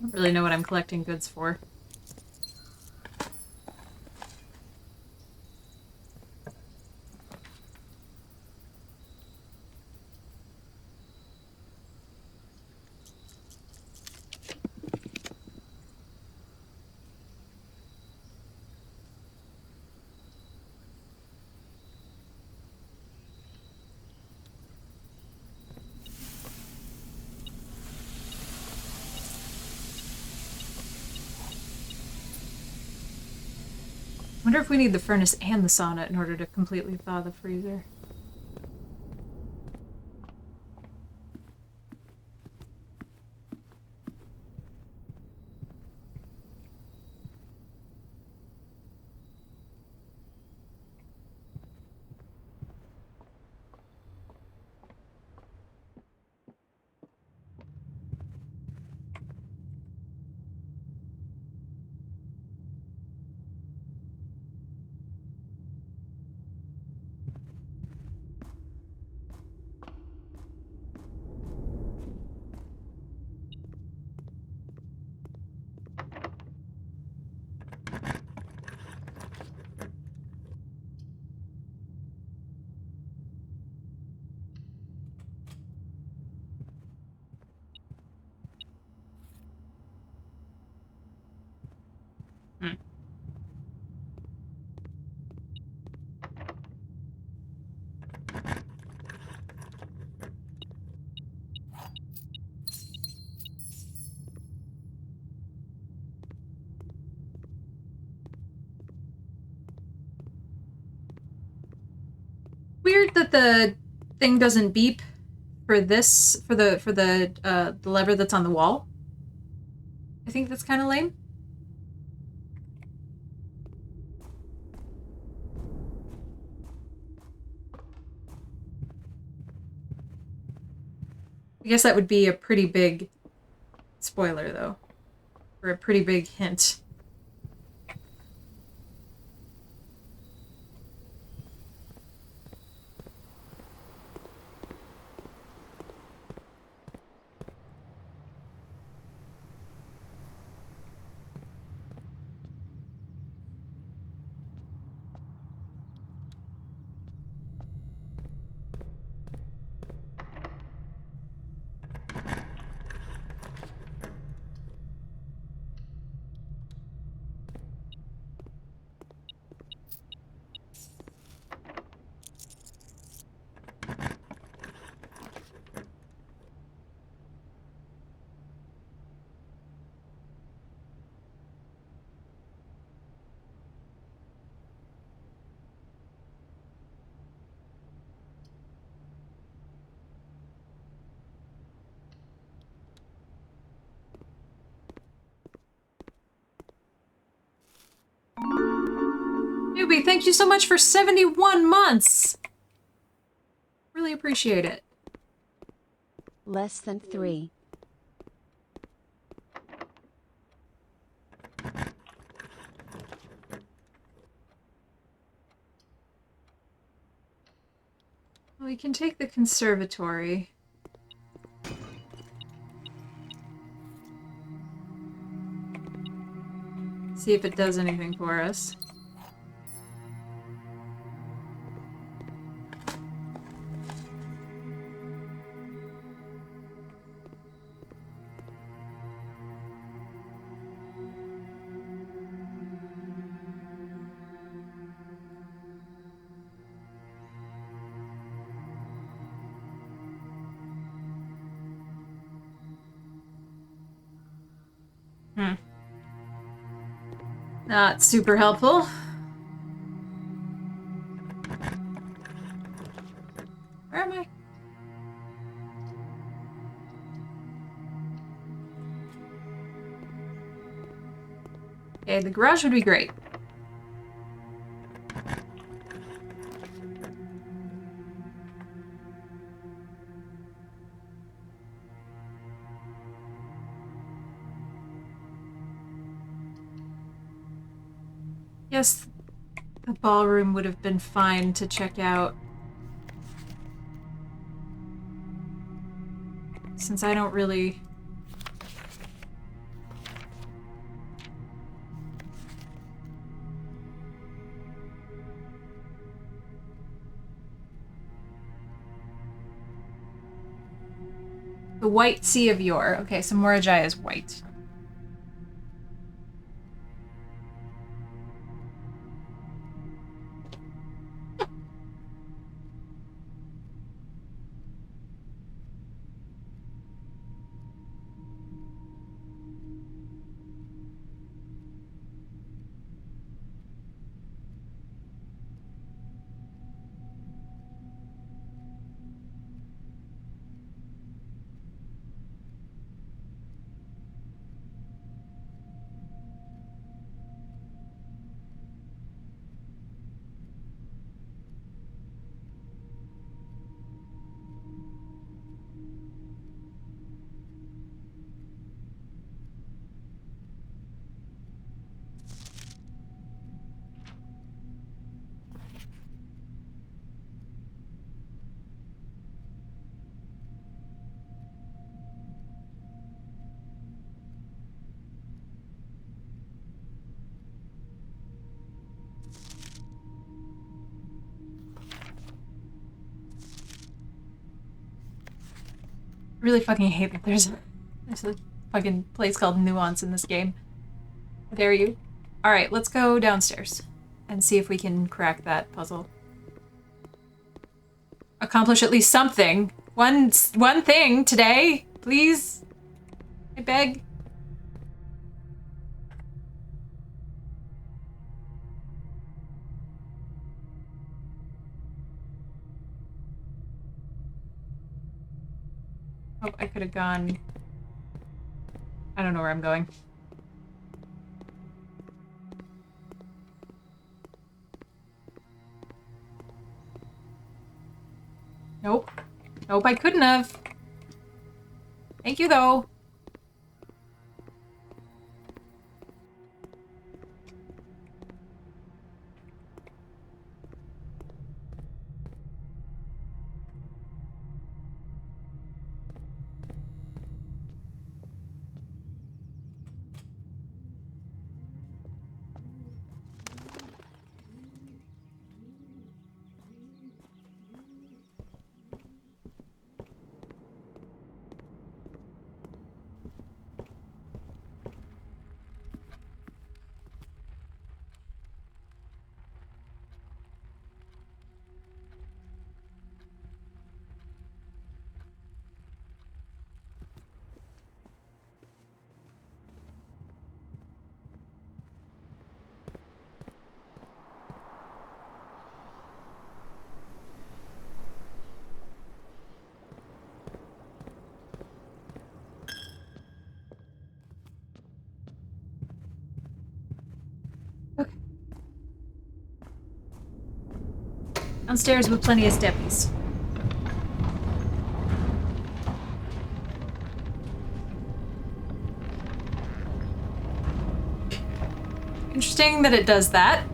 I don't really know what I'm collecting goods for. I wonder if we need the furnace and the sauna in order to completely thaw the freezer. that the thing doesn't beep for this, for the lever that's on the wall. I think that's kind of lame. I guess that would be a pretty big spoiler, though. Or a pretty big hint. Newbie, thank you so much for 71 months! Really appreciate it. Less than 3. Well, we can take the conservatory. See if it does anything for us. Not super helpful. Where am I? Okay, the garage would be great. Yes, the ballroom would have been fine to check out. Since I don't really... The White Sea of Yore. Okay, so Morajaya is white. I really fucking hate that there's a fucking place called Nuance in this game. How dare you? Alright, let's go downstairs and see if we can crack that puzzle. Accomplish at least something. One thing today, please. I beg. Oh, I could have gone... I don't know where I'm going. Nope. Nope, I couldn't have. Thank you, though. Okay. Downstairs with plenty of steppies. Interesting that it does that.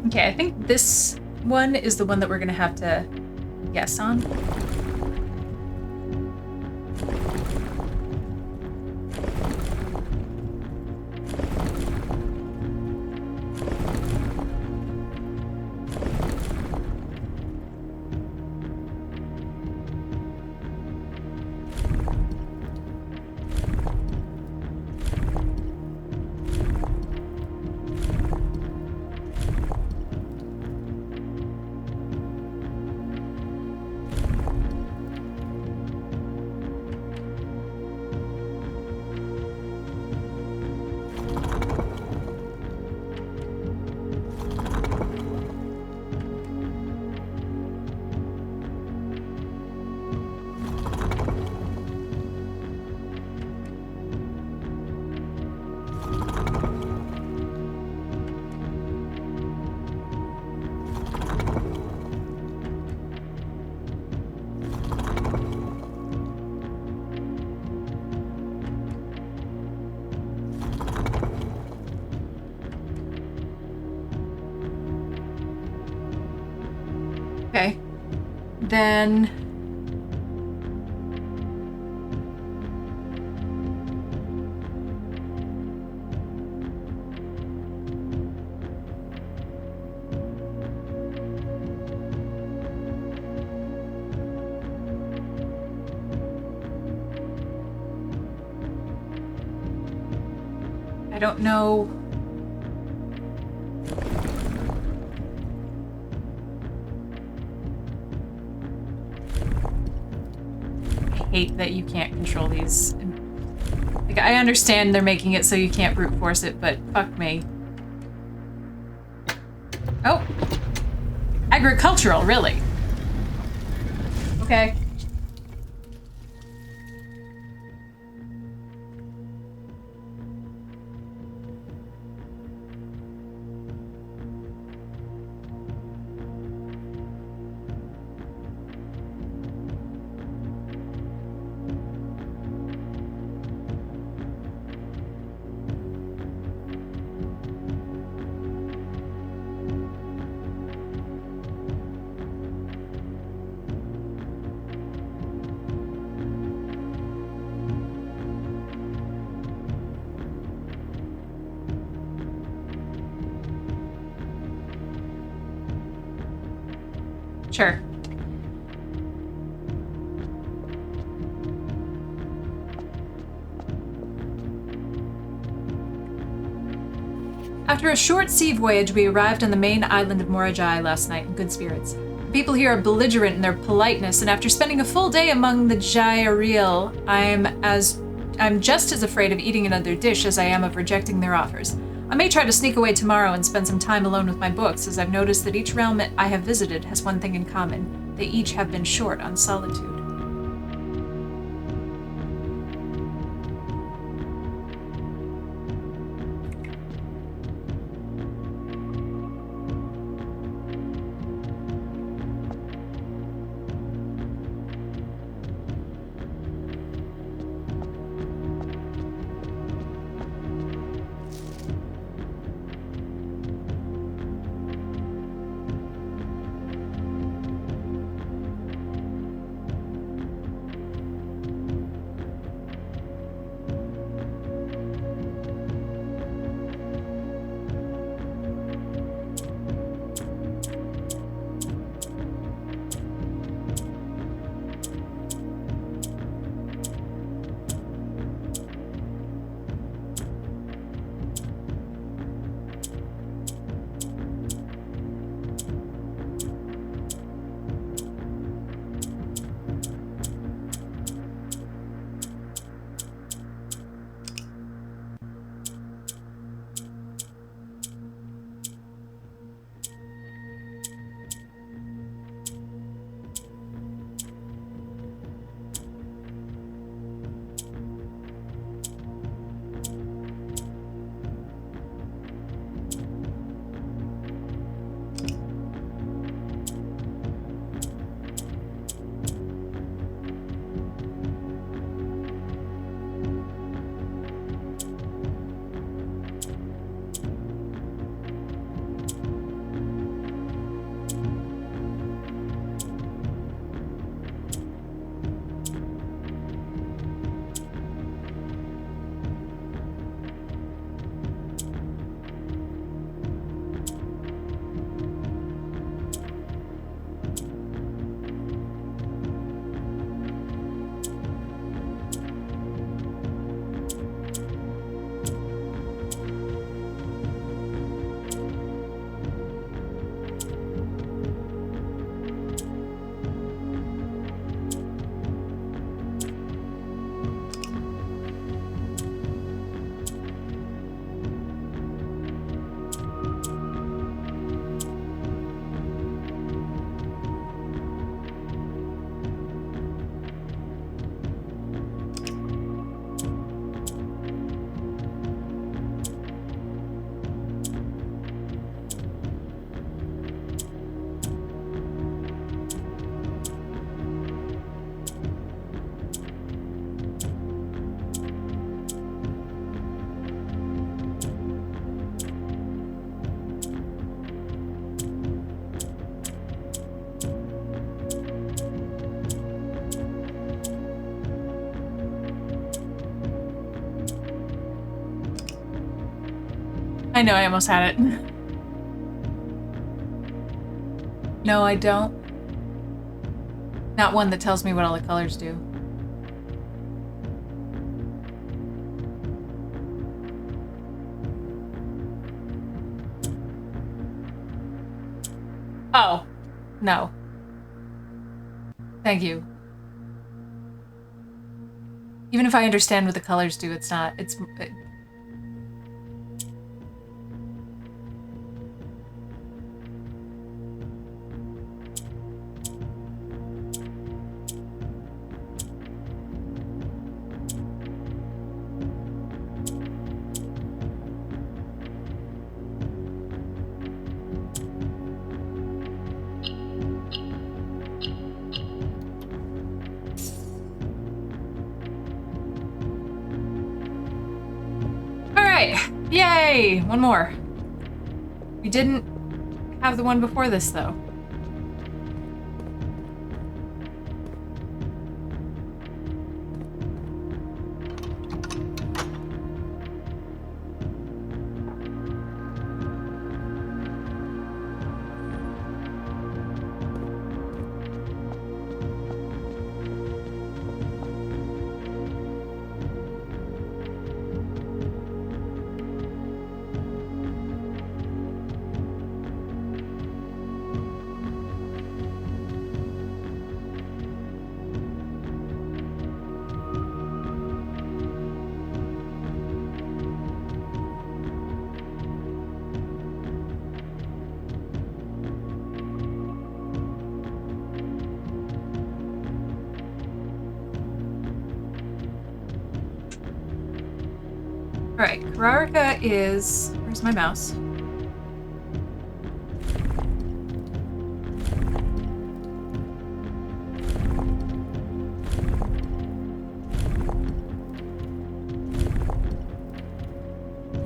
Okay, I think this one is the one that we're gonna have to guess on. Okay. Then... I don't know... hate that you can't control these. Like, I understand they're making it so you can't brute force it, but fuck me. Oh. Agricultural, really. Okay. Sure. After a short sea voyage, we arrived on the main island of Morajai last night in good spirits. The people here are belligerent in their politeness, and after spending a full day among the Jaiareel, I'm just as afraid of eating another dish as I am of rejecting their offers. I may try to sneak away tomorrow and spend some time alone with my books, as I've noticed that each realm I have visited has one thing in common. They each have been short on solitude. I know, I almost had it. No, I don't. Not one that tells me what all the colors do. Oh, no. Thank you. Even if I understand what the colors do, it's not. Alright. Yay! One more. We didn't have the one before this, though. Alright, Kararika is... Where's my mouse?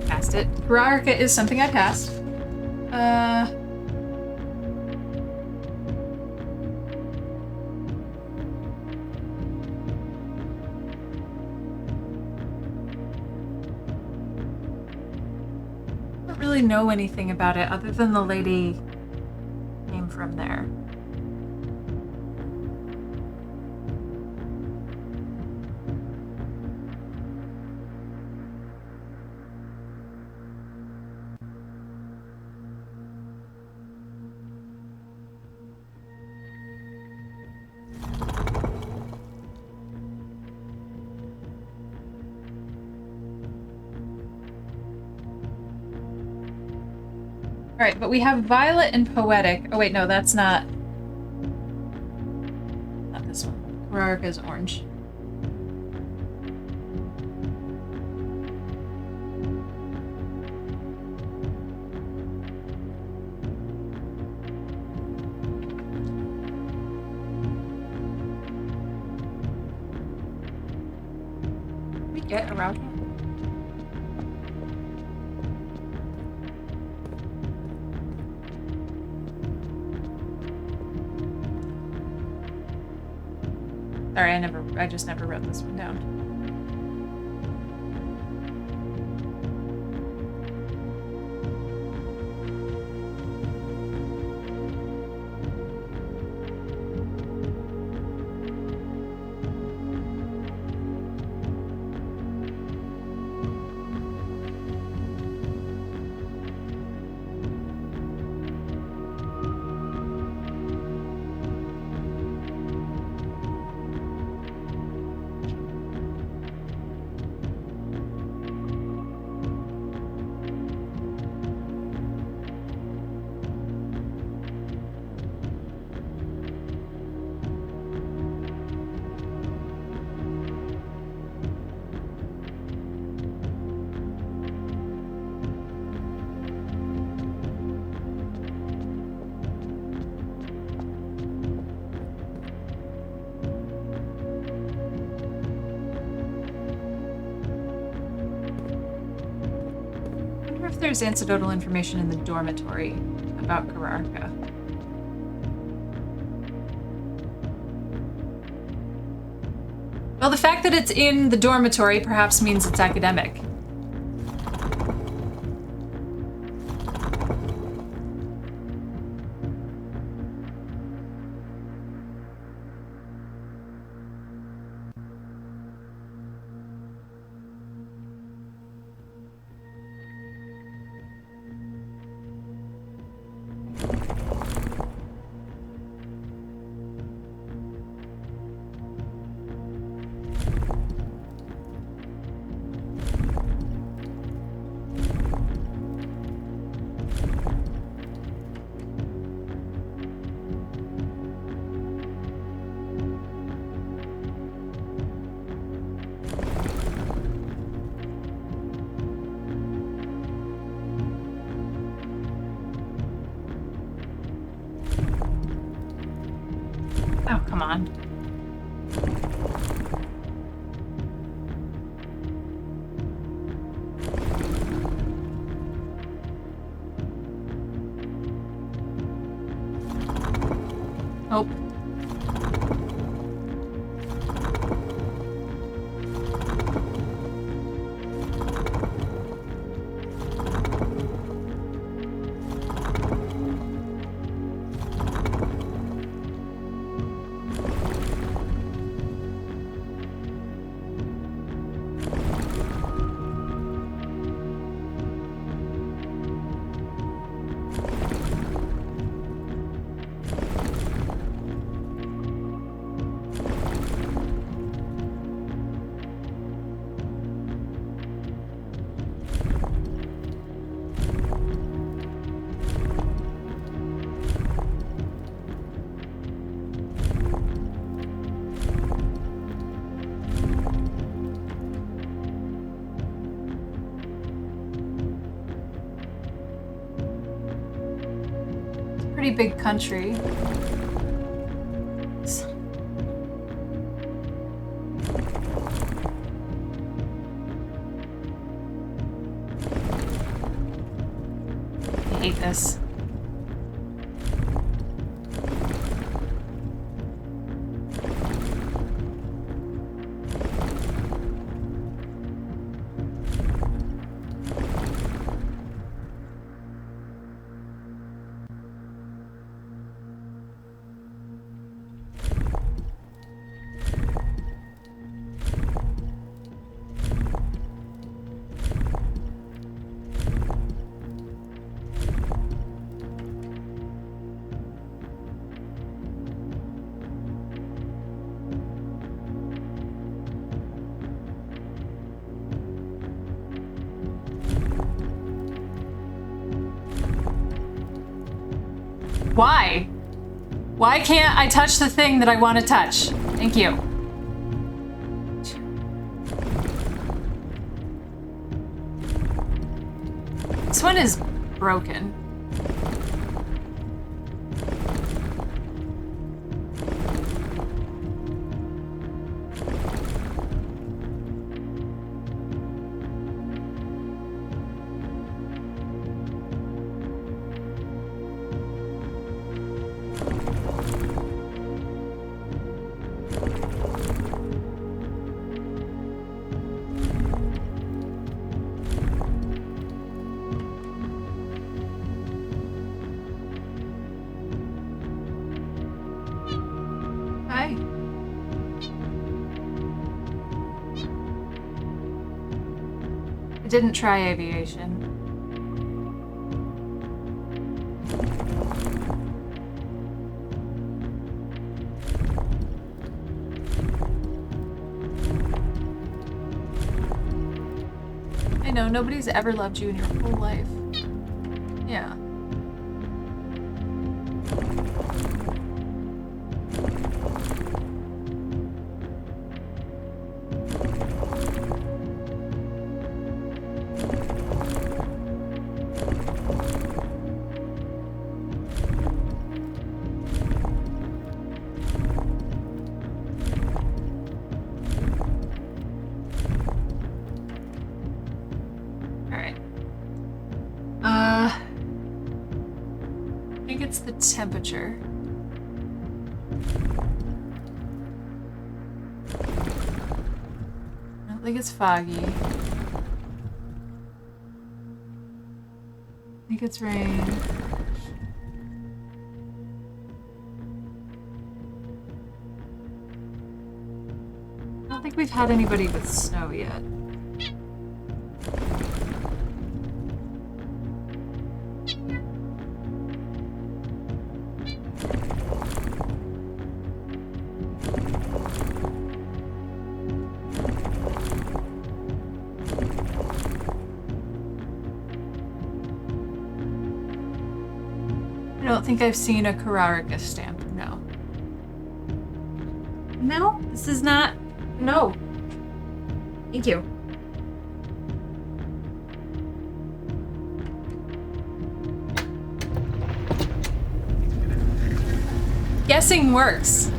Passed it. Kararika is something I passed. Really know anything about it other than the lady came from there. Alright, but we have Violet and Poetic. Oh wait, no, that's not... Not this one. Kararika's orange. Can we get around here? Sorry, I just never wrote this one down. There's anecdotal information in the dormitory about Kararika. Well, the fact that it's in the dormitory perhaps means it's academic. Oh, come on. Oh. Pretty big country. I hate this. Why? Why can't I touch the thing that I want to touch? Thank you. This one is broken. Hi. I didn't try aviation. I know, nobody's ever loved you in your whole life. Yeah. I think it's the temperature. I don't think it's foggy. I think it's rain. I don't think we've had anybody with snow yet. I don't think I've seen a Kararika stamp, no. No, this is not, no. Thank you. Guessing works.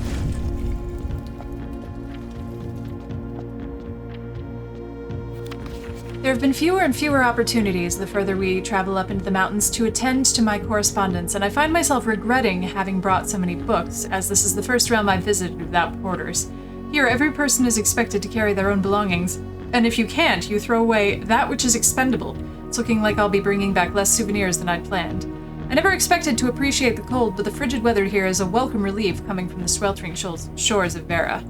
There have been fewer and fewer opportunities the further we travel up into the mountains to attend to my correspondence, and I find myself regretting having brought so many books, as this is the first realm I've visited without porters. Here, every person is expected to carry their own belongings, and if you can't, you throw away that which is expendable. It's looking like I'll be bringing back less souvenirs than I'd planned. I never expected to appreciate the cold, but the frigid weather here is a welcome relief coming from the sweltering shores of Vera.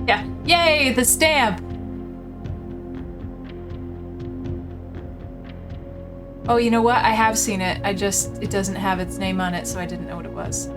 Yeah. Yay, the stamp! Oh, you know what? I have seen it. It doesn't have its name on it, so I didn't know what it was.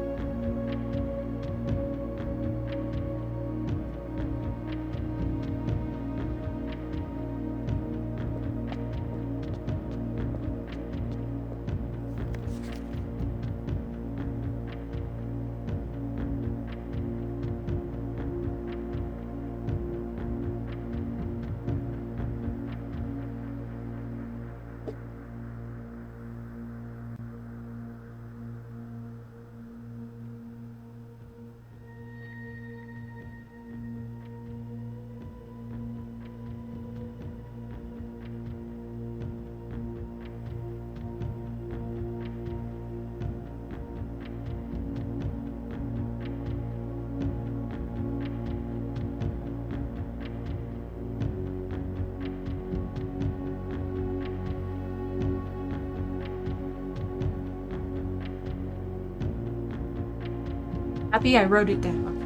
Happy I wrote it down.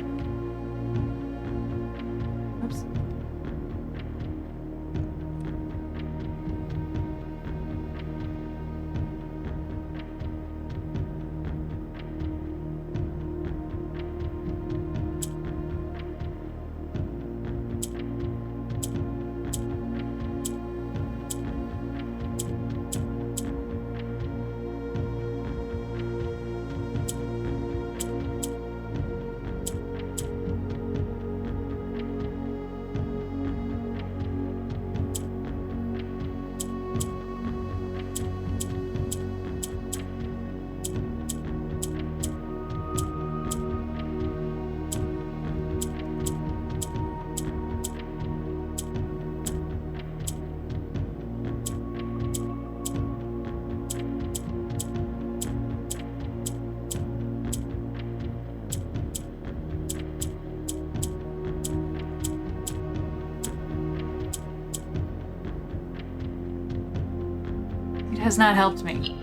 Oops. It has not helped me.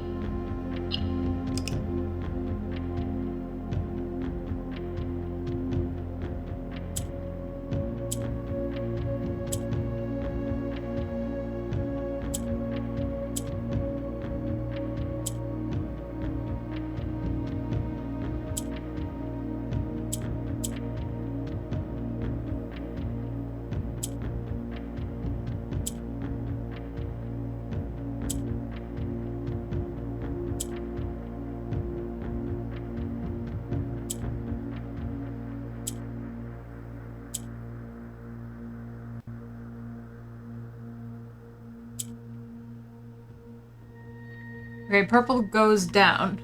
Okay, purple goes down.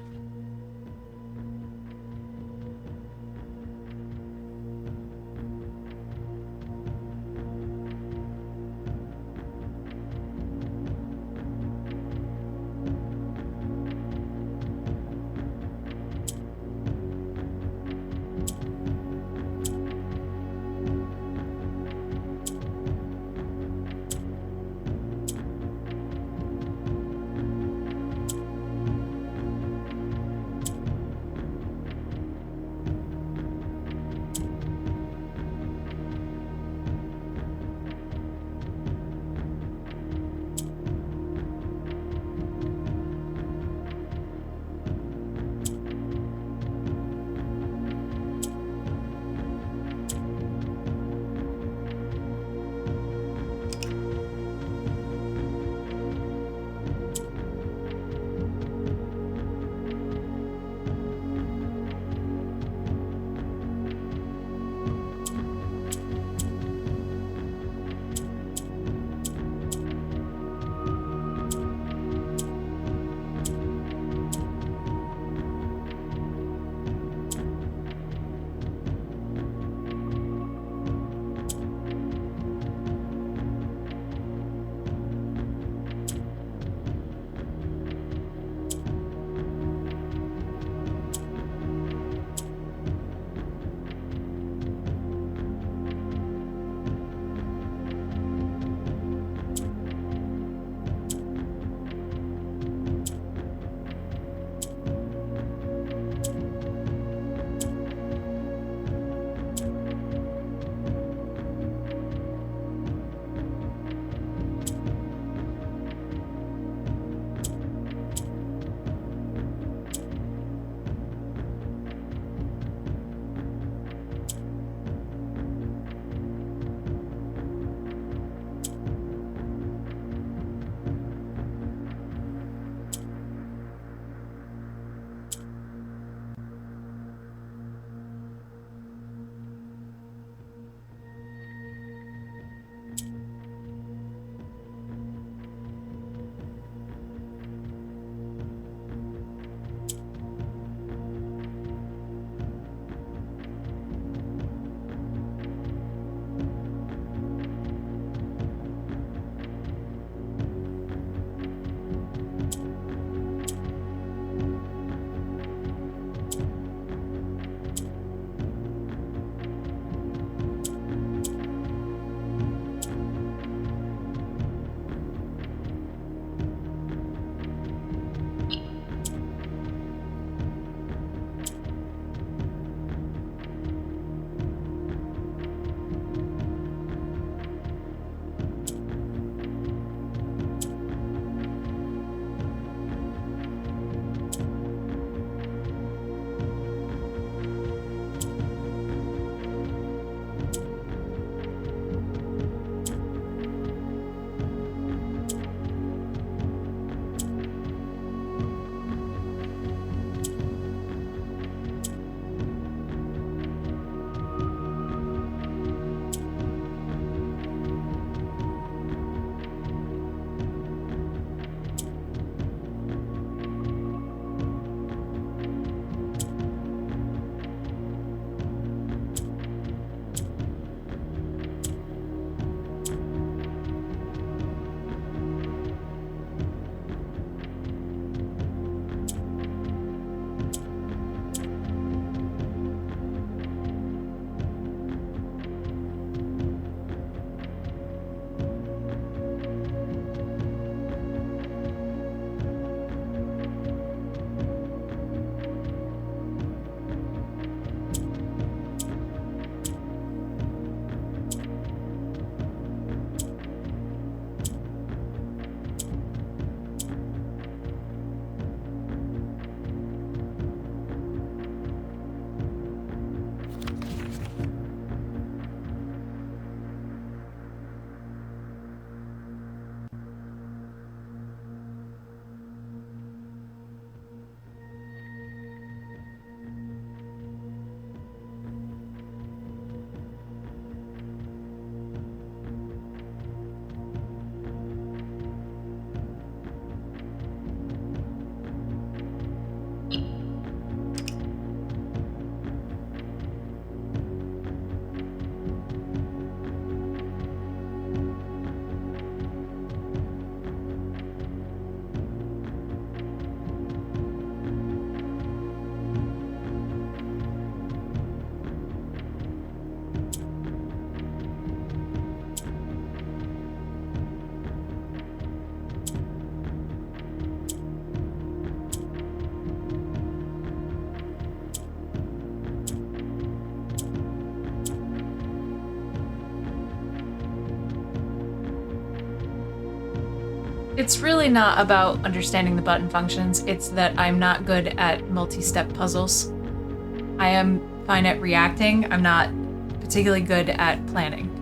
It's really not about understanding the button functions, it's that I'm not good at multi-step puzzles. I am fine at reacting, I'm not particularly good at planning.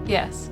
Yes.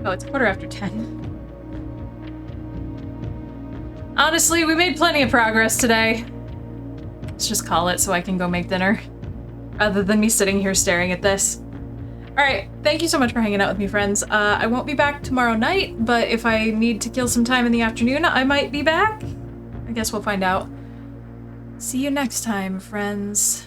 Oh, it's 10:15. Honestly, we made plenty of progress today. Let's just call it so I can go make dinner, rather than me sitting here staring at this. Alright, thank you so much for hanging out with me, friends. I won't be back tomorrow night, but if I need to kill some time in the afternoon, I might be back. I guess we'll find out. See you next time, friends.